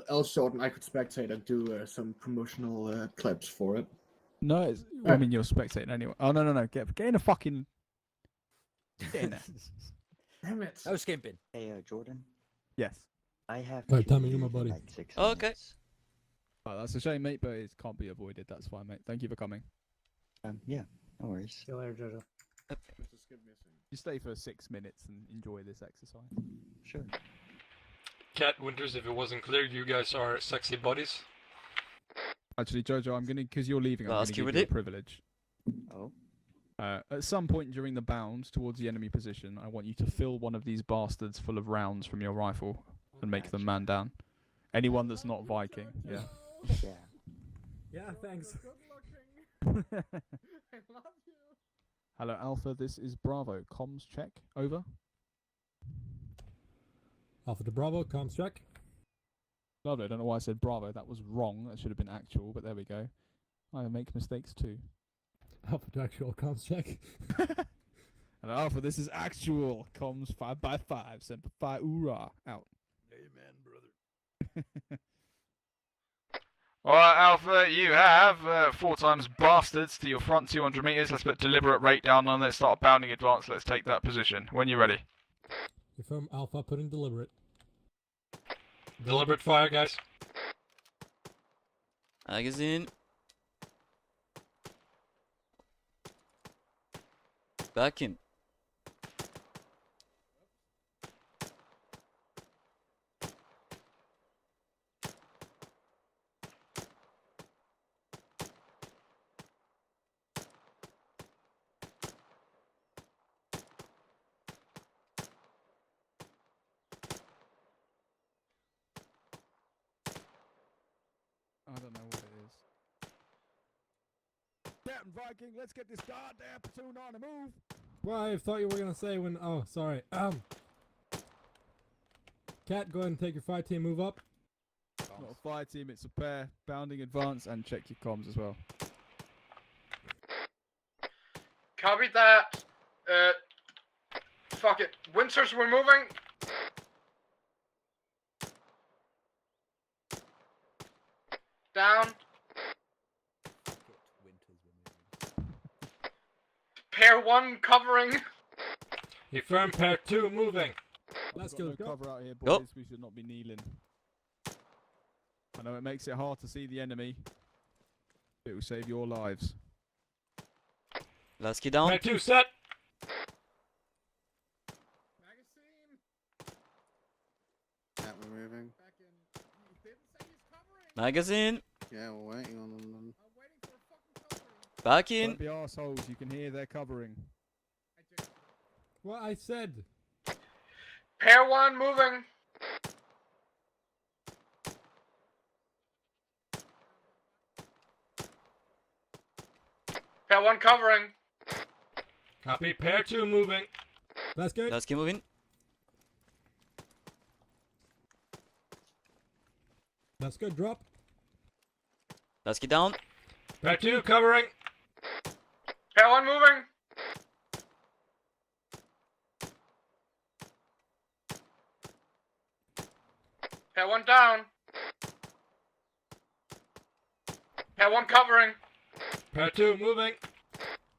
L Short, I could spectate and do some promotional clips for it. No, it's, I mean, you're spectating anyway. Oh, no. Get in a fucking... Get in there. Damn it. No skimping. Hey, Jordan. Yes. I have Right, to Tommy, you're my leave in buddy. like 6 Okay. minutes. Oh, that's a shame, mate, but it can't be avoided. That's fine, mate. Thank you for coming. Yeah, no worries. See you later, Jojo. You stay for 6 minutes and enjoy this exercise. Sure. Cat Winters, if it wasn't clear, you guys are sexy buddies. Actually, Jojo, I'm gonna, because you're leaving, I'm Well, gonna ask you give with you a it. privilege. Oh. At some point during the bound towards the enemy position, I want you to fill one of these bastards full of rounds from your rifle and make them man down. Anyone that's not Viking, yeah. Yeah. Yeah, thanks. Hello, Alpha. This is Bravo. Comms check. Over. Alpha to Bravo, comms check. Lovely. I don't know why I said Bravo. That was wrong. That should have been actual, but there we go. I make mistakes too. Alpha to actual, comms check. And Alpha, this is actual. Comms 5x5. Semper Fi Hoorah. Out. Amen, brother. Alright, Alpha, you have 4 times bastards to your front 200 meters. Let's put deliberate rate down on. Let's start bounding advance. Let's take that position. When you're ready. Confirm Alpha, put in deliberate. Deliberate fire, guys. Magazine. Back in. I don't know what it is. Captain Viking, let's get this goddamn platoon on the move. Well, I thought you were gonna say when. Oh, sorry. Cat, go ahead and take your fire team. Move up. Not a fire team, it's a pair. Bounding advance and check your comms as well. Copy that. Fuck it. Winters, we're moving. Down. Pair 1 covering. Affirm pair 2 moving. Let's We've got go. no cover out here, Go. boys. We should not be kneeling. I know it makes it hard to see the enemy. It will save your lives. Let's get down. Pair 2 set. Yeah, we're moving. Magazine. Yeah, we're waiting on them. Back in. Don't be assholes. You can hear they're covering. What I said. Pair 1 moving. Pair 1 covering. Copy. Pair 2 moving. That's good. Let's keep moving. That's good. Drop. Let's get down. Pair 2 covering. Pair 1 moving. Pair 1 down. Pair 1 covering. Pair 2 moving.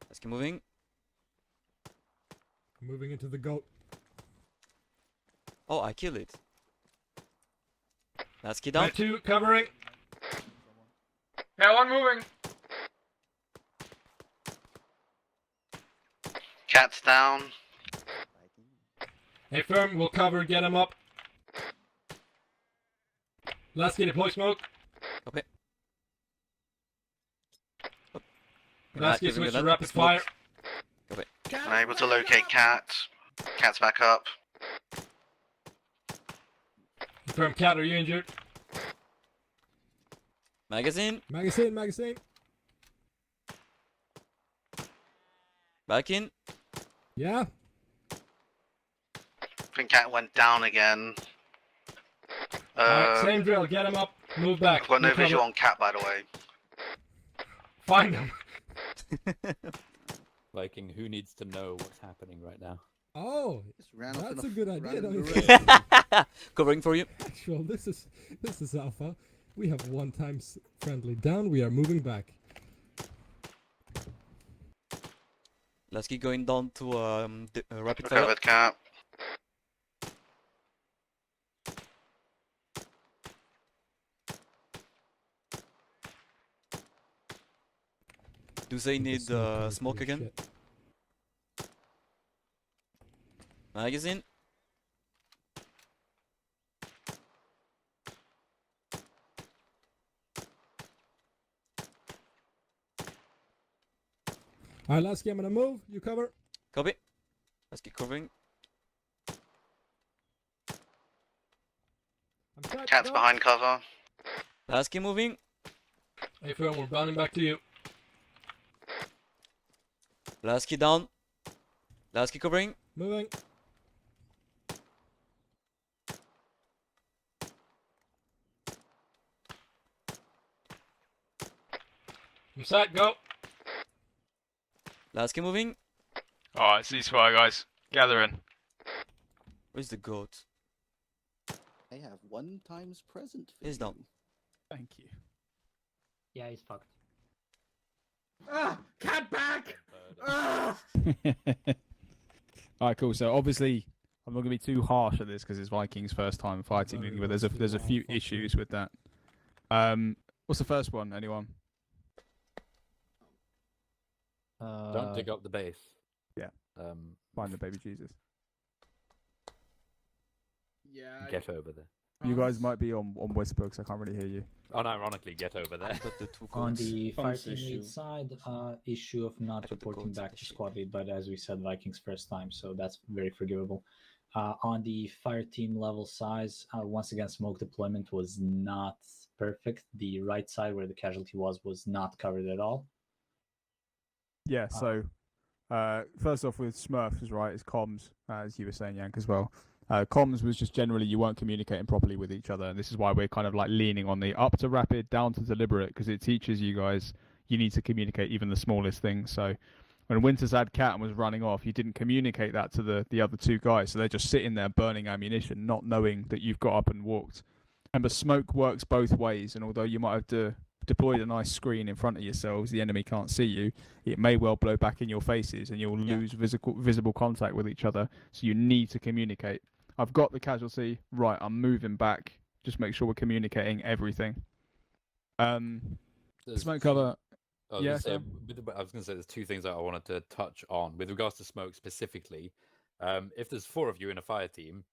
Let's keep moving. Moving into the goat. Oh, I killed it. Let's get Pair down. 2 covering. Pair 1 moving. Cat's down. Affirm, we'll cover, get him up. Let's get deploy smoke. Okay. Let's get switch to rapid fire. I'm able to locate Cat. Cat's back up. Confirm, Cat, are you injured? Magazine. Magazine. Back in. Yeah. I think Cat went down again. Alright, same drill. Get him up. Move back. I've got no visual on Cat, by the way. Find him. Viking, who needs to know what's happening right now? Oh, that's a good idea. Don't you race. think? Covering for you. Actual, this is Alpha. We have 1 times friendly down. We are moving back. Let's keep going down to the, rapid fire. Recovered Cat. Do they need smoke again? Magazine. Alright, last game, I'm gonna move. You cover. Copy. Let's keep covering. Cat's behind cover. Let's keep moving. Hey, Phil, we're bounding back to you. Last key down. Last key covering. Moving. I'm set, go. Last key moving. Alright, ceasefire, guys. Gather in. Where's the goat? I have 1 times present. He's down. Thank you. Yeah, he's fucked. Ah, Cat back. Ah! Alright, cool. So obviously, I'm not gonna be too harsh at this because it's Vikings' first time fighting, but there's a few issues with that. What's the first one? Anyone? Don't dig up the base. Yeah. Find the baby Jesus. Yeah. Get over there. You guys might be on whisper because I can't really hear you. Unironically, get over there. On the fighting lead side, issue of not reporting back to squad lead, but as we said, Vikings first time, so that's very forgivable. On the fire team level size, once again, smoke deployment was not perfect. The right side where the casualty was not covered at all. Yeah, so first off with Smurfs, right, it's comms, as you were saying, Yank, as well. Comms was just generally you weren't communicating properly with each other, and this is why we're kind of like leaning on the up to rapid, down to deliberate, because it teaches you guys you need to communicate even the smallest things. So when Winters had Cat and was running off, you didn't communicate that to the other 2 guys, so they're just sitting there burning ammunition, not knowing that you've got up and walked. And the smoke works both ways, and although you might have deployed a nice screen in front of yourselves, the enemy can't see you, it may well blow back in your faces, and you'll lose visible contact with each other, so you need to communicate. I've got the casualty, right, I'm moving back, just make sure we're communicating everything. Smoke cover. I was going to say there's 2 things that I wanted to touch on. With regards to smoke specifically, if there's 4 of you in a fire team,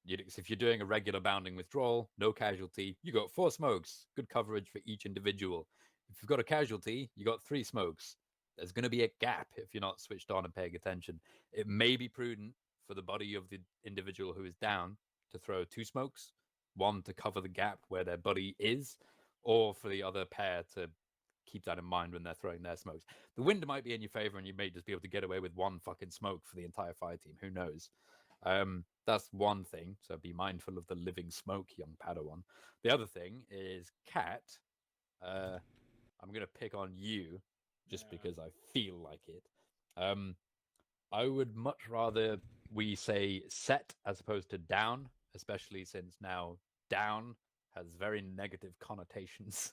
if you're doing a regular bounding withdrawal, no casualty, you got 4 smokes, good coverage for each individual. If you've got a casualty, you got 3 smokes. There's going to be a gap if you're not switched on and paying attention. It may be prudent for the body of the individual who is down to throw 2 smokes, 1 to cover the gap where their buddy is, or for the other pair to keep that in mind when they're throwing their smokes. The wind might be in your favor and you may just be able to get away with 1 fucking smoke for the entire fire team. Who knows? That's one thing, so be mindful of the living smoke, young Padawan. The other thing is Cat. I'm going to pick on you just because I feel like it. I would much rather we say set as opposed to down, especially since now down has very negative connotations.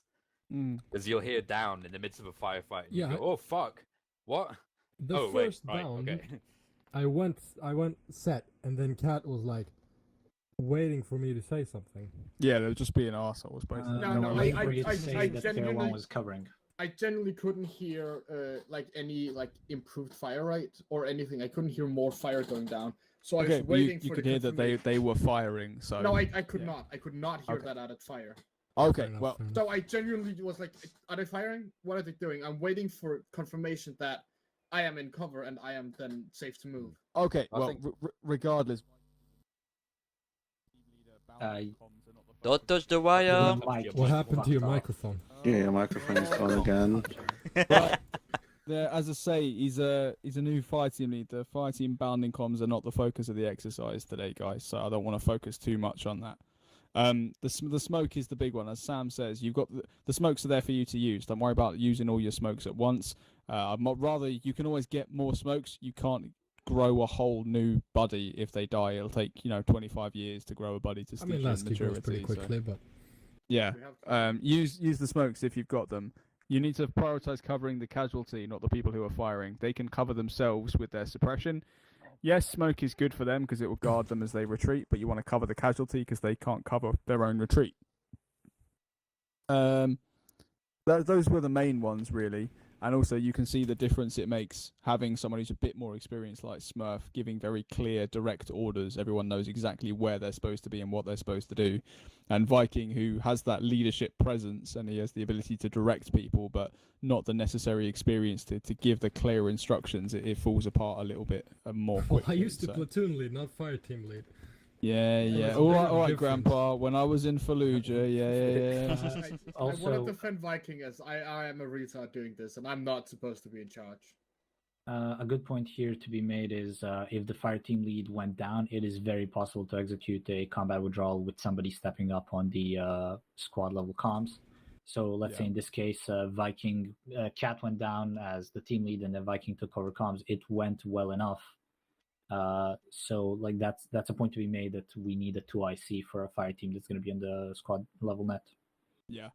Because you'll hear down in the midst of a firefight and you go, oh fuck, what? The first down, okay. I went set, and then Cat was like waiting for me to say something. Yeah, they were just being assholes, basically. I genuinely couldn't hear like any like improved fire rate or anything. I couldn't hear more fire going down. So I was waiting for you could hear that they were firing. So no, I could not. I could not hear that added fire. Okay, Fair enough, well, fair enough. So I genuinely was like, are they firing? What are they doing? I'm waiting for confirmation that I am in cover and I am then safe to move. okay, I well, think- regardless. Don't touch the wire. What happened to your microphone? Yeah, your microphone is gone again. But as I say, he's a new fire team leader. Fire team bounding comms are not the focus of the exercise today, guys. So I don't want to focus too much on that. The smoke is the big one, as Sam says. You've got the smokes are there for you to use. Don't worry about using all your smokes at once. Rather, you can always get more smokes. You can't grow a whole new buddy if they die. It'll take 25 years to grow a buddy to Stygian Lasky grows maturity. pretty quickly, but yeah, use the smokes if you've got them. You need to prioritize covering the casualty, not the people who are firing. They can cover themselves with their suppression. Yes, smoke is good for them because it will guard them as they retreat, but you want to cover the casualty because they can't cover their own retreat. Those were the main ones, really. And also, you can see the difference it makes having someone who's a bit more experienced like Smurf, giving very clear, direct orders. Everyone knows exactly where they're supposed to be and what they're supposed to do. And Viking, who has that leadership presence and he has the ability to direct people, but not the necessary experience to give the clear instructions, it falls apart a little bit more quickly. Well, I used to platoon lead, not fire team lead. Yeah. All right, Grandpa. When I was in Fallujah, yeah. I want to defend Viking as I am a retard doing this, and I'm not supposed to be in charge. A good point here to be made is if the fire team lead went down, it is very possible to execute a combat withdrawal with somebody stepping up on the squad level comms. So let's say in this case, Viking Cat went down as the team lead, and then Viking took over comms. It went well enough. So like that's a point to be made that we need a 2IC for a fire team that's going to be in the squad level net. Yeah.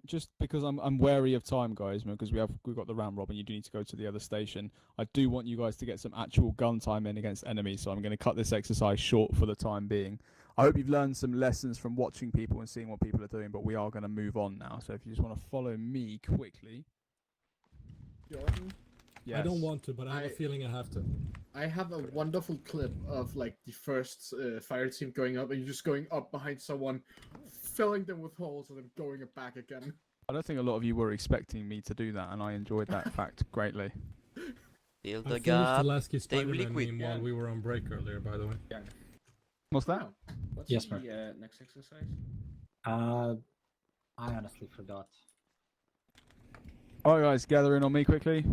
Just because I'm wary of time, guys, because we've got the round robin. You do need to go to the other station. I do want you guys to get some actual gun time in against enemies, so I'm going to cut this exercise short for the time being. I hope you've learned some lessons from watching people and seeing what people are doing, but we are going to move on now. So if you just want to follow me quickly. Jordan? Yes. I don't want to, but I have a feeling I have to. I have a wonderful clip of like the first fire team going up, and you're just going up behind someone, filling them with holes, and then going back again. I don't think a lot of you were expecting me to do that, and I enjoyed that fact greatly. Fill I the finished gap. the Lasky Stay Spider-Man liquid. meme while we were on break earlier, by the way. Yeah. What's that? What's Yes, the Mark. next exercise? I honestly forgot. Alright, guys, gather in on me quickly.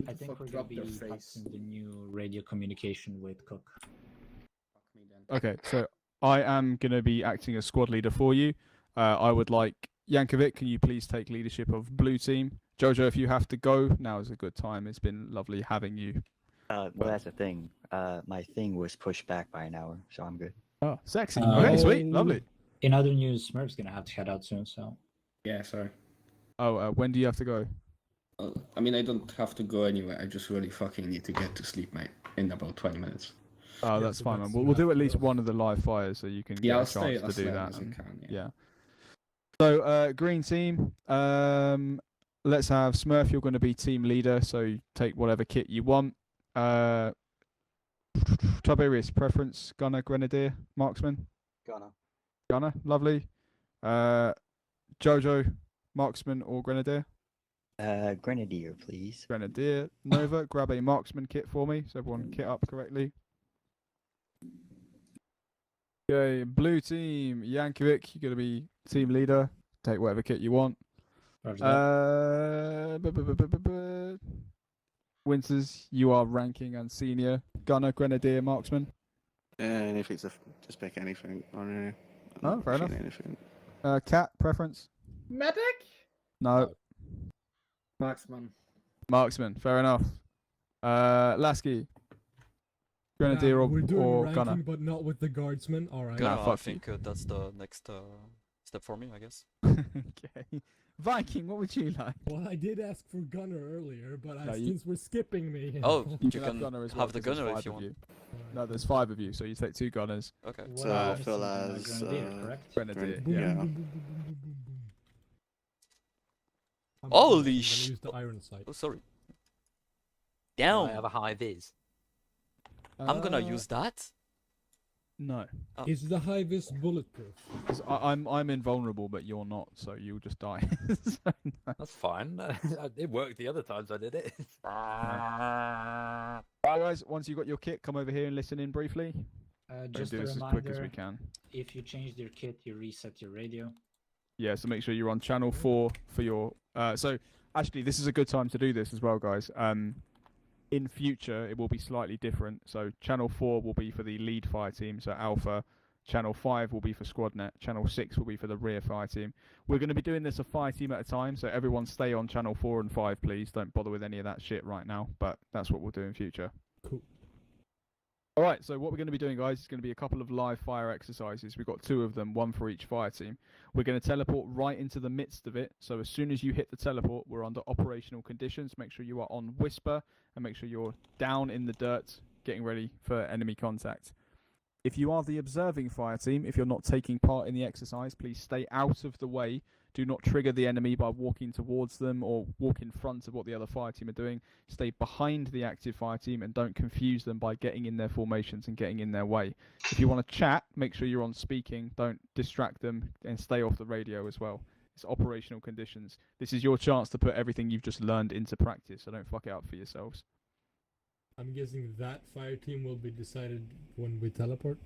I think we're going drop to their be face. testing the new radio communication with Cook. Fuck me then. Okay, so I am going to be acting as squad leader for you. I would like Yankovic, can you please take leadership of blue team? Jojo, if you have to go, now is a good time. It's been lovely having you. Well, that's the thing. My thing was pushed back by an hour, so I'm good. Oh, sexy. Okay, sweet, lovely. In other news, Smurf's going to have to head out soon, so. Yeah, sorry. Oh, when do you have to go? I mean, I don't have to go anywhere. I just really fucking need to get to sleep, mate, in about 20 minutes. Oh, that's fine, man. We'll do at least one of the live fires so you can get Yeah, a I'll chance stay to do that. as I can, Yeah. So, green team, let's have Smurf. You're going to be team leader, so take whatever kit you want. Tiberius, preference, gunner, grenadier, marksman? Gunner, lovely. Jojo, marksman or grenadier? Grenadier, please. Grenadier. Nova, grab a marksman kit for me, so everyone kit up correctly. Okay, blue team, Yankovic, you're going to be team leader. Take whatever kit you want. Winters, you are ranking and senior. Gunner, grenadier, marksman. Anything, just pick anything. I don't know. Oh, fair enough. Anything. Cat, preference? Medic? No. Marksman. Marksman, fair enough. Lasky, grenadier We're doing or ranking, gunner? but not with the guardsmen. All right. Gunner, I fuck think that's the next step for me, I guess. Okay. Viking, what would you like? Well, I did ask for gunner earlier, but No, since we're skipping me, Oh, you can can gunner as well, have the 'cause there's gunner 5 if you of want. you. No, there's 5 of you, so you take 2 gunners. Okay. So I'll fill as Grenadier, yeah. Holy I'm sh! gonna use the iron sight. Oh, sorry. I Down. have a high vis. I'm gonna use that. No. Oh. Is the high vis bulletproof? 'Cause I'm invulnerable, but you're not, so you'll just die. So, no. That's fine. It worked the other times I did it. Right, guys. Once you've got your kit, come over here and listen in briefly. Just do a this reminder, as quick as we can. if you changed your kit, you reset your radio. Yeah, so make sure you're on channel 4 for your. So actually, this is a good time to do this as well, guys. In future, it will be slightly different. So channel 4 will be for the lead fire team, so Alpha. Channel 5 will be for Squadnet. Channel 6 will be for the rear fire team. We're going to be doing this a fire team at a time, so everyone stay on channel 4 and 5, please. Don't bother with any of that shit right now, but that's what we'll do in future. Cool. All right, so what we're going to be doing, guys, is going to be a couple of live fire exercises. We've got 2 of them, 1 for each fire team. We're going to teleport right into the midst of it. So as soon as you hit the teleport, we're under operational conditions. Make sure you are on whisper and make sure you're down in the dirt, getting ready for enemy contact. If you are the observing fire team, if you're not taking part in the exercise, please stay out of the way. Do not trigger the enemy by walking towards them or walk in front of what the other fire team are doing. Stay behind the active fire team and don't confuse them by getting in their formations and getting in their way. If you want to chat, make sure you're on speaking. Don't distract them and stay off the radio as well. It's operational conditions. This is your chance to put everything you've just learned into practice, so don't fuck it up for yourselves. I'm guessing that fire team will be decided when we teleport.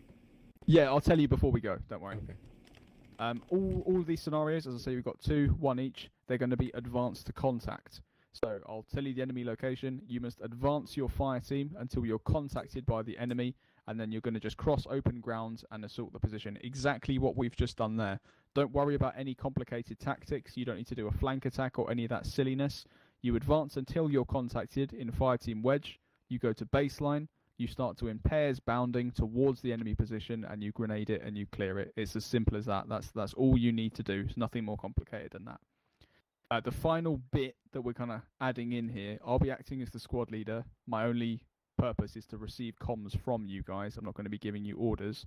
Yeah, I'll tell you before we go. Don't worry. Okay. All of these scenarios, as I say, we've got 2, 1 each. They're going to be advanced to contact. So I'll tell you the enemy location. You must advance your fire team until you're contacted by the enemy, and then you're going to just cross open ground and assault the position. Exactly what we've just done there. Don't worry about any complicated tactics. You don't need to do a flank attack or any of that silliness. You advance until you're contacted in fire team wedge. You go to baseline. You start to in pairs bounding towards the enemy position, and you grenade it and you clear it. It's as simple as that. That's all you need to do. It's nothing more complicated than that. The final bit that we're kind of adding in here, I'll be acting as the squad leader. My only purpose is to receive comms from you guys. I'm not going to be giving you orders.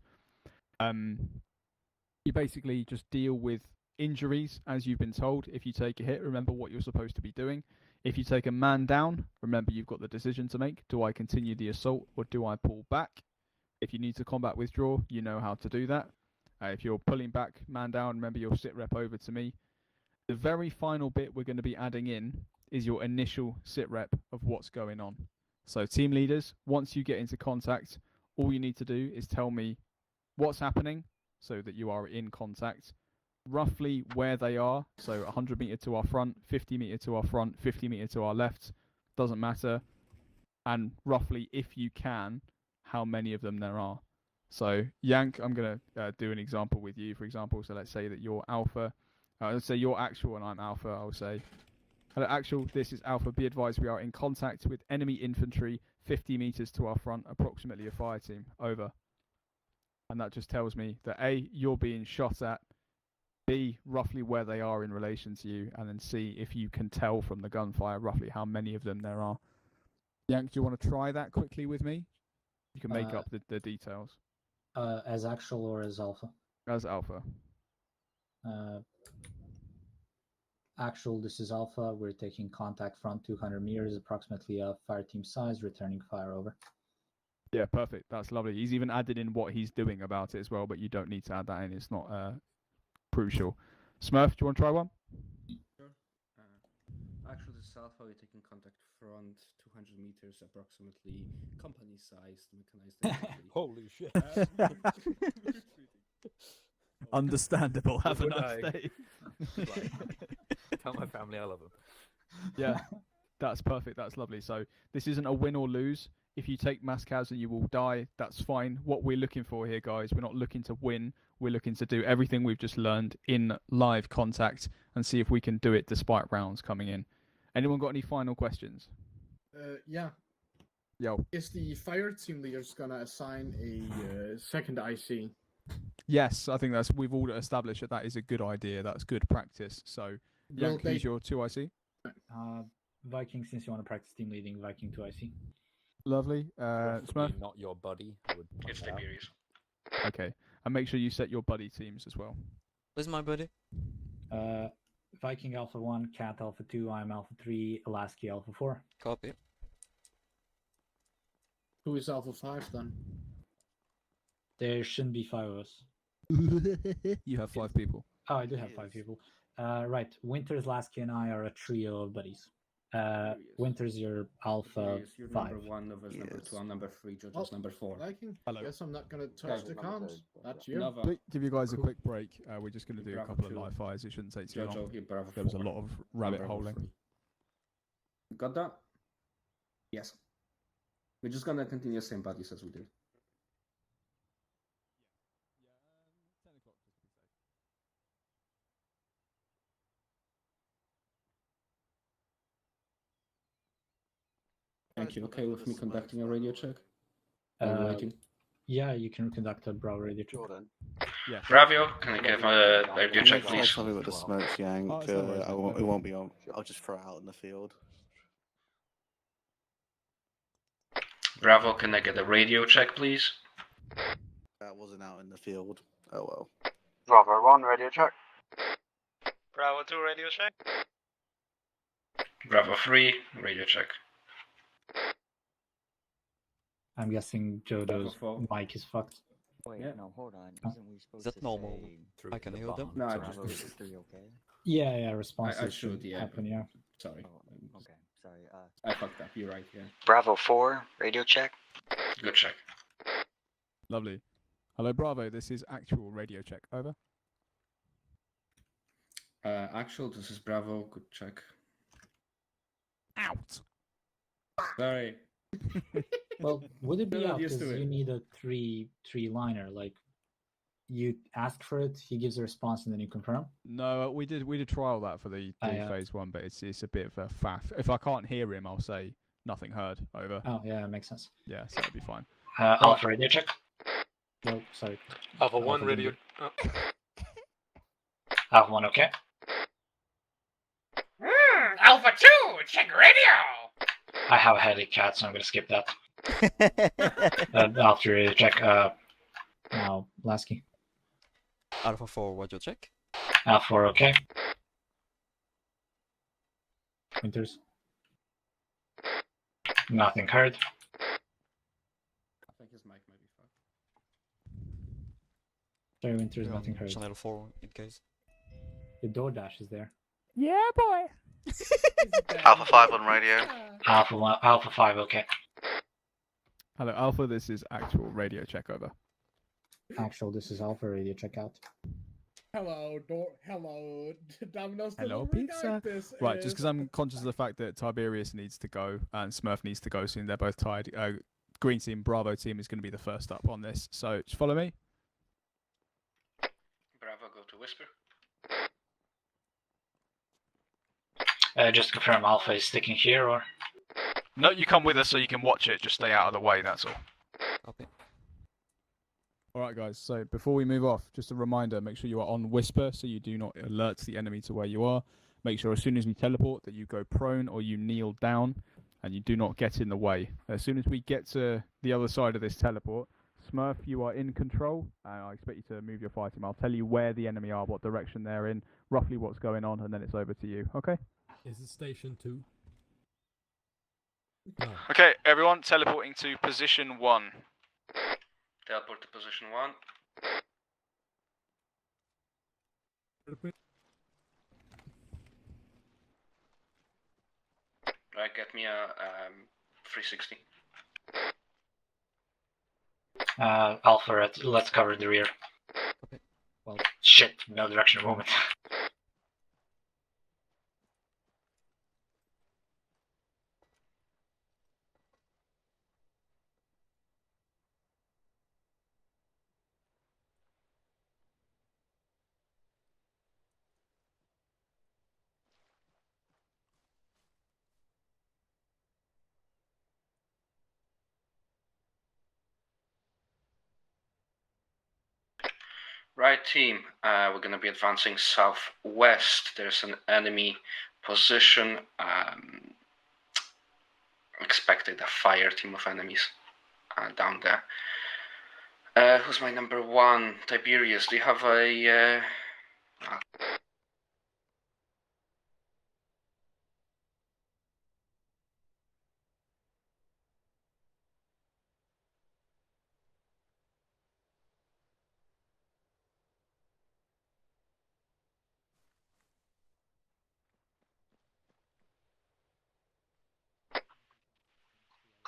You basically just deal with injuries as you've been told. If you take a hit, remember what you're supposed to be doing. If you take a man down, remember you've got the decision to make. Do I continue the assault or do I pull back? If you need to combat withdraw, you know how to do that. If you're pulling back, man down, remember your sit rep over to me. The very final bit we're going to be adding in is your initial sit rep of what's going on. So team leaders, once you get into contact, all you need to do is tell me what's happening so that you are in contact. Roughly where they are, so 100 meter to our front, 50 meter to our front, 50 meter to our left, doesn't matter. And roughly, if you can, how many of them there are. So Yank, I'm going to do an example with you, for example. So let's say that you're Alpha. Let's say you're Actual and I'm Alpha. I'll say, hello Actual, this is Alpha. Be advised we are in contact with enemy infantry 50 meters to our front, approximately a fire team. Over. And that just tells me that A, you're being shot at, B, roughly where they are in relation to you, and then C, if you can tell from the gunfire roughly how many of them there are. Yank, do you want to try that quickly with me? You can make up the details. As Actual or as Alpha? As Alpha. Actual, this is Alpha. We're taking contact front 200 meters, approximately a fire team size, returning fire over. Yeah, perfect. That's lovely. He's even added in what he's doing about it as well, but you don't need to add that in. It's not crucial. Smurf, do you want to try one? Sure. Actually, this is Alpha. We're taking contact front 200 meters, approximately company-sized mechanized infantry. Holy shit. Understandable. Have a nice day. Tell my family I love them. Yeah, that's perfect. That's lovely. So this isn't a win or lose. If you take Maskaz and you will die, that's fine. What we're looking for here, guys, we're not looking to win. We're looking to do everything we've just learned in live contact and see if we can do it despite rounds coming in. Anyone got any final questions? Yeah. Yo. Is the fire team leader's gonna assign a second IC? Yes, I think we've all established that is a good idea. That's good practice. So, Yank, who's your 2IC? Viking, since you want to practice team leading, Viking 2IC. Lovely. Smurf? Not your buddy. I would It's Tiberius. Okay. And make sure you set your buddy teams as well. Where's my buddy? Viking Alpha 1, Cat Alpha 2, I'm Alpha 3, Alaska Alpha 4. Copy. Who is Alpha 5 then? There shouldn't be 5 of us. You have 5 people. Oh, I do have 5 people. Right. Winters, Lasky, and I are a trio of buddies. Winters, your alpha Yes, you're 5. number 1, Nova's number 2, I'm number 3, Jojo's Oh, number 4. Liking. Hello. Guess I'm not gonna touch the comms. That's you. Nova. Give you guys a quick break. We're just going to do a Bravo couple of 2. live fires. It shouldn't take too Jojo, long. you're Bravo There was a 4. lot of rabbit Bravo holing. 3. Got that? Yes. We're just gonna continue same buddies as we did. Thank you. Okay with me conducting a radio check? Waiting. Yeah, you can conduct a Bravo radio check. Yeah. Bravio, can I give a radio check, I'll please? tell me what the smoke's yank. Oh, it's no worries, it won't be on. I'll just throw it out in the field. Bravo, can I get a radio check, please? That wasn't out in the field. Oh well. Bravo 1, radio check. Bravo 2 radio check. Bravo 3, radio check. I'm guessing Jojo's mic is fucked. Wait, Yeah. no, hold on. Oh, Isn't we supposed that to normal? say I can the hear them. bomb? No, I Bravo just- is 3 okay? Yeah, responses I should, yeah. happen, yeah. Sorry. Okay, sorry. I fucked up, you're right, yeah. Bravo 4, radio check. Good check. Lovely. Hello, Bravo. This is actual radio check. Over. Actual, this is Bravo, good check. Out. Sorry. Well, would it be Not out used because to you it. need a three-liner? Like, you ask for it, he gives a response, and then you confirm? No, we did trial that for the phase 1, but it's a bit of a faff. If I can't hear him, I'll say nothing heard. Over. Oh, yeah, that makes sense. Yeah, so it'll be fine. Alpha radio check? No, sorry. Alpha 1 radio. Alpha 1, okay. Alpha 2, check radio! I have a headache, cat, so I'm going to skip that. Alpha radio check. Now, Lasky. Alpha 4, what you check? Alpha 4, okay. Winters. Nothing heard. I think his mic might be fucked. Sorry, Winters, You're nothing on heard. Channel 4 in case. The DoorDash is there. Yeah, boy. Alpha 5 on radio. Alpha 1, Alpha 5, okay. Hello, Alpha. This is actual radio check. Over. Actual, this is Alpha radio check out. Hello, hello, Domino's Hello, delivery pizza. guy. This Right, is... just because I'm conscious of the fact that Tiberius needs to go and Smurf needs to go soon. They're both tied. Green team, Bravo team is going to be the first up on this. So just follow me. Bravo, go to Whisper. Just confirm Alpha is sticking here, or? No, you come with us so you can watch it. Just stay out of the way, that's all. Copy. All right, guys. So before we move off, just a reminder: make sure you are on Whisper so you do not alert the enemy to where you are. Make sure as soon as we teleport that you go prone or you kneel down, and you do not get in the way. As soon as we get to the other side of this teleport, Smurf, you are in control. I expect you to move your fire team. I'll tell you where the enemy are, what direction they're in, roughly what's going on, and then it's over to you. Okay? Is it station 2? Okay, everyone, teleporting to position 1. Teleport to position 1. Right, get me a 360. Alpha, let's cover the rear. Okay. Well, shit, no direction of movement. Right, team, we're going to be advancing southwest. There's an enemy position. Expected a fire team of enemies down there. Who's my number 1? Tiberius, do you have a...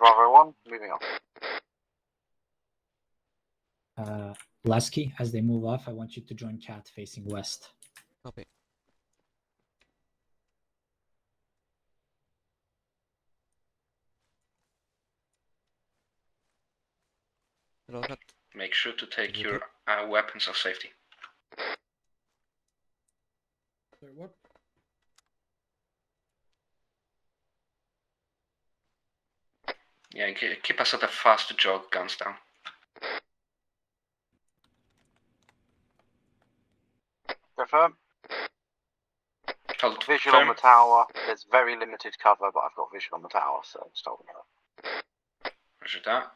Bravo 1, moving on. Lasky, as they move off, I want you to join Cat facing west. Copy. Rocket. Make sure to take your weapons of safety. Sorry, what? Yeah, keep us at a fast jog, guns down. Confirm. Hold Visual on the tower. There's very limited cover, but I've got visual on the tower, so just holding her. Roger that.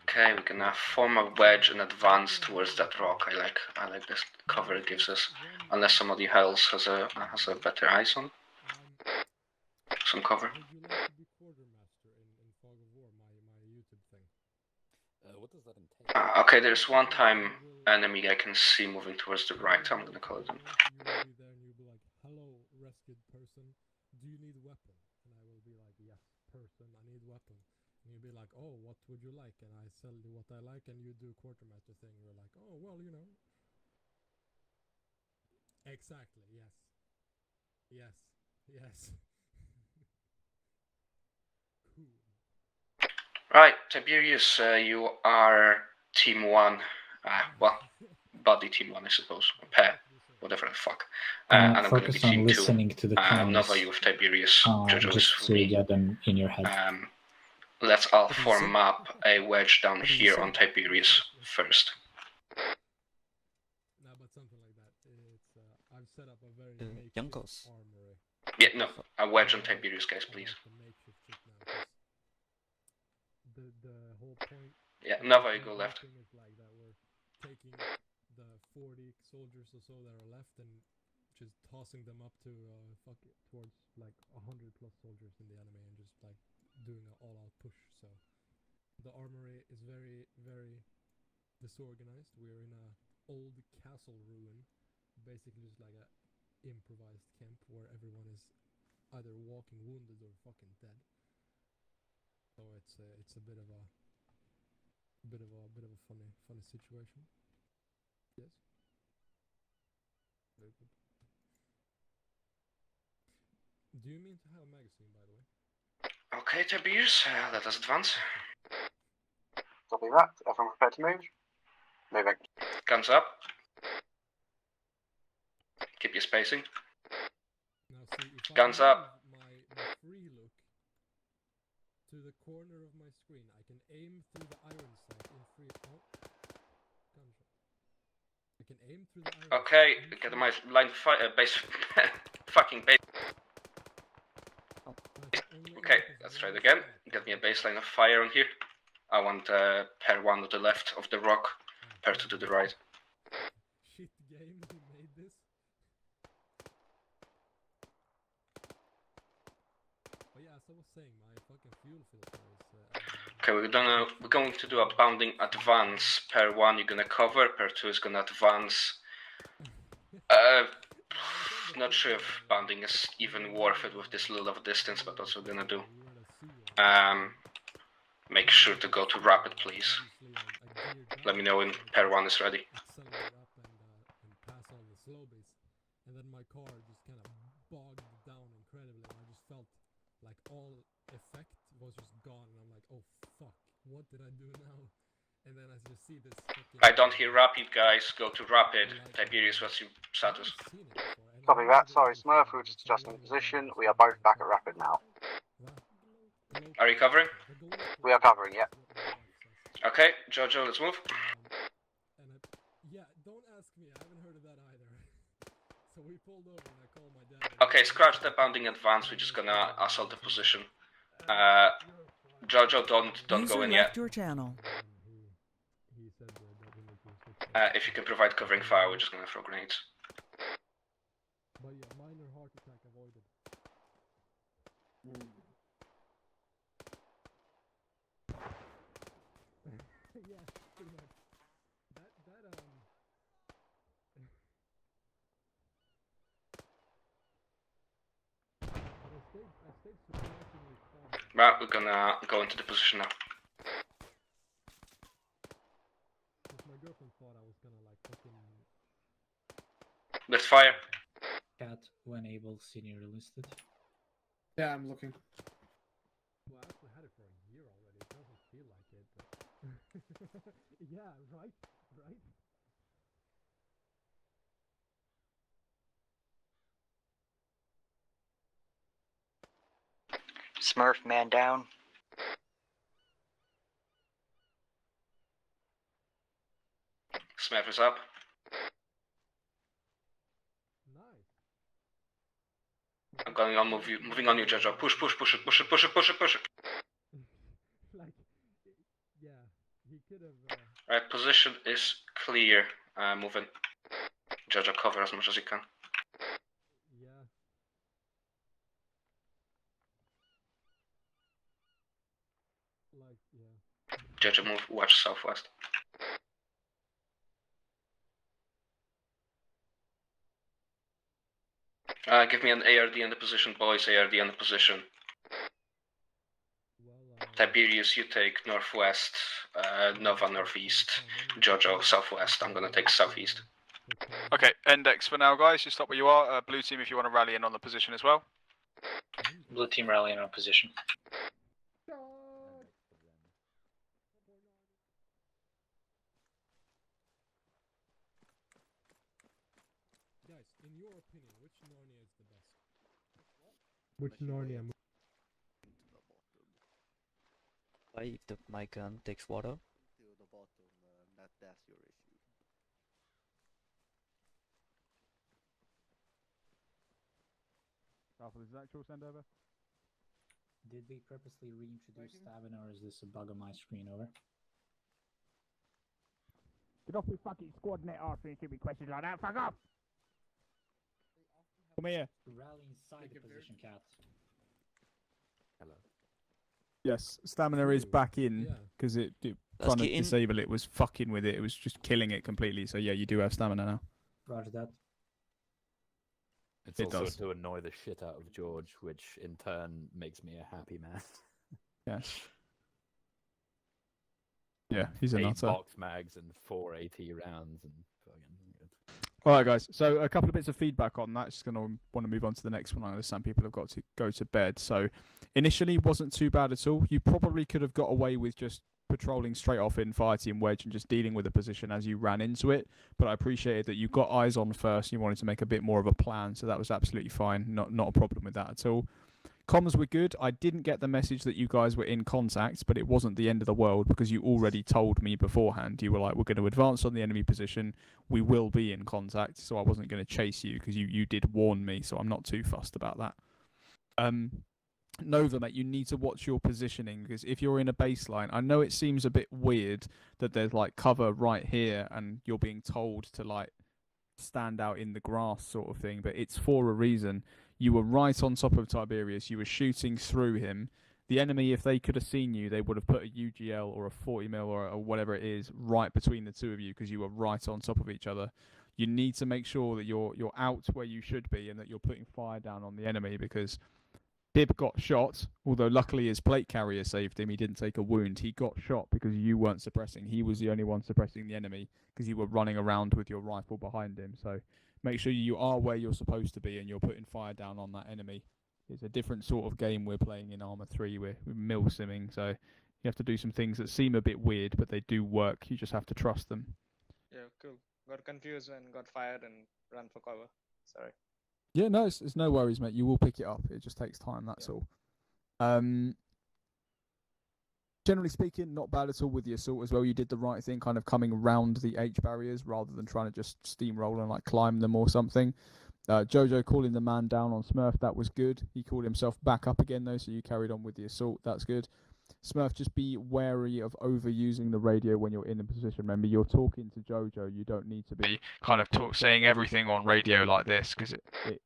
Okay, we're gonna form a wedge and advance towards that rock. I like this cover it gives us. Unless somebody else has a better eyes on some cover. What does that entail? Okay, there's one time enemy I can see moving towards the right. I'm gonna call it in. Hello, rescued person. Do you need weapon? And I will be like, yes, person, I need weapon. And you'll be like, oh, what would you like? And I tell you what I like, and you do quartermaster thing. You're like, oh, well, you know. Exactly, yes. Yes, yes. Cool. Right, Tiberius, you are team 1. Well, body team 1, I suppose. Pair, whatever the fuck. And I'm gonna be Focus on team 2. listening to the comms. Nova, you with Tiberius. Jojo is just with to me. get them in your head. Let's all form up a wedge down here on Tiberius first. No, but something like that. It's I've set up a very Youngos. armory. Yeah, no, a wedge on Tiberius, guys, please. The whole point. Yeah, Nova, you go left. Is like that we're taking the 40 soldiers or so that are left and just tossing them up to towards like 100 plus soldiers in the enemy and just like doing an all-out push. So the armory is very, very disorganized. We're in a old castle ruin, basically just like a improvised camp where everyone is either walking wounded or fucking dead. So it's a bit of a funny situation. Yes. Very good. Do you mean to have a magazine, by the way? Okay, Tiberius, let us advance. Copy that. Everyone prepared to move? Moving. Guns up. Keep your spacing. Now see, if Guns I up. move my free look to the corner of my screen, I can aim through the iron sight in free. Oh, gunshot. I can aim through the iron. Okay, get my line of fire, base, fucking base. Okay, let's try it again. Get me a baseline of fire on here. I want pair 1 to the left of the rock, pair 2 to the right. Shit game, who made this? Oh yeah, as I was saying, my fucking fuel filter is... Okay, we're going to do a bounding advance. Pair 1 you're gonna cover, pair 2 is gonna advance. Not sure if bounding is even worth it with this little of a distance, but that's what we're gonna do. Make sure to go to rapid, please. Let me know when pair 1 is ready. Accelerate up and pass all the slow base. And then my car just kind of bogged down incredibly. And I just felt like all effect was just gone. And I'm like, oh fuck, what did I do now? And then I just see this fucking... I don't hear rapid, guys. Go to rapid. Tiberius, what's your status? Copy that. Sorry, Smurf, we're just adjusting position. We are both back at rapid now. Are you covering? We are covering, yeah. Okay, Jojo, let's move. Yeah, don't ask me. I haven't heard of that either. So we pulled over and I called my dad. Okay, scratch the bounding advance. We're just gonna assault the position. Jojo, don't go in yet. Your channel. If you can provide covering fire, we're just gonna throw grenades. But yeah, minor heart attack avoided. Yeah, pretty much. That Right, we're gonna go into the position now. My girlfriend thought I was gonna like fucking. Let's fire. Cat, when able, senior listed. Yeah, I'm looking. Well, I actually had it for a year already. It doesn't feel like it, but yeah, right, right. Smurf, man down. Smurf is up. I'm going on, moving on you, Jojo. Push, push, push it, push it, push it, push it, push it. Like, yeah, he could have. Right, position is clear. Moving. Jojo, cover as much as you can. Yeah. Like, yeah. Jojo, move. Watch southwest. Give me an ARD in the position, boys. ARD in the position. Tiberius, you take northwest. Nova northeast. Jojo, southwest. I'm gonna take southeast. Okay, index for now, guys. You stop where you are. Blue team, if you want to rally in on the position as well. Blue team rallying on position. Guys, in your opinion, which Narnia is the best? Which Narnia movie? Why if my gun takes water? To the bottom, that's your issue. Alpha, this is actual send over. Did we purposely reintroduce stamina, or is this a bug on my screen? Over. Get off your fucking squad net after you stupid questions like that. Fuck off! Come here. Rally inside the position, Cat. Hello. Yes, stamina is back in because it trying to disable it was fucking with it. It was just killing it completely. So yeah, you do have stamina now. Roger that. It's It also does. to annoy the shit out of George, which in turn makes me a happy man. Yes. Yeah, he's a 8 nutter. box mags and 4 AT rounds and fucking good. Alright guys, so a couple of bits of feedback on that. Just going to want to move on to the next one. I understand people have got to go to bed. So initially wasn't too bad at all. You probably could have got away with just patrolling straight off in fire team wedge and just dealing with the position as you ran into it. But I appreciated that you got eyes on first and you wanted to make a bit more of a plan. So that was absolutely fine. Not a problem with that at all. Comms were good. I didn't get the message that you guys were in contact, but it wasn't the end of the world because you already told me beforehand. You were like, we're going to advance on the enemy position. We will be in contact. So I wasn't going to chase you because you did warn me. So I'm not too fussed about that. Nova, mate, you need to watch your positioning because if you're in a baseline, I know it seems a bit weird that there's like cover right here and you're being told to like stand out in the grass sort of thing, but it's for a reason. You were right on top of Tiberius. You were shooting through him. The enemy, if they could have seen you, they would have put a UGL or a 40mm or whatever it is right between the two of you because you were right on top of each other. You need to make sure that you're out where you should be and that you're putting fire down on the enemy because Bib got shot, although luckily his plate carrier saved him. He didn't take a wound. He got shot because you weren't suppressing. He was the only one suppressing the enemy because you were running around with your rifle behind him. So make sure you are where you're supposed to be and you're putting fire down on that enemy. It's a different sort of game we're playing in Arma 3. We're milsimming, so you have to do some things that seem a bit weird, but they do work. You just have to trust them. Yeah, cool. Got confused and got fired and ran for cover. Sorry. Yeah, no, it's no worries, mate. You will pick it up. It just takes time, that's all. Generally speaking, not bad at all with the assault as well. You did the right thing, kind of coming round the H barriers rather than trying to just steamroll and like climb them or something. Jojo calling the man down on Smurf, that was good. He called himself back up again though, so you carried on with the assault. That's good. Smurf, just be wary of overusing the radio when you're in a position. Remember, you're talking to Jojo. You don't need to be kind of saying everything on radio like this because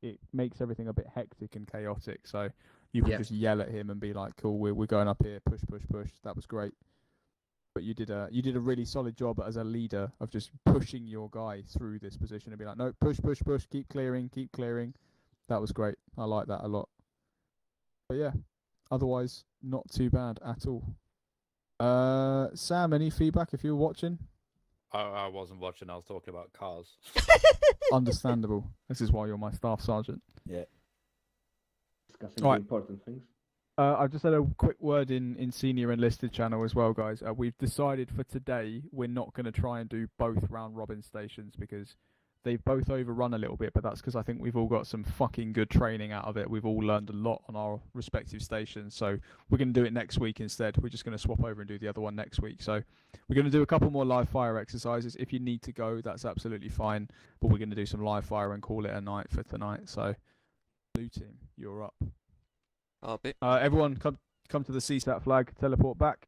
it makes everything a bit hectic and chaotic. So you can just yell at him and be like, "Cool, we're going up here. Push, push, push." That was great. But you did a really solid job as a leader of just pushing your guy through this position and be like, "No, push, push, push. Keep clearing, keep clearing." That was great. I like that a lot. But yeah. otherwise, not too bad at all. Sam, any feedback if you were watching? I wasn't watching. I was talking about cars. Understandable. This is why you're my staff sergeant. Yeah. Discussing Right. the important things. I've just had a quick word in senior enlisted channel as well, guys. We've decided for today we're not going to try and do both round robin stations because they've both overrun a little bit, but that's because I think we've all got some fucking good training out of it. We've all learned a lot on our respective stations, so we're going to do it next week instead. We're just going to swap over and do the other one next week. So we're going to do a couple more live fire exercises. If you need to go, that's absolutely fine, but we're going to do some live fire and call it a night for tonight. So blue team, you're up. Copy. Everyone come to the CSAT flag, teleport back.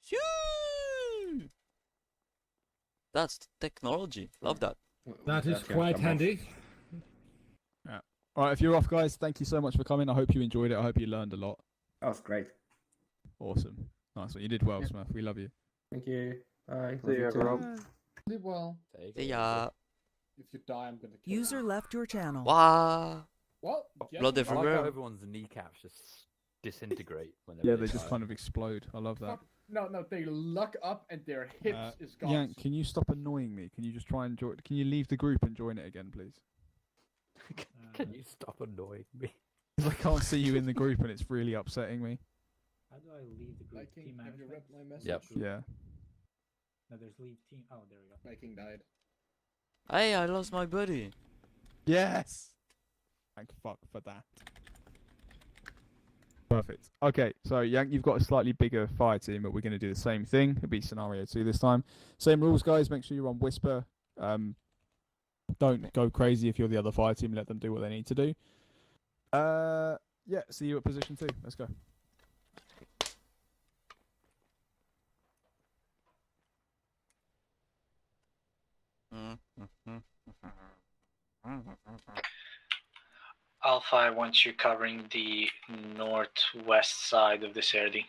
Shoo! That's technology. Love that. That is quite handy. Yeah. All right, if you're off, guys, thank you so much for coming. I hope you enjoyed it. I hope you learned a lot. That was great. Awesome. Nice one. You did well, Yeah. Smurf. We love you. Thank you. Bye. See you, too. everyone. Live well. See ya. If you die, I'm gonna kill User left your channel. Wow. Well, guess Blood what? I like everywhere. how everyone's kneecaps just disintegrate whenever Yeah, they they just die. kind of explode. I love that. No, they lock up and their hips is gone. Yank, can you stop annoying me? Can you just try and join? Can you leave the group and join it again, please? Can you stop annoying me? 'Cause I can't see you in the group and it's really upsetting me. How do I leave the group? Viking, Team have you read management? my message? Yep. Yeah. No, there's leave team. Oh, there we go. Viking died. Hey, I lost my buddy. Yes. Thank fuck for that. Perfect. Okay, so Yank, you've got a slightly bigger fire team, but we're going to do the same thing. It'll be scenario 2 this time. Same rules, guys. Make sure you're on whisper. Don't go crazy if you're the other fire team. Let them do what they need to do. Yeah. See you at position 2. Let's go. Alpha, I want you covering the northwest side of this area.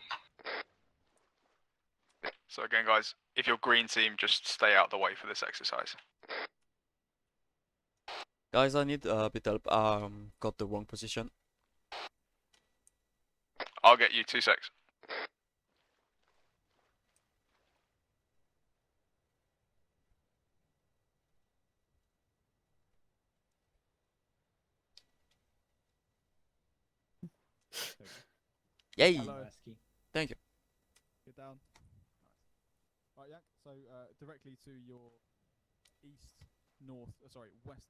So again, guys, if you're green team, just stay out of the way for this exercise. Guys, I need a bit help. Got the wrong position. I'll get you 2 secs. Yay! Hello. Thank you. Get down. Nice. Right, Yank. So directly to your west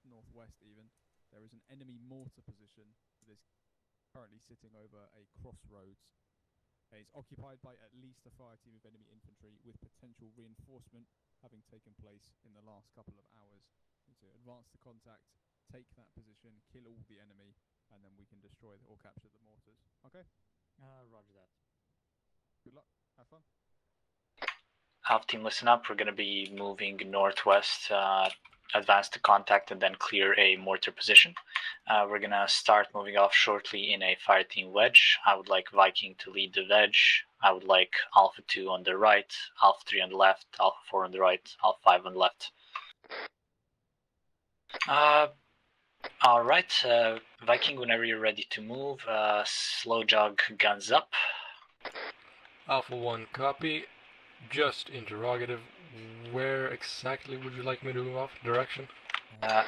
northwest even, there is an enemy mortar position that is currently sitting over a crossroads. It's occupied by at least a fire team of enemy infantry, with potential reinforcement having taken place in the last couple of hours. You need to advance to contact, take that position, kill all the enemy, and then we can destroy or capture the mortars. Okay? Roger that. Good luck. Have fun. Alpha team, listen up. We're going to be moving northwest, advance to contact, and then clear a mortar position. We're going to start moving off shortly in a fire team wedge. I would like Viking to lead the wedge. I would like Alpha 2 on the right, Alpha 3 on the left, Alpha 4 on the right, Alpha 5 on the left. Alright, Viking, whenever you're ready to move, slow jog, guns up. Alpha 1, copy. Just interrogative. Where exactly would you like me to move off? Direction?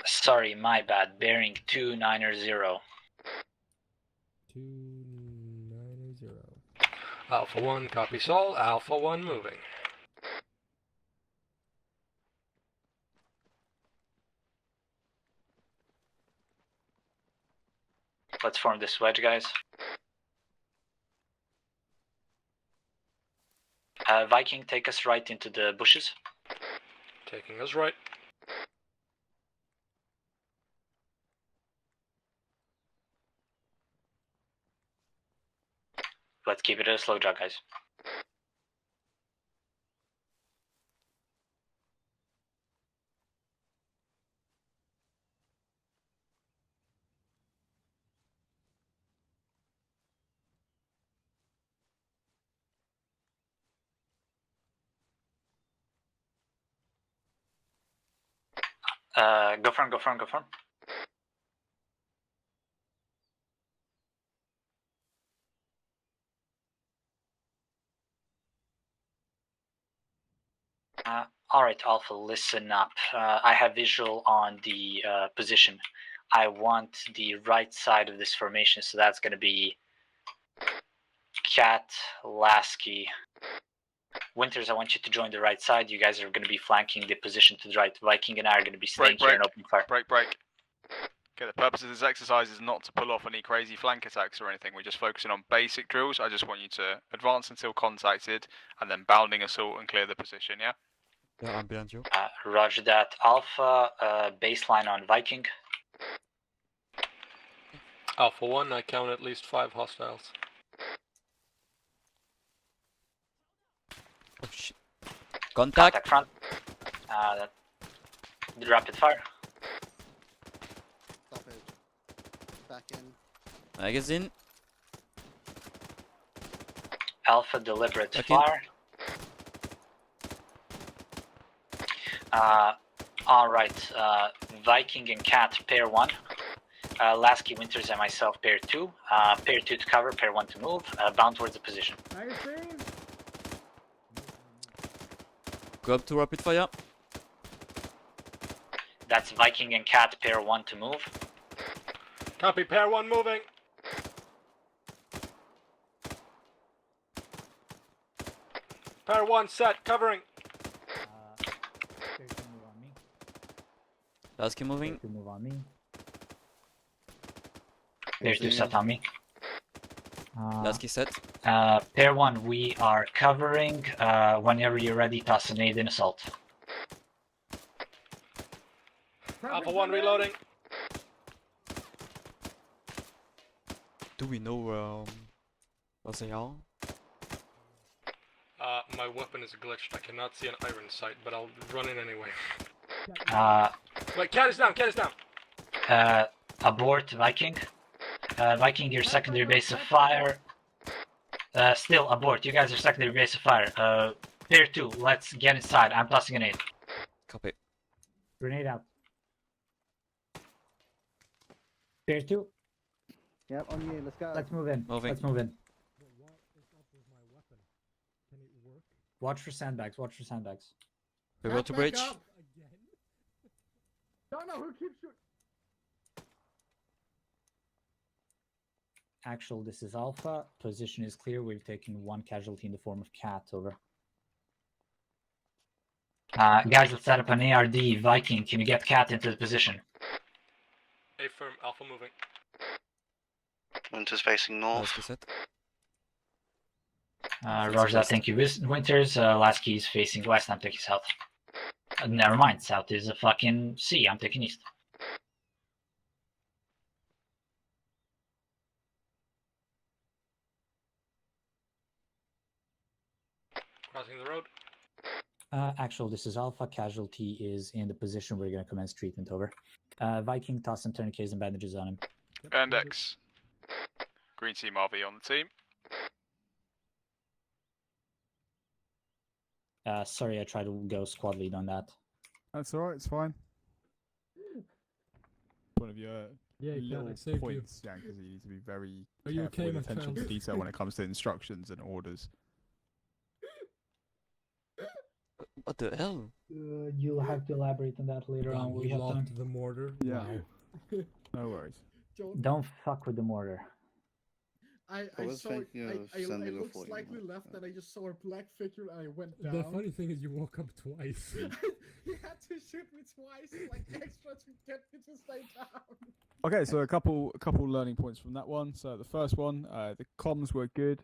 Sorry, my bad. Bearing 290. 290. Alpha 1, copy Sol. Alpha 1 moving. Let's form this wedge, guys. Viking, take us right into the bushes. Taking us right. Let's keep it a slow jog, guys. Go front, go front, go front. Alright, Alpha, listen up. I have visual on the position. I want the right side of this formation, so that's going to be Cat, Lasky. Winters, I want you to join the right side. You guys are going to be flanking the position to the right. Viking and I are going to be staying here and opening fire. Break. Okay, the purpose of this exercise is not to pull off any crazy flank attacks or anything. We're just focusing on basic drills. I just want you to advance until contacted, and then bounding assault and clear the position, yeah? Yeah, I'm behind you. Roger that. Alpha, baseline on Viking. Alpha 1, I count at least 5 hostiles. Oh shit. Contact. Front. The rapid fire. Stop it. Back in. Magazine. Alpha, deliberate Back fire. Alright, Viking and Cat, pair 1. Lasky, Winters, and myself, pair 2. Pair 2 to cover, pair 1 to move. Bound towards the position. Go up to rapid fire. That's Viking and Cat, pair 1 to move. Copy, pair 1 moving. Pair 1 set, covering. Lasky moving. Move on me. Pair 2 set on me. Lasky set. Pair 1, we are covering. Whenever you're ready, toss an aid in assault. Alpha 1 reloading. Do we know what they are? My weapon is glitched. I cannot see an iron sight, but I'll run in anyway. Wait, cat is down. Abort, Viking. Viking, your secondary base of fire. Still, abort. You guys are secondary base of fire. Pair 2, let's get inside. I'm tossing an aid. Copy. Grenade out. Pair 2. Yep, on you. Let's go. Let's move in. Moving. Let's move in. Watch for sandbags. We go to bridge. No, who keeps shooting? Actual, this is Alpha. Position is clear. We've taken 1 casualty in the form of Cat. Over. Guys, let's set up an ARD. Viking, can you get Cat into the position? A firm, Alpha moving. Winter's facing north. Lasky set. Roger that, thank you. Winters, Lasky is facing west. I'm taking south. Never mind, south is a fucking sea. I'm taking east. Crossing the road. Actual, this is Alpha. Casualty is in the position we're going to commence treatment. Over. Viking, toss some tourniquets and bandages on him. And X. Green Team RV on the team. Sorry, I tried to go squad lead on that. That's alright, it's fine. One of your little points, Jan, because you need to be very careful with attention to detail when it comes to instructions and orders. What the hell? You'll have to elaborate on that later on. We have time. The mortar. Yeah. No worries. Don't fuck with the mortar. I saw it. I looked slightly left and I just saw a black figure and I went down. The funny thing is you woke up twice. He had to shoot me twice, like extra to get me to stay down. Okay, so a couple learning points from that one. So the first one, the comms were good.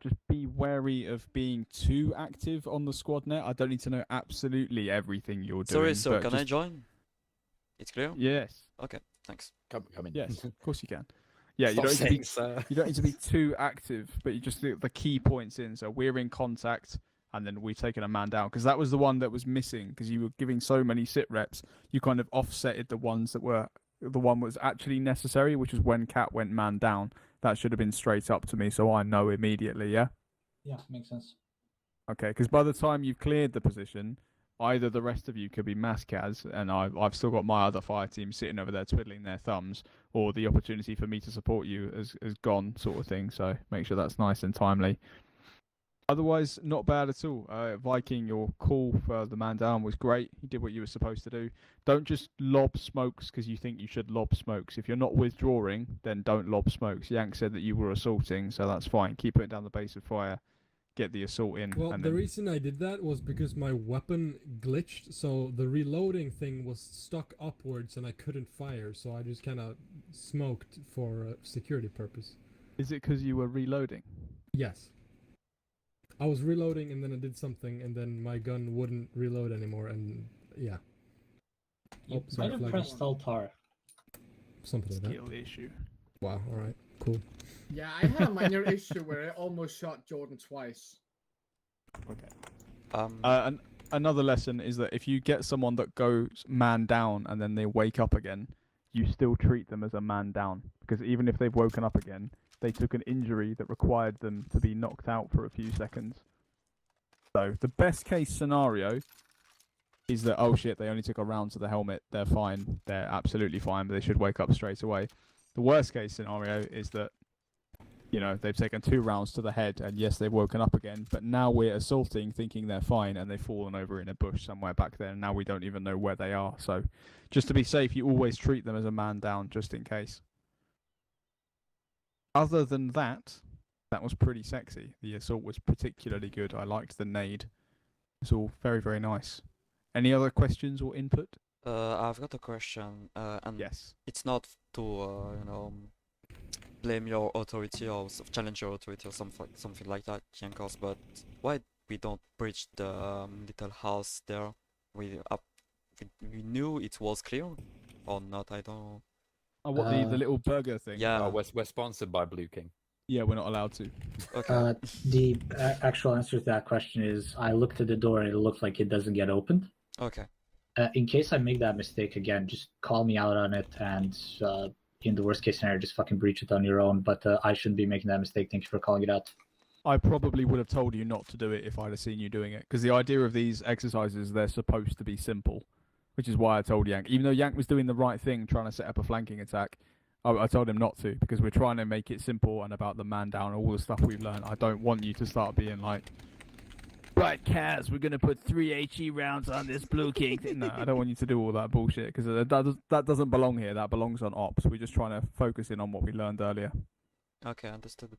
Just be wary of being too active on the squad net. I don't need to know absolutely everything you're doing. Sorry, so can I join? It's clear? Yes. Okay, thanks. Come in. Yes, of course you can. Yeah, you Stop don't, saying, need to be, you don't need to be too active, but you just the key points in. So we're in contact, and then we've taken a man down, because that was the one that was missing, because you were giving so many sit reps, you kind of offsetted the ones that were, the one was actually necessary, which is when Cat went man down. That should have been straight up to me, so I know immediately, yeah? Yeah, makes sense. Okay, because by the time you've cleared the position, either the rest of you could be Maskaz, and I've still got my other fire team sitting over there twiddling their thumbs, or the opportunity for me to support you has gone, sort of thing. So make sure that's nice and timely. Otherwise, not bad at all. Viking, your call for the man down was great. You did what you were supposed to do. Don't just lob smokes because you think you should lob smokes. If you're not withdrawing, then don't lob smokes. Yank said that you were assaulting, so that's fine. Keep putting down the base of fire. Get the assault in. Well, and the then... reason I did that was because my weapon glitched, so the reloading thing was stuck upwards and I couldn't fire, so I just kind of smoked for security purpose. Is it because you were reloading? Yes. I was reloading and then I did something and then my gun wouldn't reload anymore and yeah. You might have pressed Alt-R. Something like that. Skill issue. Wow, alright, cool. Yeah, I had a minor issue where I almost shot Jordan twice. Okay. Another lesson is that if you get someone that goes man down and then they wake up again, you still treat them as a man down. Because even if they've woken up again, they took an injury that required them to be knocked out for a few seconds. So the best case scenario is that, oh shit, they only took a round to the helmet, they're fine, they're absolutely fine, but they should wake up straight away. The worst case scenario is that, you know, they've taken 2 rounds to the head and yes, they've woken up again, but now we're assaulting thinking they're fine and they've fallen over in a bush somewhere back there and now we don't even know where they are. So just to be safe, you always treat them as a man down just in case. Other than that, that was pretty sexy. The assault was particularly good. I liked the nade. It's all very, very nice. Any other questions or input? I've got a question. And yes. It's not to, you know, blame your authority or challenge your authority or something like that, Jankos, but why we don't breach the little house there? We knew it was clear or not, I don't know. Oh, what, the little burger thing? Yeah. We're sponsored by Blue King. Yeah, we're not allowed to. Okay. The actual answer to that question is I looked at the door and it looks like it doesn't get opened. Okay. In case I make that mistake again, just call me out on it and in the worst case scenario, just fucking breach it on your own. But I shouldn't be making that mistake. Thank you for calling it out. I probably would have told you not to do it if I'd have seen you doing it. Because the idea of these exercises, they're supposed to be simple. Which is why I told Yank. Even though Yank was doing the right thing, trying to set up a flanking attack, I told him not to. Because we're trying to make it simple and about the man down and all the stuff we've learned. I don't want you to start being like, right, Kaz, we're going to put 3 HE rounds on this Blue King thing. No, I don't want you to do all that bullshit. Because that doesn't belong here. That belongs on ops. We're just trying to focus in on what we learned earlier. Okay, understood.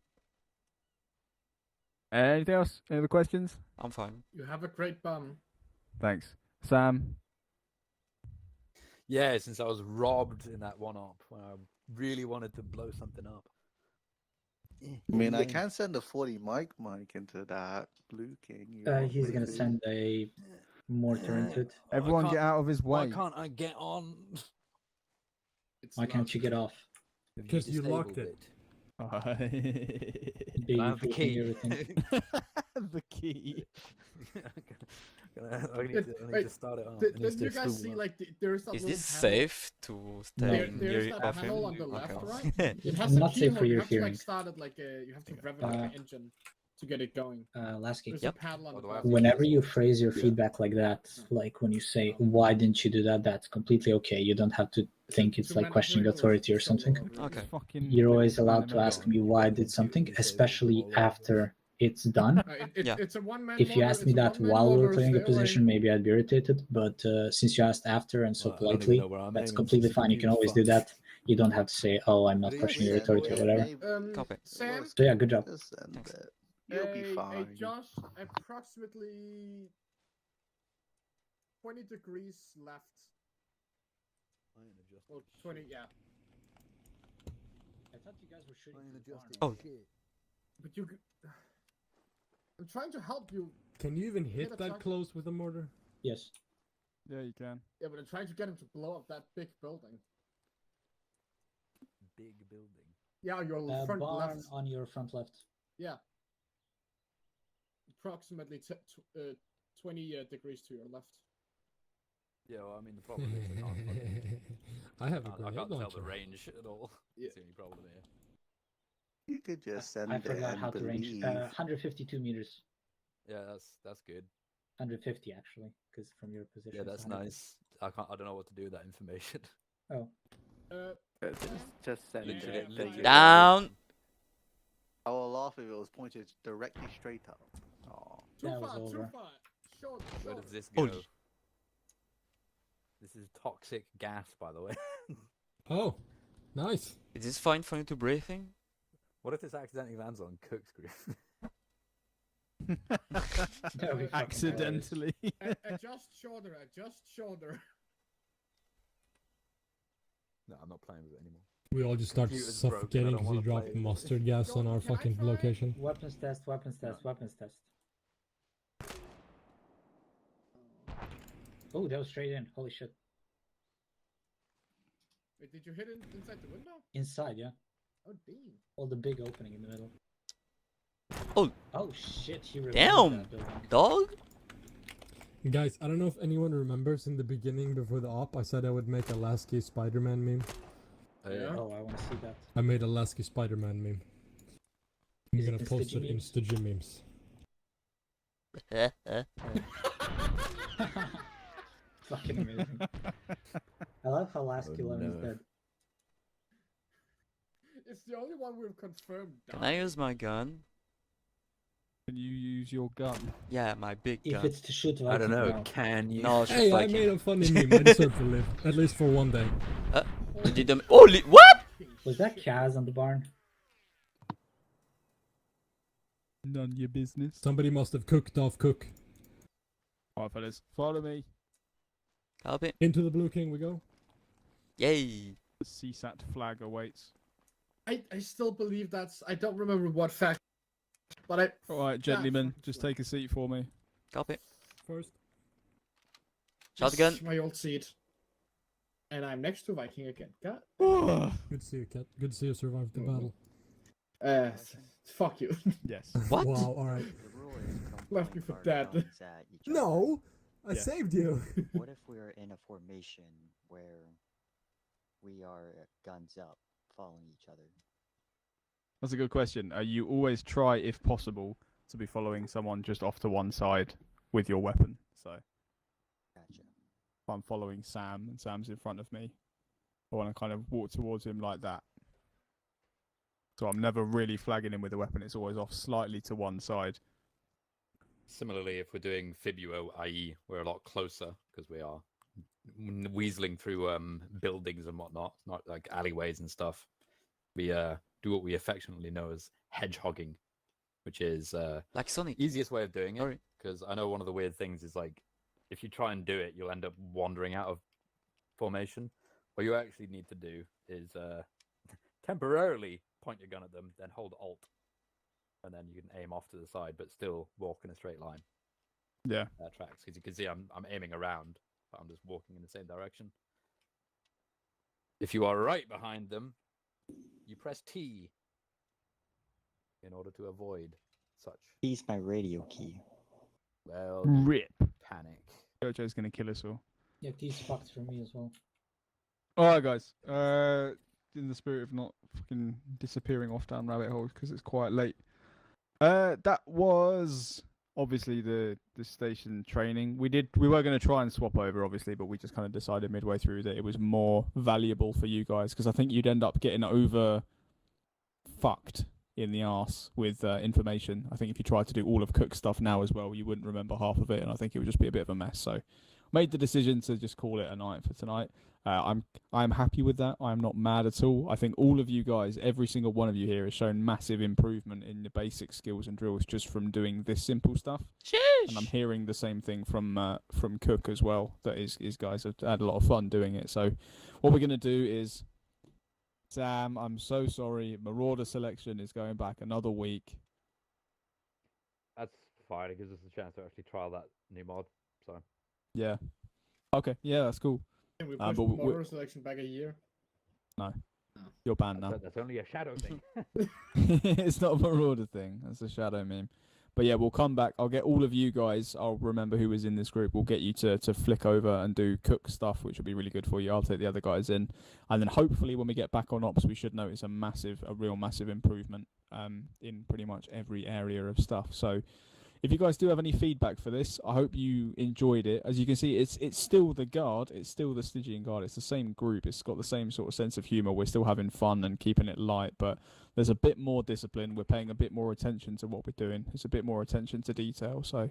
Anything else? Any other questions? I'm fine. You have a great bum. Thanks. Sam? Yeah, since I was robbed in that one-op when I really wanted to blow something up. I mean, I can send a 40 mic into that Blue King. He's going to send a mortar into it. Everyone get out of his way. Why can't I get on? Why can't you get off? Because you locked it. I have the key. The key. I need to start it up. Did you guys see like there's that Is little this panel? safe to stay There's near that of him? panel on the left, Okay. right? It has a Not safe keyhole. for You your have to hearing. like start it like you have to rev it like an engine to get it going. Lasky. There's a panel on the left. Whenever you phrase your feedback like that, like when you say, why didn't you do that? That's completely okay. You don't have to think it's like questioning authority or something. Okay. You're always allowed to ask me why I did something, especially after it's done. It's a one-man If you motor, asked me it's a that one-man while we were motor, playing a stay away. position, maybe I'd be irritated. But since you asked after and so politely, that's completely fine. You can always do that. You don't have to say, "Oh, I'm not questioning your authority" or whatever. Copy. Sam, So yeah, good job. You'll be fine. Josh, approximately 20 degrees left. Or 20, yeah. I thought you guys were shooting. Oh. But you. I'm trying to help you. Can you even hit Hit a that truck. close with a mortar? Yes. Yeah, you can. Yeah, but I'm trying to get him to blow up that big building. Big building. Yeah, your front Barn left. on your front left. Yeah. Approximately 20 degrees to your left. Yeah, well, I mean, the problem is I can't, I have a I grenade can't tell launcher. the range at all. That's the only problem here. You could just send I it forgot and how to range. believe. 152 meters. Yeah, that's good. 150 actually, because from your position. Yeah, it's that's 150. nice. I don't know what to do with that information. Oh. Just send it. Down. I will laugh if it was pointed directly straight up. Too That was far, too over. far. Short, Where short. does this go? Holy. This is toxic gas, by the way. Oh, nice. Is this fine for you to breathing? What if this accidentally lands on Cook's group? That would be fucking Accidentally. Adjust shoulder, adjust shoulder. No, I'm not playing with it anymore. We all just start Computer's broken, I suffocating don't because we wanna dropped play. mustard gas on our fucking location. Weapons test, weapons test, weapons test. Oh, that was straight in. Holy shit. Wait, did you hit it inside the window? Inside, yeah. Oh, damn. Oh, the big opening in the middle. Oh. Oh shit, he removed Damn, that building. dog. Guys, I don't know if anyone remembers in the beginning before the op, I said I would make a Lasky Spider-Man meme. Yeah. Oh, I want to see that. I made a Lasky Spider-Man meme. I'm Is it gonna in post Stygian it in memes? Stygian memes. Fucking amazing. I love how Lasky Lemon is no. dead. It's the only one we've confirmed. Can I use my gun? Can you use your gun? Yeah, my big If gun. it's to shoot I don't know. no. Can you? No, shoot Hey, I Viking. made a funny meme. I deserve to live. At least for one day. Did you holy what? Was that Kaz on the barn? None your business. Somebody must have cooked off Cook. Alright, fellas. Follow me. Copy. Into the Blue King we go. Yay. The CSAT flag awaits. I still believe that's. I don't remember what fact, but I. Alright, gentlemen, just take a seat for me. Copy. First. Shotgun. My old seat. And I'm next to Viking again. God. Good to see you, Cat. Good to see you survived the battle. Fuck you. Yes. What? Wow, alright. Left me for dead. No! I Yeah. saved you! What if we are in a formation where we are guns up, following each other? That's a good question. You always try, if possible, to be following someone just off to one side with your weapon. So, Gotcha. if I'm following Sam and Sam's in front of me, I want to kind of walk towards him like that. So I'm never really flagging him with a weapon. It's always off slightly to one side. Similarly, if we're doing Fibuo, i.e., we're a lot closer because we are weaseling through buildings and whatnot, not like alleyways and stuff. We do what we affectionately know as hedgehogging, which is Like Sonic. easiest way of doing it. Sorry. Because I know one of the weird things is like if you try and do it, you'll end up wandering out of formation. What you actually need to do is temporarily point your gun at them, then hold Alt, and then you can aim off to the side, but still walk in a straight line. Yeah. That tracks, because you can see I'm aiming around, but I'm just walking in the same direction. If you are right behind them, you press T in order to avoid such. He's my radio key. Well, Rip. panic. Jojo's gonna kill us all. Yeah, these fucked for me as well. Alright, guys. In the spirit of not fucking disappearing off down rabbit holes because it's quite late. That was obviously the station training. We were going to try and swap over, obviously, but we just kind of decided midway through that it was more valuable for you guys because I think you'd end up getting over fucked in the arse with information. I think if you tried to do all of Cook's stuff now as well, you wouldn't remember half of it, and I think it would just be a bit of a mess. So, made the decision to just call it a night for tonight. I'm happy with that. I'm not mad at all. I think all of you guys, every single one of you here, has shown massive improvement in the basic skills and drills just from doing this simple stuff. And I'm hearing the same thing from Cook as well. That his guys have had a lot of fun doing it. So, what we're gonna do is, Sam, I'm so sorry. Marauder selection is going back another week. That's fine. It gives us a chance to actually trial that new mod. So Yeah. Okay. Yeah, that's cool. Can we But push Marauder selection back a year? No. You're banned now. that's only a shadow thing. It's not a Marauder thing. That's a shadow meme. But yeah, we'll come back. I'll get all of you guys. I'll remember who was in this group. We'll get you to flick over and do Cook stuff, which will be really good for you. I'll take the other guys in. And then hopefully when we get back on ops, we should notice a real massive improvement in pretty much every area of stuff. So if you guys do have any feedback for this, I hope you enjoyed it. As you can see, it's still the Guard, it's still the Stygian Guard, it's the same group, it's got the same sort of sense of humour. We're still having fun and keeping it light, but there's a bit more discipline. We're paying a bit more attention to what we're doing. There's a bit more attention to detail. So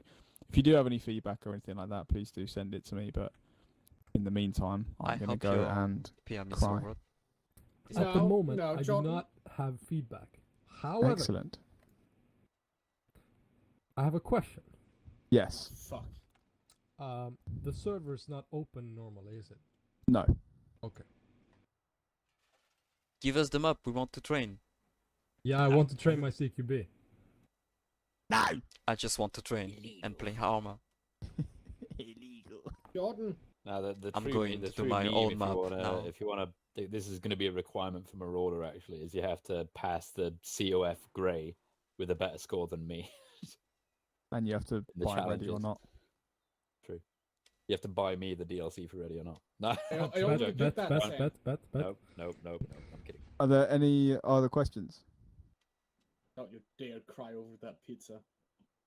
if you do have any feedback or anything like that, please do send it to me. But in the meantime, I'm going to go and cry. At the moment, no, I Jordan. do not have feedback. However, Excellent. I have a question. Yes. Fuck. The server is not open normally, is it? No. Okay. Give us the map. We want to train. Yeah, I want to train my CQB. No. I just want to train and play Arma. Illegal. Jordan. Now the I'm true going meme- the to do true my meme, own if map you wanna, now. If you want to, this is going to be a requirement for Marauder. Actually, is you have to pass the COF Grey with a better score than me. And you have to The buy it ready or challenges. not. True. You have to buy me the DLC for ready or not. No. I I'm already joking. did that, bet, Sam. bet. Nope. I'm kidding. Are there any other questions? Don't you dare cry over that pizza.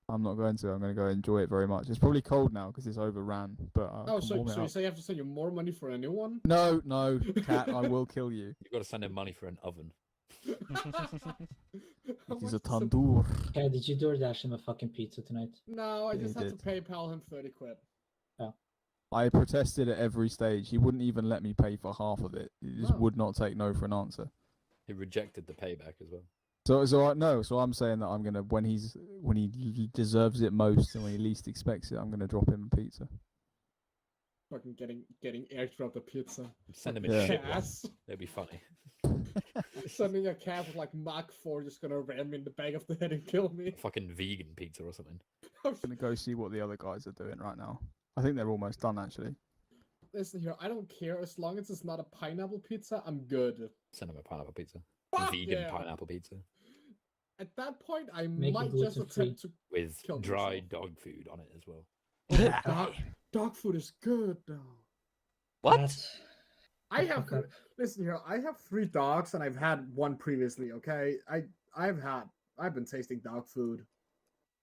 I'm not going to. I'm going to go enjoy it very much. It's probably cold now because it's overran, but I Oh, can so warm it you up. say you have to send you more money for a new one? No, Cat, I will kill you. You've got to send him money for an oven. It is a tandoor. Yeah, did you DoorDash him a fucking pizza tonight? No, I Yeah, just he had to PayPal him 30 quid. I protested at every stage. He wouldn't even let me pay for half of it. He just No. would not take no for an answer. He rejected the payback as well. So I'm saying that I'm gonna when he deserves it most and when he least expects it, I'm gonna drop him a pizza. Fucking getting airdropped the pizza. Send him a Yeah. shit one. Ass. That'd be funny. Sending a cat with like Mach 4 just gonna ram me in the back of the head and kill me. Fucking vegan pizza or something. I'm gonna go see what the other guys are doing right now. I think they're almost done actually. Listen here, I don't care as long as it's not a pineapple pizza. I'm good. Send him a pineapple pizza. Fuck Vegan yeah. pineapple pizza At that point, I Make it might just gluten-free. attempt to with kill dry myself. dog food on it as well. Dog food is good though. What? I have listen here. I have 3 dogs and I've had one previously. Okay, I've been tasting dog food.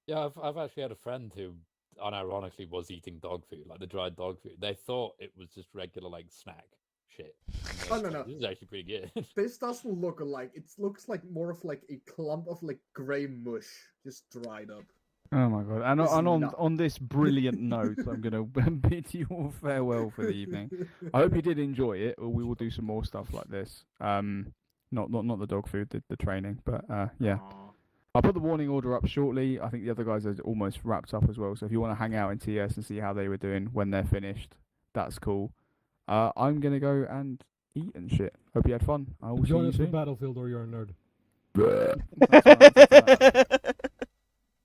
Yeah, I've actually had a friend who unironically was eating dog food, like the dried dog food. They thought it was just regular like snack shit. Oh no. This is actually pretty good. This doesn't look alike. It looks like more of like a clump of like grey mush, just dried up. Oh my god! And, It's not- on this brilliant note, I'm gonna bid you all farewell for the evening. I hope you did enjoy it. Or we will do some more stuff like this. Not the dog food, the training, but yeah. I'll put the warning order up shortly. I think the other guys are almost wrapped up as well. So if you want to hang out in TS and see how they were doing when they're finished, that's cool. I'm gonna go and eat and shit. Hope you had fun. I will see Join you us for soon. Battlefield or you're a nerd.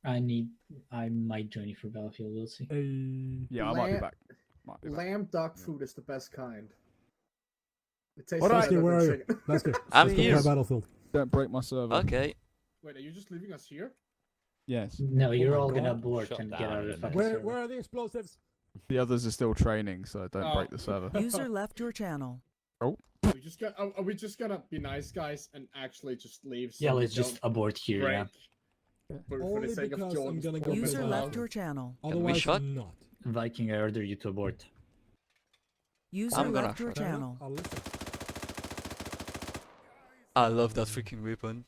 I might join you for Battlefield. We'll see. Yeah, I might be back. Lamb dog food is the best kind. It tastes Alright, better where than are you? chicken. Let's go. I'm Let's go here. play Battlefield. Don't break my server. Okay. Wait, are you just leaving us here? Yes. No, you're my all gonna God. abort Shut and get down, out of the innit? fucking Where server. are the explosives? The others are still training, so don't break the server. User left your channel. Oh. Are we just gonna be nice guys and actually just leave? So Yeah, we let's just don't abort here. break Yeah. for Only the sake of because I'm Jordan's gonna poor go User mental left health. your channel. Otherwise, shot? not. Viking, I order you to abort. User I'm gonna left your try. channel. I'll listen. I love that freaking weapon.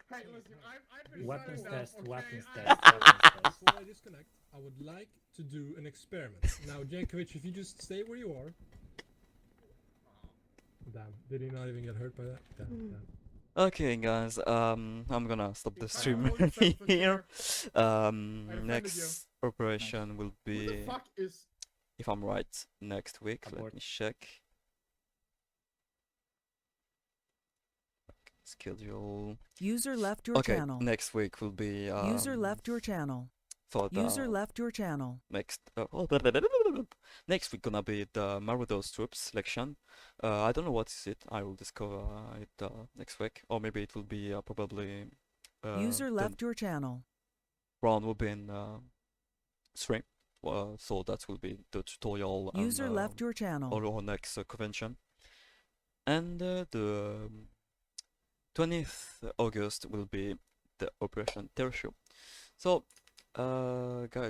Hey, listen, I've been Weapons shouting test, that, okay? weapons I- test, weapons test. Before I disconnect, I would like to do an experiment. Now, Jankovic, if you just stay where you are. Damn, did he not even get hurt by that? Damn. Okay, guys. I'm gonna stop the stream hold yourself for here. defended Next operation will Who the be, fuck is? if I'm right, next week. Let me check. Schedule. User left your Okay, channel. next week will be User left your channel. for the User left your channel. next next week gonna be the Marauders troops selection. I don't know what is it. I will discover it next week, or maybe it will be probably User the left your channel. round will be in stream. So that will be the tutorial. User and, left your channel. Or our next convention, and the 20th August will be the Operation Tertio. So, guys.